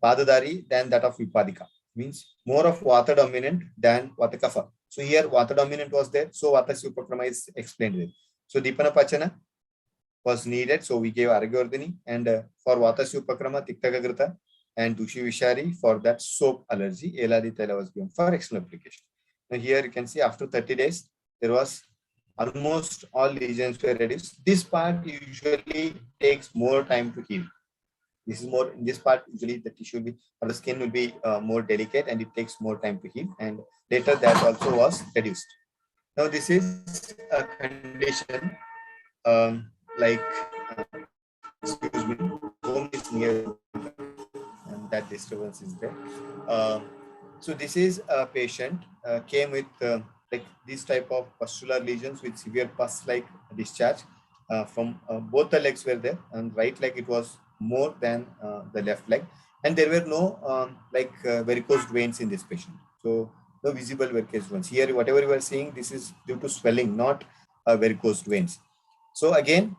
Badadari than that of Vipadika. Means more of Vata dominant than Vata Kapha. So here Vata dominant was there, so Vata Supakrama is explained there. So Dipana Pachana was needed, so we gave Arigvardhini, and for Vata Supakrama, Tiktagagrata and Dushivishari for that soap allergy, Eladi Tela was given for external application. Now here you can see after 30 days, there was almost all lesions were reduced. This part usually takes more time to heal. This is more, in this part, usually the tissue will be, or the skin will be more delicate, and it takes more time to heal. And later that also was reduced. Now this is a condition like, excuse me, home is near, and that disturbance is there. So this is a patient came with like this type of pustular lesions with severe pus-like discharge from both the legs were there, and right leg it was more than the left leg, and there were no varicose veins in this patient. So no visible varicose veins. Here, whatever you are seeing, this is due to swelling, not varicose veins. So again,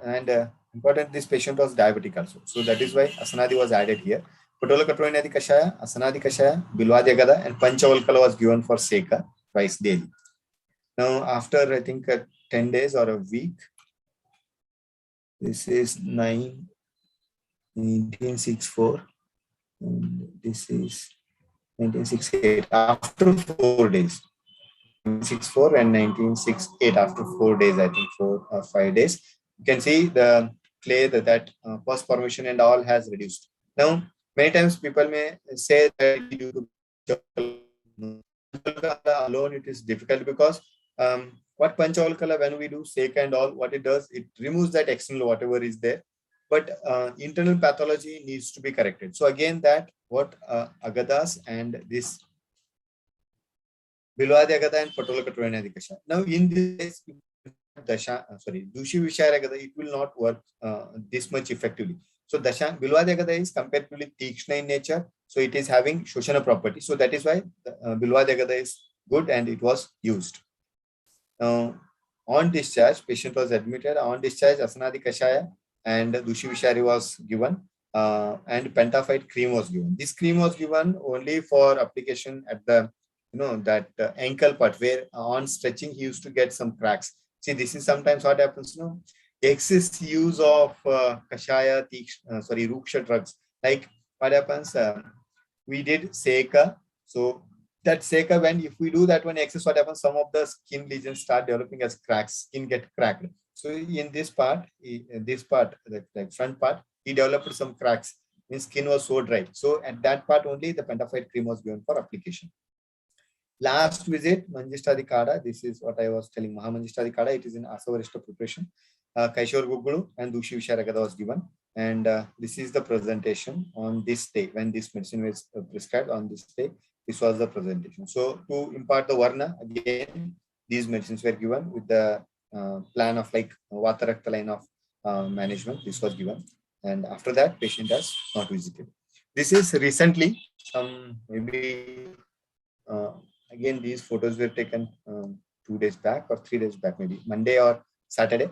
and important, this patient was diabetic also. So that is why Asanadi was added here. Patolokatranadi Kashaya, Asanadi Kashaya, Bilwadi Agada, and Panchavalkala was given for Seka twice daily. Now, after I think 10 days or a week, this is 1964, and this is 1968. After 4 days, 1964 and 1968, after 4 days, I think 4 or 5 days, you can see the clay that pus formation and all has reduced. Now, many times people may say that due to alone it is difficult, because what Panchavalkala, when we do Seka and all, what it does, it removes that external whatever is there, but internal pathology needs to be corrected. So again, that what Agadas and this Bilwadi Agada and Patolakatrvanadi Kasha. Now in this Dushi Vishaya Agada, it will not work this much effectively. So Bilwadi Agada is comparatively Tikshna in nature, so it is having Shoshana property. So that is why Bilwadi Agada is good and it was used. On discharge, patient was admitted. On discharge, Asanadi Kashaya and Dushi Vishari was given, and Pentaphyte cream was given. This cream was given only for application at the that ankle part where on stretching he used to get some cracks. See, this is sometimes what happens. Excess use of Kashaya, Ruksha drugs. Like what happens? We did Seka, so that Seka, when if we do that one excess, what happens? Some of the skin lesions start developing as cracks, skin get cracked. So in this part, the front part, he developed some cracks. His skin was so dry. So at that part only, the Pentaphyte cream was given for application. Last visit, Manjishtadikada. This is what I was telling. Mahamanjishtadikada. It is in Asavarishta preparation. Kaishor Gugulu and Dushi Visharagada was given. And this is the presentation on this day when this medicine was prescribed on this day. This was the presentation. So to impart the Varna, again, these medicines were given with the plan of like Vatarakta line of management. This was given. And after that, patient has not visited. This is recently, some maybe, again, these photos were taken 2 days back or 3 days back, maybe Monday or Saturday.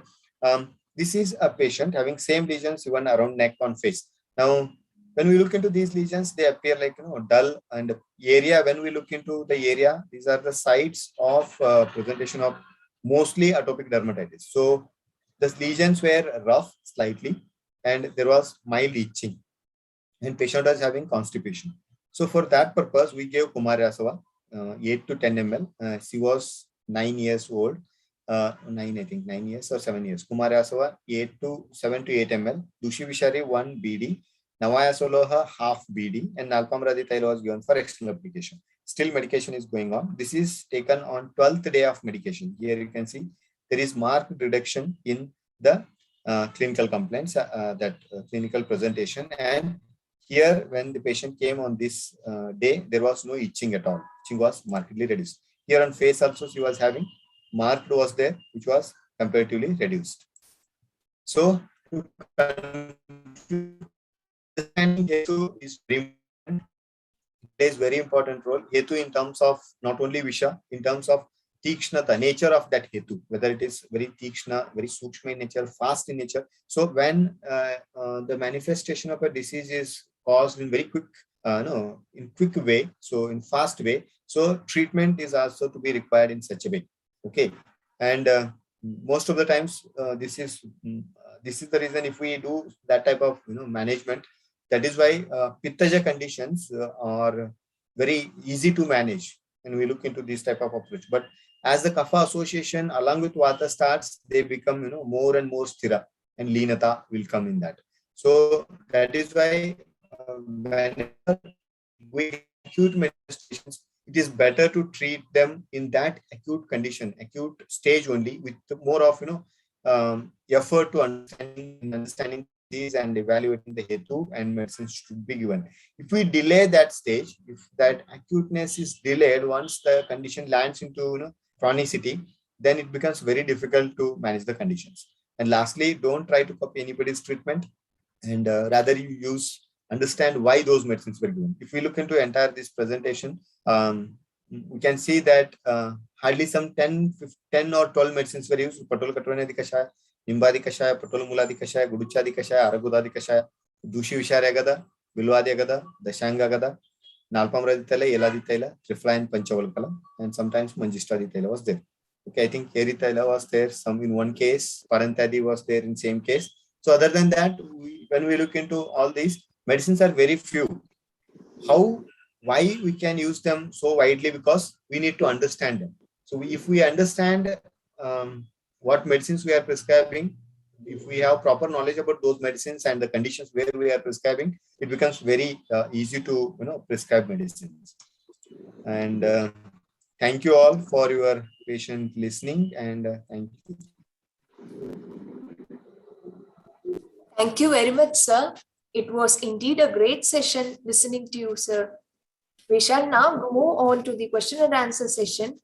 This is a patient having same lesions even around neck on face. Now, when we look into these lesions, they appear like dull, and area. When we look into the area, these are the sites of presentation of mostly atopic dermatitis. So the lesions were rough slightly, and there was mild itching, and patient was having constipation. So for that purpose, we gave Kumarasava 8 to 10 ml. She was 9 years old. 9 years or 7 years. Kumarasava 7 to 8 ml. Dushi Vishari 1 BD. Navayasoloha half BD, and Nalpamradithyl was given for external application. Still medication is going on. This is taken on 12th day of medication. Here you can see there is marked reduction in the clinical complaints, clinical presentation. And here when the patient came on this day, there was no itching at all. Itching was markedly reduced. Here on face also she was having marked was there, which was comparatively reduced. So to conclude, understanding Hetu is very important. It plays very important role. Hetu in terms of not only Visha, in terms of Tikshna, the nature of that Hetu, whether it is very Tikshna, very Sukshma in nature, fast in nature. So when the manifestation of a disease is caused in very quick, in quick way, so in fast way, so treatment is also to be required in such a way. Okay, and most of the times this is the reason if we do that type of management. That is why Pittaja conditions are very easy to manage when we look into this type of approach. But as the Kapha association along with Vata starts, they become more and more sthira, and Leenata will come in that. So that is why whenever we acute manifestations, it is better to treat them in that acute condition, acute stage only, with more of effort to understanding disease and evaluating the Hetu, and medicines should be given. If we delay that stage, if that acuteness is delayed, once the condition lands into chronicity, then it becomes very difficult to manage the conditions. And lastly, don't try to copy anybody's treatment, and rather you understand why those medicines were given. If we look into entire this presentation, we can see that hardly some 10 or 12 medicines were used. Patolakatrvanadi Kashaya, Nimbadi Kashaya, Patolmuladi Kashaya, Guduchadi Kashaya, Aragudadi Kashaya, Dushi Vishari Agada, Bilwadi Agada, Dashanga Agada, Nalpamradithyla, Yeladithyla, Trifla and Panchavalkala, and sometimes Manjishtadithyla was there. Okay, I think Erithyla was there some in one case, Parantadi was there in same case. So other than that, when we look into all these, medicines are very few. Why we can use them so widely? Because we need to understand them. So if we understand what medicines we are prescribing, if we have proper knowledge about those medicines and the conditions where we are prescribing, it becomes very easy to prescribe medicines. And thank you all for your patient listening, and thank you. Thank you very much, sir. It was indeed a great session listening to you, sir. We shall now move on to the question and answer session.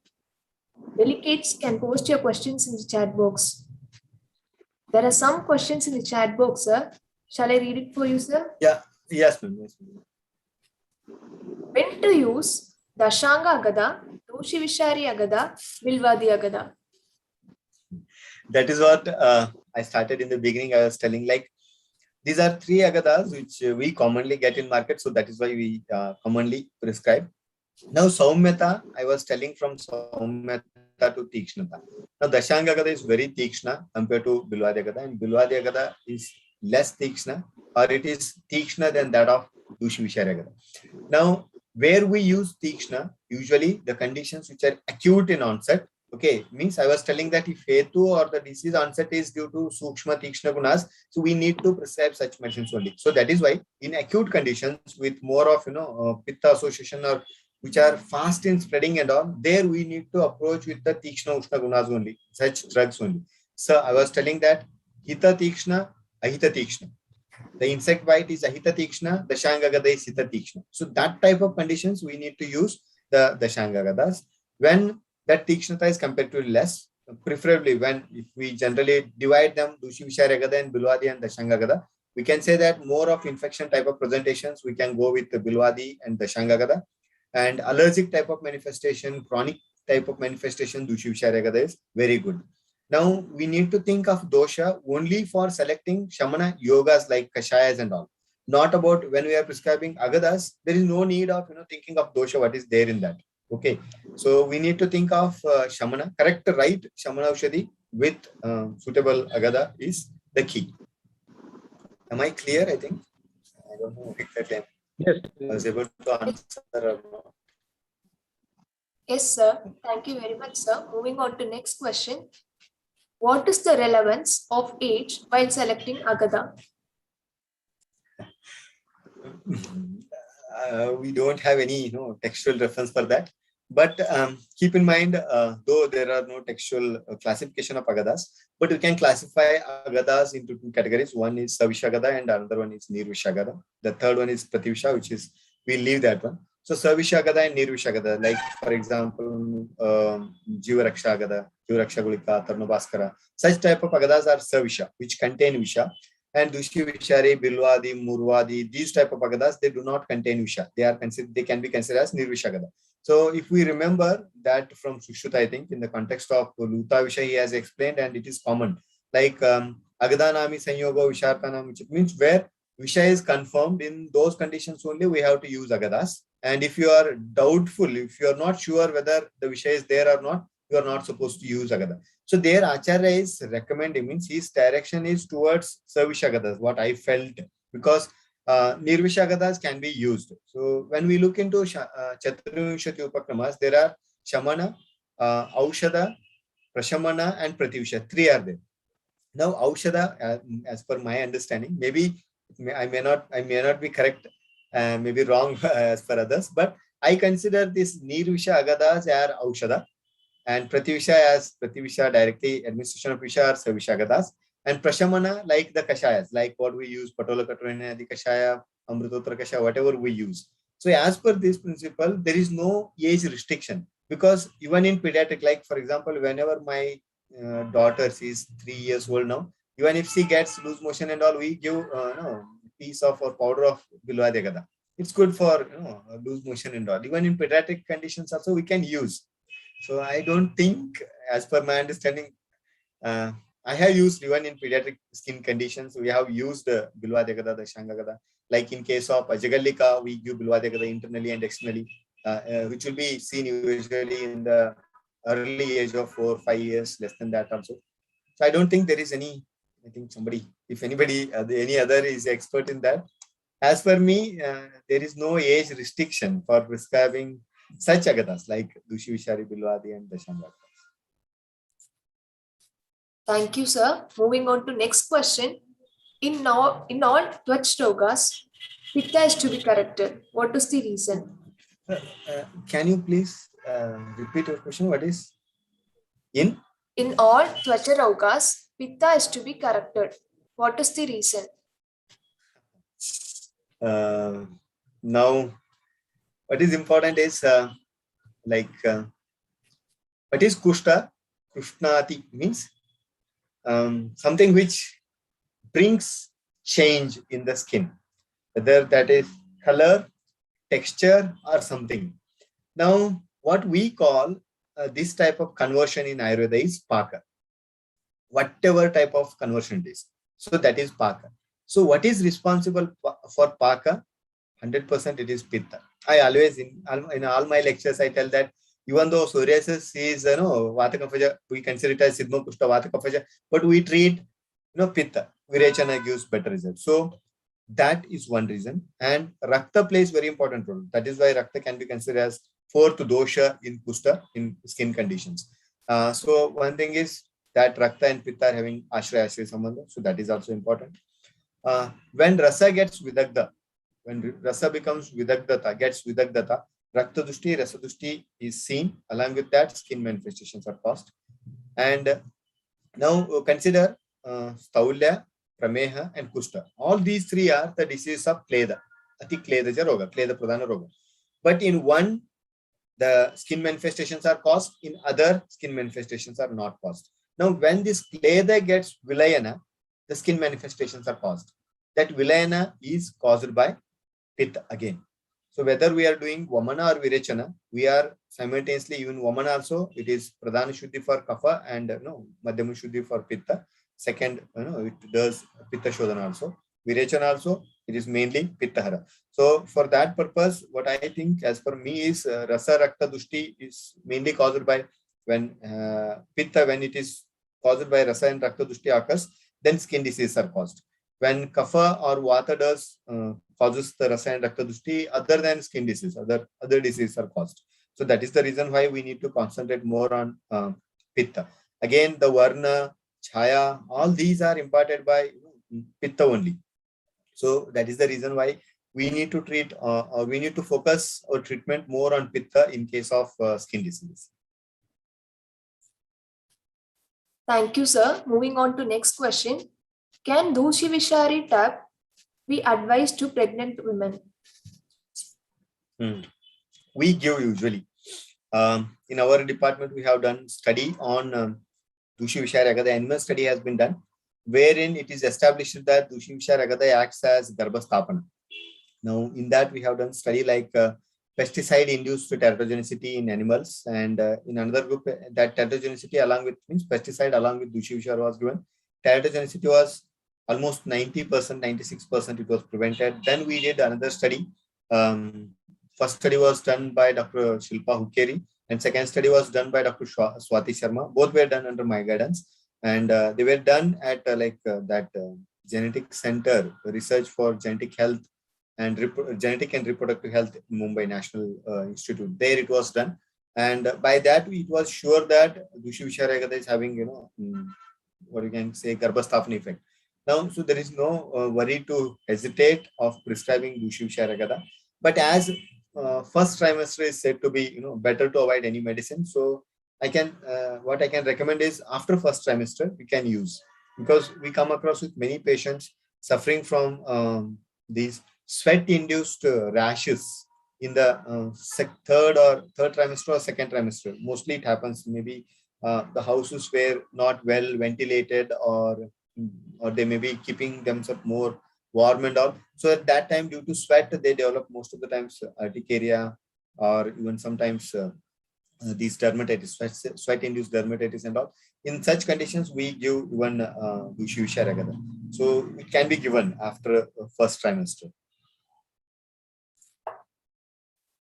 Delegates can post your questions in the chat box. There are some questions in the chat box, sir. Shall I read it for you, sir? Yeah, yes, ma'am. Yes, ma'am. When to use Dashanga Agada, Doshivishari Agada, Bilvadi Agada? That is what I started in the beginning. I was telling, like, these are three agadas which we commonly get in market. So that is why we commonly prescribe. Now, Saumyata, I was telling from Saumyata to Tikshnata. Now, Dashanga Agada is very Tikshna compared to Bilwadi Agada, and Bilwadi Agada is less Tikshna, or it is Tikshna than that of Dushivishari Agada. Now, where we use Tikshna, usually the conditions which are acute in onset, okay, means I was telling that if Hetu or the disease onset is due to Sukshma Tikshna Gunas, so we need to prescribe such medicines only. So that is why in acute conditions with more of, Pitta association or which are fast in spreading and all, there we need to approach with the Tikshna Ushna Gunas only, such drugs only. So I was telling that Hita Tikshna, Ahita Tikshna. The insect bite is Ahita Tikshna, the Shangagada is Hita Tikshna. So that type of conditions we need to use the Shangagadas. When that Tikshnata is comparatively less, preferably when if we generally divide them, Dushivishari Agada and Bilwadi and the Shangagada, we can say that more of infection type of presentations, we can go with the Bilwadi and the Shangagada. And allergic type of manifestation, chronic type of manifestation, Dushivishari Agada is very good. Now, we need to think of dosha only for selecting Shamana yogas like Kashayas and all. Not about when we are prescribing Agadas, there is no need of thinking of dosha, what is there in that. Okay. So we need to think of Shamana, correct, right Shamana Aushadhi with suitable Agada is the key. Am I clear? I think. I don't know exactly. Yes. I was able to answer. Yes, sir. Thank you very much, sir. Moving on to next question. What is the relevance of age while selecting Agada? We don't have any textual reference for that. But keep in mind, though there are no textual classification of Agadas, but you can classify Agadas into two categories. One is Savishagada and another one is Nirvishagada. The third one is Prativisha, which is, we leave that one. So Savishagada and Nirvishagada, like for example, Jivaraksha Agada, Jivaraksha Gulika, Tarnobhaskara, such type of Agadas are Savisha, which contain Visha. And Dushivishari, Bilwadi, Murwadi, these type of Agadas, they do not contain Visha. They can be considered as Nirvishagada. So if we remember that from Sushruta, I think in the context of Luta Visha, he has explained, and it is common. Like Agadanami Sanyoga Vishartanam, which means where Visha is confirmed, in those conditions only we have to use Agadas. And if you are doubtful, if you are not sure whether the Visha is there or not, you are not supposed to use Agada. So there Acharya is recommending, means his direction is towards Savishagadas, what I felt, because Nirvishagadas can be used. So when we look into Chaturvinshati Upakramas, there are Shamana, Aushada, Prashamana and Prativisha. Three are there. Now Aushada, as per my understanding, maybe I may not be correct, maybe wrong as per others, but I consider this Nirvisha Agadas are Aushada, and Prativisha as Prativisha directly administration of Visha are Savishagadas, and Prashamana like the Kashayas, like what we use, Patola Katrina, the Kashaya, Amritotra Kashaya, whatever we use. So as per this principle, there is no age restriction, because even in pediatric, like for example, whenever my daughter, is 3 years old now, even if she gets loose motion and all, we give piece of or powder of Bilwadi Agada. It's good for loose motion and all. Even in pediatric conditions also we can use. So I don't think, as per my understanding, I have used even in pediatric skin conditions, we have used Bilwadi Agada, the Shangagada. Like in case of Ajagallika, we give Bilwadi Agada internally and externally, which will be seen usually in the early age of 4 or 5 years, less than that also. So I don't think there is any, I think somebody, if anybody, any other is expert in that. As per me, there is no age restriction for prescribing such Agadas like Dushivishari, Bilwadi and the Shangagadas. Thank you, sir. Moving on to next question. In all Twach rogas, Pitta is to be corrected. What is the reason? Can you please repeat your question? What is in all Twacha rogas, Pitta is to be corrected. What is the reason? Now, what is important is what is kushta? Kushnati means something which brings change in the skin, whether that is color, texture, or something. Now, what we call this type of conversion in Ayurveda is paka. Whatever type of conversion it is. So that is paka. So what is responsible for paka? 100% it is pitta. I always, in all my lectures, I tell that even though psoriasis is, vata kaphaja, we consider it as Siddhma Kushta vata kaphaja, but we treat, pitta. Virechana gives better results. So that is one reason. And Rakta plays very important role. That is why Rakta can be considered as fourth dosha in Kushta, in skin conditions. So one thing is that Rakta and Pitta are having Ashraya Sambandha. So that is also important. When Rasa gets Vidagda, when Rasa becomes Vidagdata, gets Vidagdata, Rakta Dushti, Rasa Dushti is seen. Along with that, skin manifestations are caused. And now consider Staulya, Prameha, and Kushta. All these three are the diseases of Kleda. Ati Kledaja Roga, Kleda Pradhana Roga. But in one, the skin manifestations are caused. In other, skin manifestations are not caused. Now, when this Kleda gets Vilayana, the skin manifestations are caused. That Vilayana is caused by Pitta again. So whether we are doing Vamana or Virechana, we are simultaneously, even Vamana also, it is Pradhana Shuddhi for Kapha and Madhyama Shuddhi for Pitta. Second, it does Pitta Shodhana also. Virechana also, it is mainly Pitta Hara. So for that purpose, what I think as per me is Rasa Rakta Dushti is mainly caused by when Pitta, when it is caused by Rasa and Rakta Dushti occurs, then skin diseases are caused. When Kapha or Vata does causes the Rasa and Rakta Dushti, other than skin disease, other diseases are caused. So that is the reason why we need to concentrate more on Pitta. Again, the Varna, Chaya, all these are imparted by Pitta only. So that is the reason why we need to treat or we need to focus our treatment more on Pitta in case of skin disease. Thank you, sir. Moving on to next question. Can Doshi Vishari tab be advised to pregnant women? We give usually. In our department, we have done study on Doshi Vishari Agada. The animal study has been done, wherein it is established that Doshi Vishari Agada acts as Garbhasthapana. Now, in that, we have done study like pesticide-induced teratogenicity in animals, and in another group, that teratogenicity along with means pesticide along with Doshi Vishari was given. Teratogenicity was almost 90%, 96% it was prevented. Then we did another study. First study was done by Dr. Shilpa Hukkeri, and second study was done by Dr. Swati Sharma. Both were done under my guidance, and they were done at that genetic center, research for genetic health and genetic and reproductive health in Mumbai National Institute. There it was done, and by that it was sure that Doshi Vishari Agada is having what you can say Garbhasthapana effect. Now, so there is no worry to hesitate of prescribing Doshi Vishari Agada. But as first trimester is said to be better to avoid any medicine, so I can what I can recommend is after first trimester we can use, because we come across with many patients suffering from these sweat-induced rashes in the third trimester or second trimester. Mostly it happens maybe the houses were not well ventilated, or they may be keeping themselves more warm and all. So at that time, due to sweat, they develop most of the times urticaria, or even sometimes these dermatitis, sweat-induced dermatitis and all. In such conditions, we give even Doshi Vishari Agada. So it can be given after first trimester.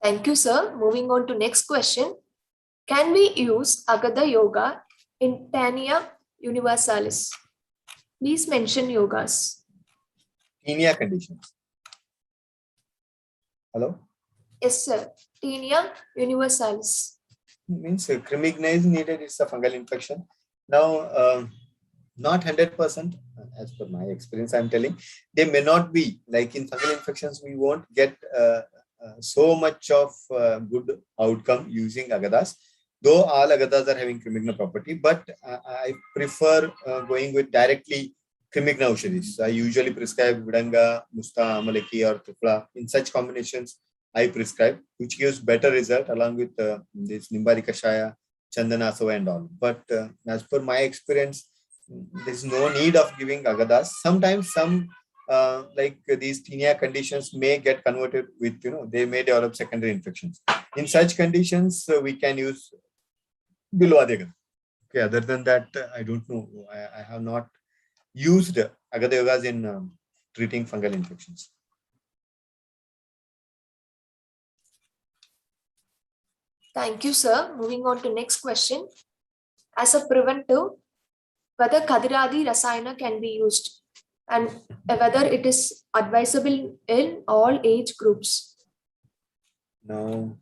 Thank you, sir. Moving on to next question. Can we use Agada Yoga in Tinea universalis? Please mention yogas. Tinea conditions. Hello? Yes, sir. Tinea universalis. Means crimigna is needed. It's a fungal infection. Now, not 100%, as per my experience, I'm telling, they may not be. Like in fungal infections, we won't get so much of good outcome using Agadas, though all Agadas are having crimigna property, but I prefer going with directly crimigna Ushadis. I usually prescribe Vidanga, Musta, Amalaki or Tripla. In such combinations, I prescribe, which gives better result along with this Nimbadi Kashaya, Chandanasava and all. But as per my experience, there is no need of giving Agadas. Sometimes some like these tinea conditions may get converted with, they may develop secondary infections. In such conditions, we can use Bilwadega. Okay, other than that, I don't know. I have not used Agada Yogas in treating fungal infections. Thank you, sir. Moving on to next question. As a preventive, whether Kadiradi Rasayana can be used and whether it is advisable in all age groups. Now,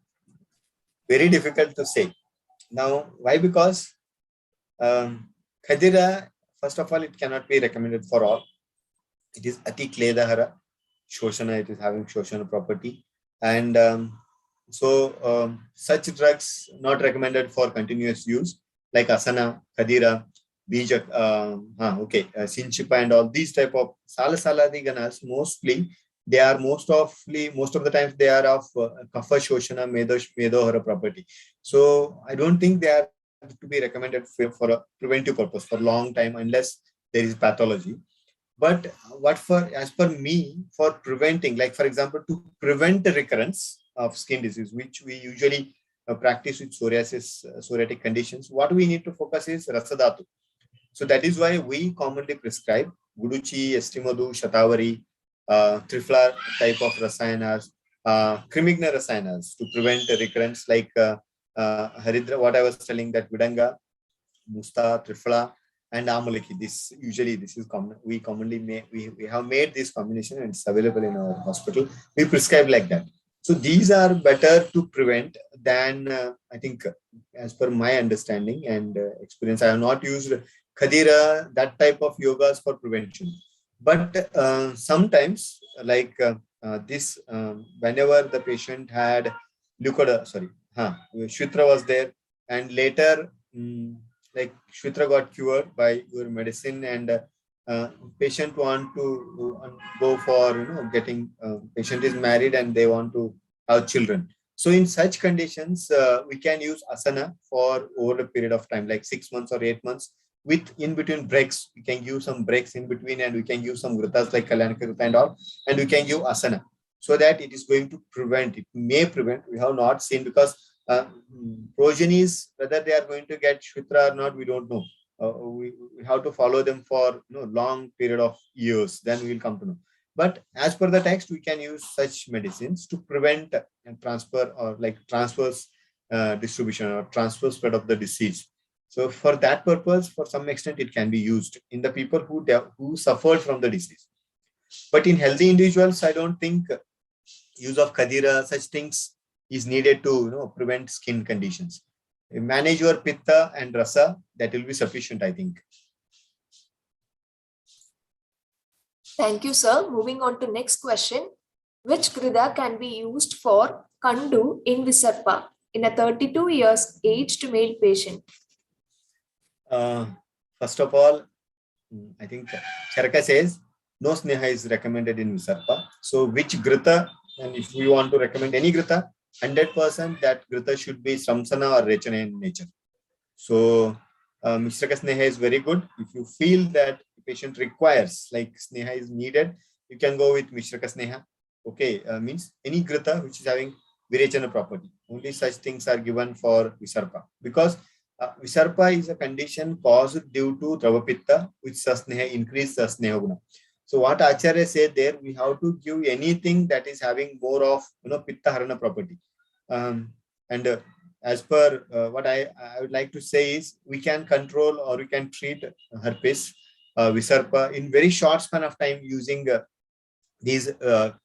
very difficult to say. Now, why? Because Khadira, first of all, it cannot be recommended for all. It is Ati Kledahara, Shoshana, it is having Shoshana property. And such drugs not recommended for continuous use, like Asana, Khadira, Bija, Sinchipa and all these type of Salasaladi Ganas, mostly they are most of the times they are of Kapha Shoshana Medohara property. So I don't think they are to be recommended for a preventive purpose for long time unless there is pathology. But as per me, for preventing, like for example, to prevent the recurrence of skin disease, which we usually practice with psoriasis, psoriatic conditions, what we need to focus is Rasadhatu. So that is why we commonly prescribe Guduchi, Estimadu, Shatavari, Trifla type of Rasayanas, Crimigna Rasayanas to prevent the recurrence, like Haridra, what I was telling, that Vidanga, Musta, Trifla, and Amalaki. This is common. We commonly we have made this combination and it's available in our hospital. We prescribe like that. So these are better to prevent than I think, as per my understanding and experience. I have not used Khadira, that type of yogas for prevention. But sometimes, like this, whenever the patient had Shvitra was there, and later, like Shvitra got cured by your medicine, and patient want to go for getting patient is married and they want to have children. So in such conditions, we can use asana for over a period of time, like 6 months or 8 months, with in between breaks. We can give some breaks in between, and we can give some vritas like Kalyanika Vrita and all, and we can give asana, so that it is going to prevent. It may prevent. We have not seen, because progenies, whether they are going to get Shvitra or not, we don't know. We have to follow them for long period of years, then we will come to know. But as per the text, we can use such medicines to prevent and transfer, or like transverse distribution or transfer spread of the disease. So for that purpose, for some extent, it can be used in the people who suffered from the disease. But in healthy individuals, I don't think use of Khadira, such things is needed to prevent skin conditions. Manage your pitta and rasa, that will be sufficient, I think. Thank you, sir. Moving on to next question. Which Grida can be used for Kandu in Visarpa in a 32 years aged male patient? First of all, I think Charaka says no sneha is recommended in Visarpa. So which Grita, and if we want to recommend any Grita, 100% that Grita should be Samsana or Rechana in nature. So Mishraka Sneha is very good. If you feel that the patient requires, like Sneha is needed, you can go with Mishraka Sneha. Okay, means any Grita which is having Virechana property. Only such things are given for Visarpa. Because Visarpa is a condition caused due to Dravapitta, which Sasneha increase Sasneha Guna. So what Acharya said there, we have to give anything that is having more of Pitta Harana property. As per what I would like to say is, we can control or we can treat herpes, Visarpa in very short span of time using these Kita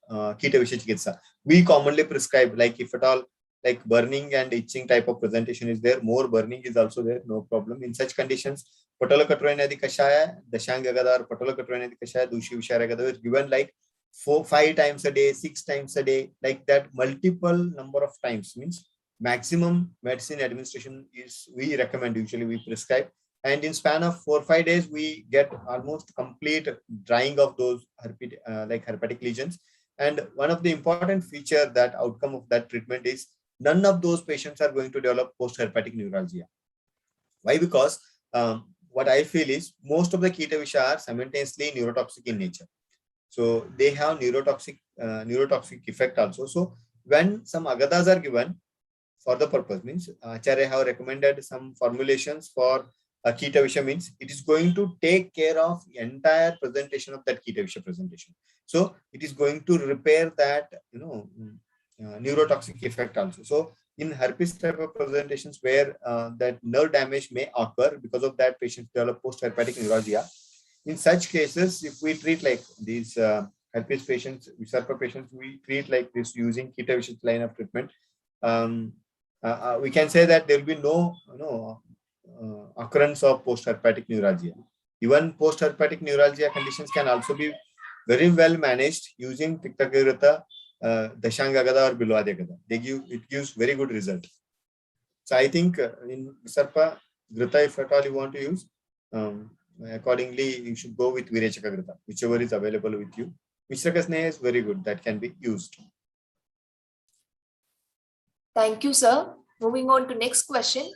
Visha Chikitsa. We commonly prescribe, like if at all, like burning and itching type of presentation is there, more burning is also there, no problem. In such conditions, Patolakatronadi Kashaya, Dashang Agada or Patolakatronadi Kashaya, Dushi Vishara Agada is given like 4-5 times a day, 6 times a day, like that, multiple number of times. Means maximum medicine administration is we recommend, usually we prescribe, and in span of 4-5 days we get almost complete drying of those herpetic lesions, And one of the important feature, that outcome of that treatment is none of those patients are going to develop post-herpetic neuralgia. Why? Because what I feel is most of the Ketavisha are simultaneously neurotoxic in nature. So they have neurotoxic effect also. So when some Agadas are given for the purpose, means Acharya have recommended some formulations for Ketavisha, means it is going to take care of the entire presentation of that Ketavisha presentation. So it is going to repair that, neurotoxic effect also. So in herpes type of presentations where that nerve damage may occur, because of that patients develop post-herpetic neuralgia. In such cases, if we treat like these herpes patients, Visarpa patients, we treat like this using Ketavisha line of treatment. We can say that there will be no occurrence of post-herpetic neuralgia. Even post-herpetic neuralgia conditions can also be very well managed using Tiktagrita, Dashang Agada or Bilwadi Agada. It gives very good result. So I think in Visarpa Grita, if at all you want to use, accordingly you should go with Virechaka Grita, whichever is available with you. Vishraka Sneha is very good, that can be used. Thank you, sir. Moving on to next question.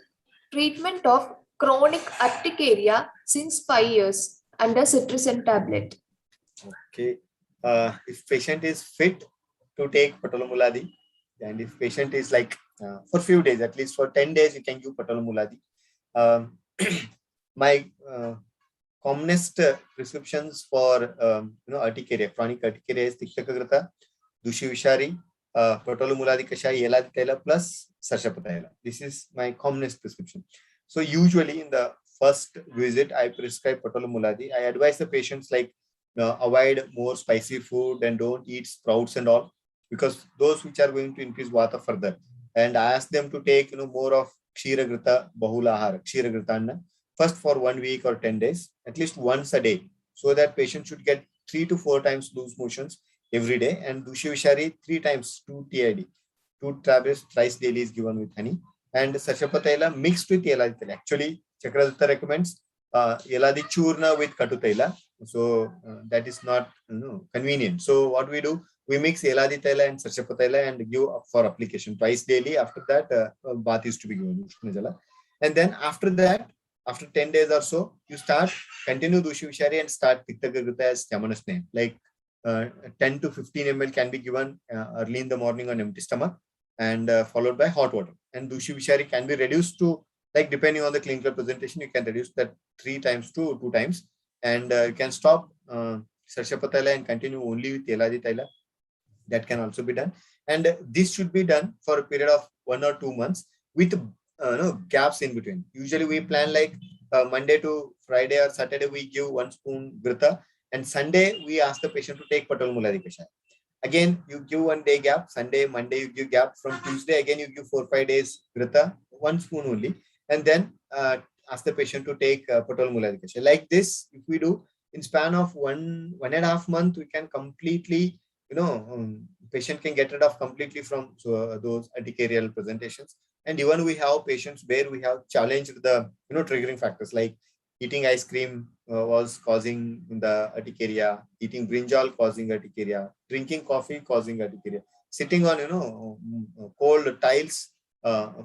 Treatment of chronic urticaria since 5 years under cetirizine tablet. Okay. If patient is fit to take Patolomuladi, and if patient is like for few days, at least for 10 days, you can give Patolomuladi. My commonest prescriptions for urticaria, chronic urticaria is Tiktagrita, Dushi Vishari, Patolomuladi Kashai, Yeladi Taila plus Sarshapataila. This is my commonest prescription. So usually in the first visit, I prescribe Patolomuladi. I advise the patients like avoid more spicy food and don't eat sprouts and all, because those which are going to increase vata further. And I ask them to take more of Kshiragrita Bahula Ahara, Kshiragritanna, first for 1 week or 10 days, at least once a day, so that patient should get 3 to 4 times loose motions every day. And Dushi Vishari 3 times 2 TID, 2 tablets thrice daily is given with honey. And Sarshapataila mixed with Yeladi Taila. Actually, Chakradutta recommends Yeladi Churna with Katutaila. So that is not convenient. So what we do, we mix Yeladi Taila and Sarshapataila and give for application twice daily. After that, bath is to be given. And then after that, after 10 days or so, you continue Dushi Vishari and start Tiktagrita as Chamanasne. Like 10 to 15 ml can be given early in the morning on empty stomach, and followed by hot water. And Dushi Vishari can be reduced to, like depending on the clinical presentation, you can reduce that 3 times to 2 times. And you can stop Sarshapataila and continue only with Yeladi Taila. That can also be done. And this should be done for a period of 1 or 2 months with gaps in between. Usually we plan like Monday to Friday or Saturday, we give 1 spoon Grita, and Sunday we ask the patient to take Patolomuladi Kashaya. Again, you give 1 day gap. Sunday, Monday, you give gap. From Tuesday, again, you give 4 or 5 days Grita, 1 spoon only. And then ask the patient to take Patolomuladi Kashaya. Like this, if we do in span of 1.5 months, we can completely, patient can get rid of completely from those urticarial presentations. And even we have patients where we have challenged the triggering factors, like eating ice cream was causing the urticaria, eating brinjal causing urticaria, drinking coffee causing urticaria, sitting on cold tiles,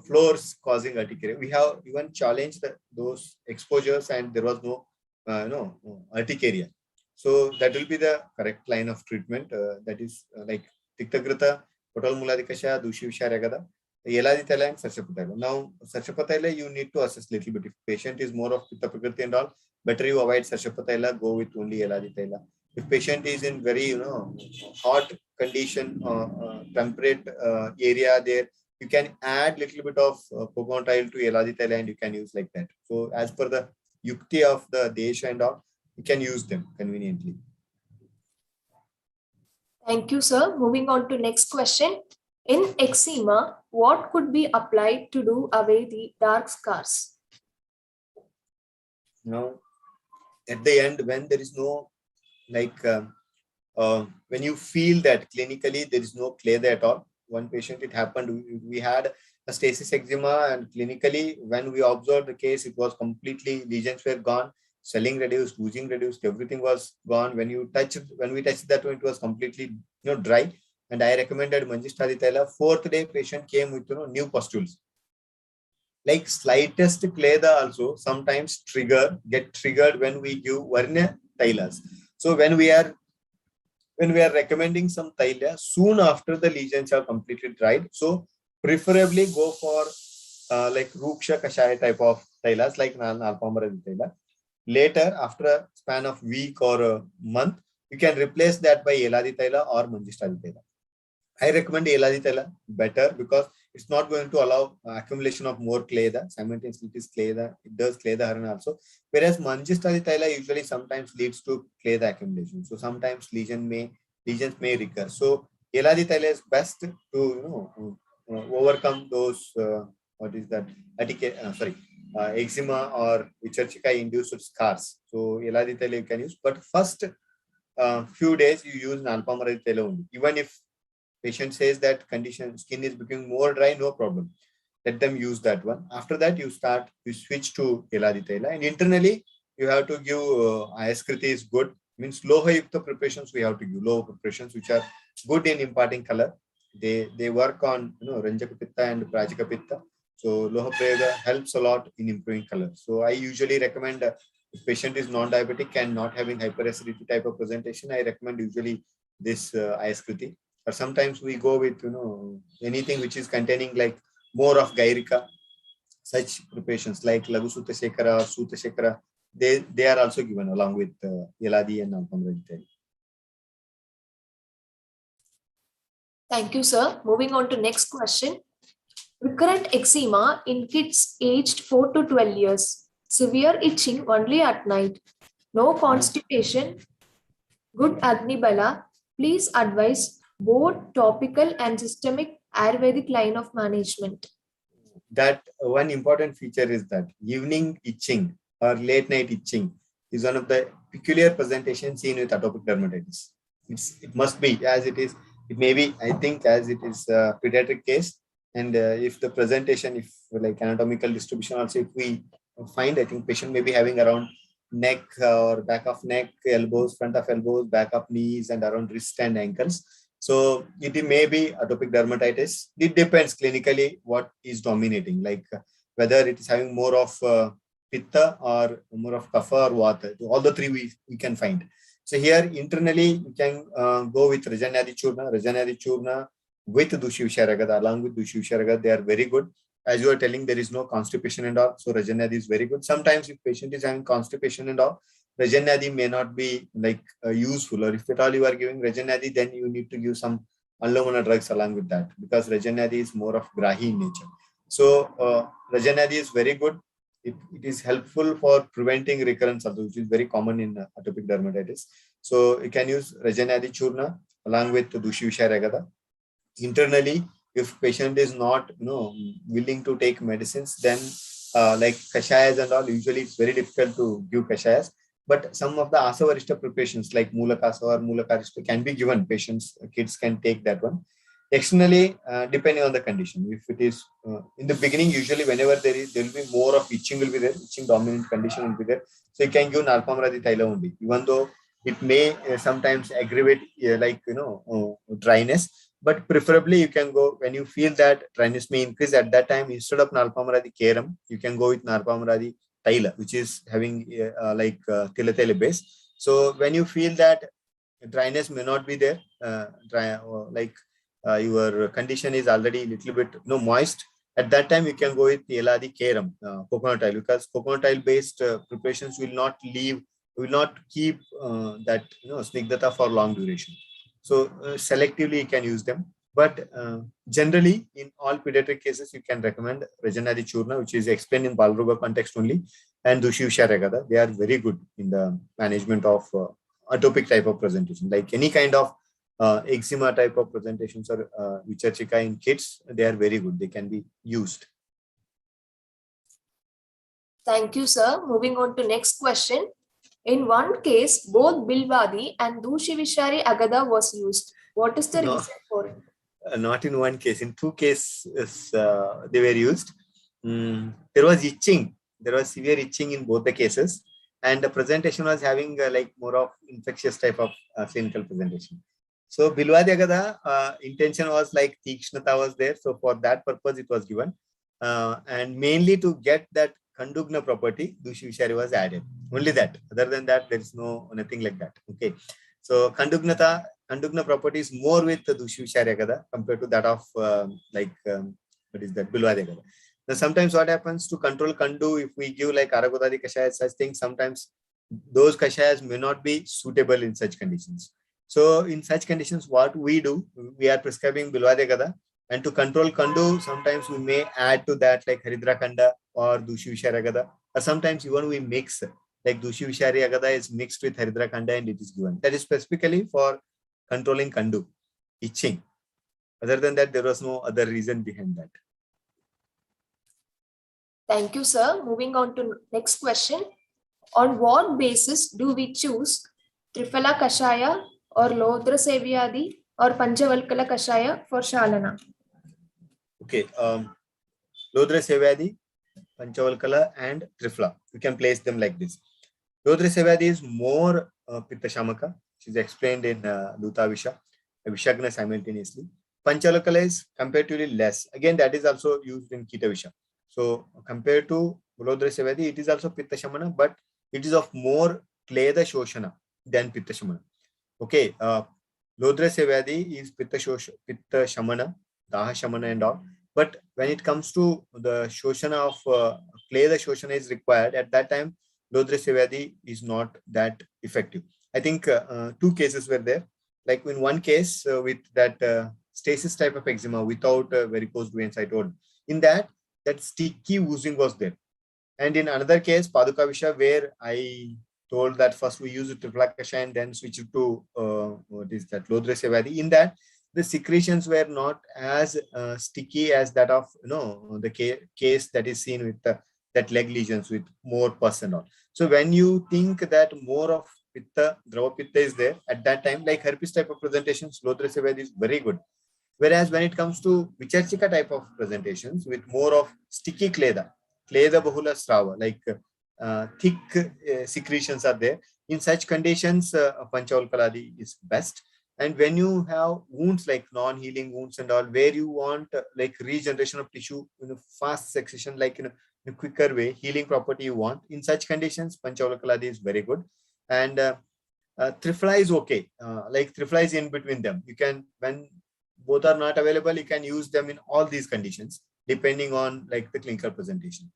floors causing urticaria. We have even challenged those exposures, and there was no urticaria. So that will be the correct line of treatment. That is like Tiktagrita, Patolomuladi Kashaya, Dushi Vishari Agada, Yeladi Taila and Sarshapataila. Now, Sarshapataila, you need to assess little bit. If patient is more of Pitta Prakriti and all, better you avoid Sarshapataila, go with only Yeladi Taila. If patient is in very, hot condition, temperate area there, you can add little bit of coconut oil to Yeladi Taila and you can use like that. So as per the yukti of the DIKSHA and all, you can use them conveniently. Thank you, sir. Moving on to next question. In eczema, what could be applied to do away the dark scars? Now, at the end, when there is no, when you feel that clinically there is no clay there at all. One patient, it happened, we had a stasis eczema, and clinically when we observed the case, it was completely, lesions were gone, swelling reduced, oozing reduced, everything was gone. When we touched that one, it was completely dry. And I recommended Manjusthadi Taila. Fourth day, patient came with new pustules. Like slightest kleda also sometimes get triggered when we give Varna Tailas. So when we are recommending some Taila, soon after the lesions are completely dried, so preferably go for like Ruksha Kashaya type of Tailas, like Nalpamaradi Taila. Later, after a span of week or a month, you can replace that by Eladi Taila or Manjusthadi Taila. I recommend Eladi Taila better because it's not going to allow accumulation of more kleda. Simultaneously, it is kleda. It does kleda harana also. Whereas Manjusthadi Taila usually sometimes leads to kleda accumulation. So sometimes lesions may recur. So Eladi Taila is best to overcome those what is that eczema or Vichurchika induced scars. So Eladi Taila you can use, but first few days you use Nalpamaradi Taila only. Even if patient says that skin is becoming more dry, no problem. Let them use that one. After that, you switch to Eladi Taila. And internally, you have to give Ayaskriti is good. Means Loha Yukta preparations we have to give. Loha preparations which are good in imparting color. They work on Ranjaka Pitta and Prajika Pitta. So Loha Prayoga helps a lot in improving color. So I usually recommend if patient is non-diabetic and not having hyperacidity type of presentation, I recommend usually this Ayaskriti. Or sometimes we go with anything which is containing like more of Gairika, such preparations like Lagu Sutta Shekara or Sutta Shekara, they are also given along with Eladi and Nalpamaradi Taila. Thank you, sir. Moving on to next question. Recurrent eczema in kids aged 4 to 12 years. Severe itching only at night. No constipation. Good Agni Bala. Please advise both topical and systemic Ayurvedic line of management. That one important feature is that evening itching or late night itching is one of the peculiar presentations seen with atopic dermatitis. It must be as it is. It may be, I think, as it is a pediatric case. And if the presentation, if like anatomical distribution also, if we find, I think patient may be having around neck or back of neck, elbows, front of elbows, back of knees, and around wrist and ankles. So it may be atopic dermatitis. It depends clinically what is dominating, like whether it is having more of pitta or more of kapha or vata. All the three we can find. So here internally we can go with Rajanadi Churna with Dushi Visharagada. Along with Dushi Visharagada, they are very good. As you are telling, there is no constipation and all. So Rajanadi is very good. Sometimes if patient is having constipation and all, Rajanadi may not be like useful, or if at all you are giving Rajanadi, then you need to give some Anlomana drugs along with that, because Rajanadi is more of Grahi in nature. So Rajanadi is very good. It is helpful for preventing recurrence also, which is very common in atopic dermatitis. So you can use Rajanadi Churna along with Dushi Visharagada. Internally, if patient is not willing to take medicines, then like kashayas and all, usually it's very difficult to give kashayas. But some of the asavarishta preparations like Mulakasa or Mulakarishta can be given. Kids can take that one. Externally, depending on the condition. If it is in the beginning, usually whenever there will be more of itching will be there, itching dominant condition will be there. So you can give Nalpamaradi Taila only, even though it may sometimes aggravate dryness. But preferably you can go when you feel that dryness may increase at that time. Instead of Nalpamaradi Keram, you can go with Nalpamaradi Taila, which is having Tila base. So when you feel that dryness may not be there, your condition is already a little bit moist, at that time you can go with Eladi Keram, coconut oil, because coconut oil based preparations will not keep that snigdhata for long duration. So selectively you can use them. But generally, in all pediatric cases, you can recommend Rajanadi Churna, which is explained in Balroga context only, and Dushi Visharagada. They are very good in the management of atopic type of presentation. Like any kind of eczema type of presentations or Vichurchika in kids, they are very good. They can be used. Thank you, sir. Moving on to next question. In one case, both Bilvadi and Dushi Vishari Agada was used. What is the reason for it? Not in one case. In two cases, they were used. There was itching. There was severe itching in both the cases. and the presentation was having like more of infectious type of clinical presentation. So Bilwadi Agada, intention was like Tikshnata was there. So for that purpose, it was given. And mainly to get that Kandugna property, Dushivishari was added. Only that. Other than that, there is nothing like that. Okay. So Kandugna property is more with the Dushivishari Agada compared to that of what is that? Bilwadi Agada. Now, sometimes what happens to control Kandu, if we give like Aragodadi Kashaya, such things, sometimes those Kashayas may not be suitable in such conditions. So in such conditions, what we do, we are prescribing Bilwadi Agada, and to control Kandu, sometimes we may add to that like Haridra Kanda or Dushivishari Agada, or sometimes even we mix, like Dushivishari Agada is mixed with Haridra Kanda and it is given. That is specifically for controlling Kandu, itching. Other than that, there was no other reason behind that. Thank you, sir. Moving on to next question. On what basis do we choose Triphala Kashaya or Lodra Sevyadi or Panchavalkala Kashaya for Shalana? Okay, Lodra Sevyadi, Panchavalkala and Triphala. You can place them like this. Lodra Sevyadi is more Pitta Shamaka. She's explained in Duta Visha, Vishagna simultaneously. Panchavalkala is comparatively less. Again, that is also used in Kita Visha. So compared to Lodra Sevyadi, it is also Pitta Shamana, but it is of more Kleda Shoshana than Pitta Shamana. Okay, Lodra Sevyadi is Pitta Shamana, Daha Shamana and all. But when it comes to the Shoshana of Kleda Shoshana is required, at that time, Lodra Sevyadi is not that effective. I think 2 cases were there. Like in one case with that stasis type of eczema without varicose veins, I told. In that sticky oozing was there. And in another case, Paduka Visha, where I told that first we use Triphala Kashaya and then switch it to what is that, Lodra Sevyadi. In that, the secretions were not as sticky as that of the case that is seen with that leg lesions with more pus and all. So when you think that more of Pitta, Drava Pitta is there, at that time, like herpes type of presentations, Lodra Sevyadi is very good. Whereas when it comes to Vicharchika type of presentations with more of sticky Kleda Bahula Strava, like thick secretions are there. In such conditions, Panchavalkaladi is best. And when you have wounds like non-healing wounds and all, where you want like regeneration of tissue in a fast succession, like in a quicker way, healing property you want, in such conditions, Panchavalkaladi is very good. And Triphala is okay. Like Triphala is in between them. You can, when both are not available, you can use them in all these conditions, depending on like the clinical presentation.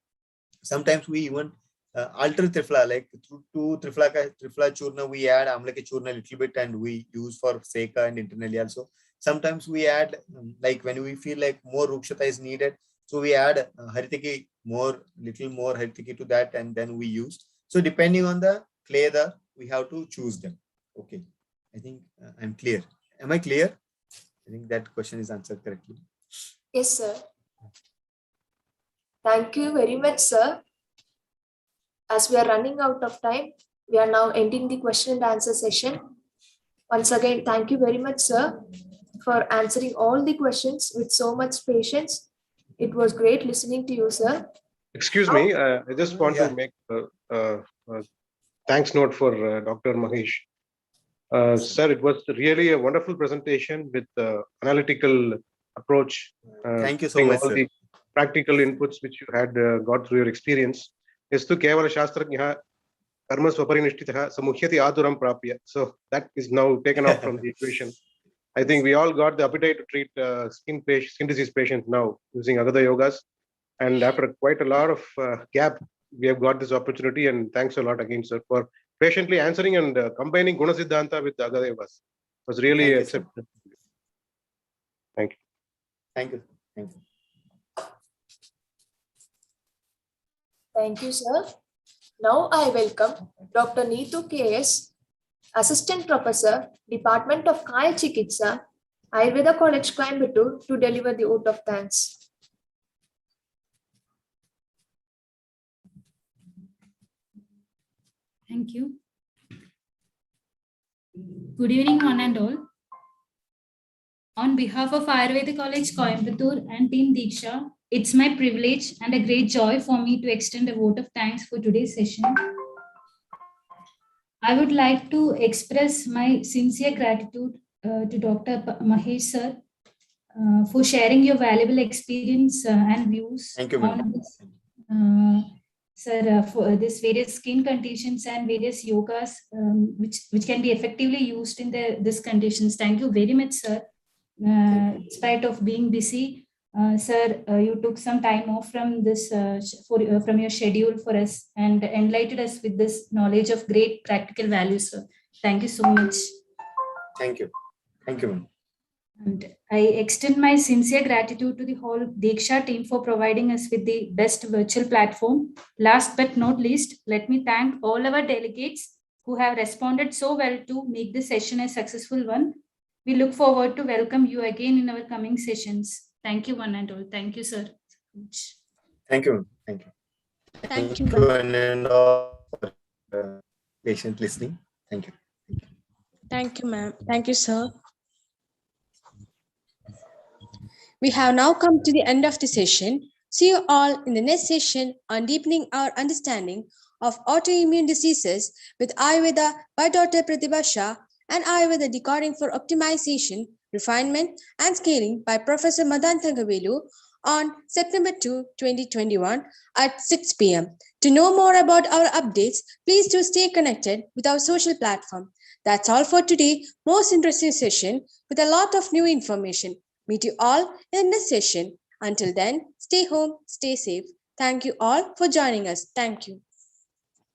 Sometimes we even alter Triphala, like to Triphala Churna, we add Amlaki Churna a little bit and we use for Seka and internally also. Sometimes we add, like when we feel like more Rukshata is needed, so we add Haritiki, little more Haritiki to that and then we use. So depending on the Kleda, we have to choose them. Okay, I think I'm clear. Am I clear? I think that question is answered correctly. Yes, sir. Thank you very much, sir. As we are running out of time, we are now ending the question and answer session. Once again, thank you very much, sir, for answering all the questions with so much patience. It was great listening to you, sir. Excuse me, I just want to make a thanks note for Dr. Mahesh. Sir, it was really a wonderful presentation with analytical approach. Thank you so much, all sir. the practical inputs which you had got through your experience. Estu kevala shastrajnah karma swaparinishthitah samuhyati aduram prapya. So that is now taken off from the equation. I think we all got the appetite to treat skin disease patients now using Agada yogas. And after quite a lot of gap, we have got this opportunity. And thanks a lot again, sir, for patiently answering and combining Guna Siddhanta with Agada yogas. It was really exceptional. Thank you. Thank you. Thank you. Thank you, sir. Now I welcome Dr. Neetu K.S., Assistant Professor, Department of Kaya Chikitsa, Ayurveda College, Coimbatore, to deliver the vote of thanks. Thank you. Good evening, one and all. On behalf of Ayurveda College, Coimbatore and Team Diksha, it's my privilege and a great joy for me to extend a vote of thanks for today's session. I would like to express my sincere gratitude to Dr. Mahesh sir for sharing your valuable experience and views Thank you, ma'am. on this, sir, for this various skin conditions and various yogas which can be effectively used in this conditions. Thank you very much, sir. In spite of being busy, sir, you took some time off from this from your schedule for us and enlightened us with this knowledge of great practical values, sir. Thank you so much. Thank you. Thank you, ma'am. And I extend my sincere gratitude to the whole DIKSHA team for providing us with the best virtual platform. Last but not least, let me thank all our delegates who have responded so well to make this session a successful one. We look forward to welcome you again in our coming sessions. Thank you, one and all. Thank you, sir. Thank you, ma'am. Thank you. Thank you, one and all for patient listening. Thank you. Thank you, ma'am. Thank you, sir. We have now come to the end of the session. See you all in the next session on deepening our understanding of autoimmune diseases with Ayurveda by Dr. Pratibha Shah and Ayurveda Decoding for Optimization, Refinement and Scaling by Professor Madan Thangavelu on September 2, 2021 at 6 p.m. To know more about our updates, please do stay connected with our social platform. That's all for today. Most interesting session with a lot of new information. Meet you all in the next session. Until then, stay home, stay safe. Thank you all for joining us. Thank you.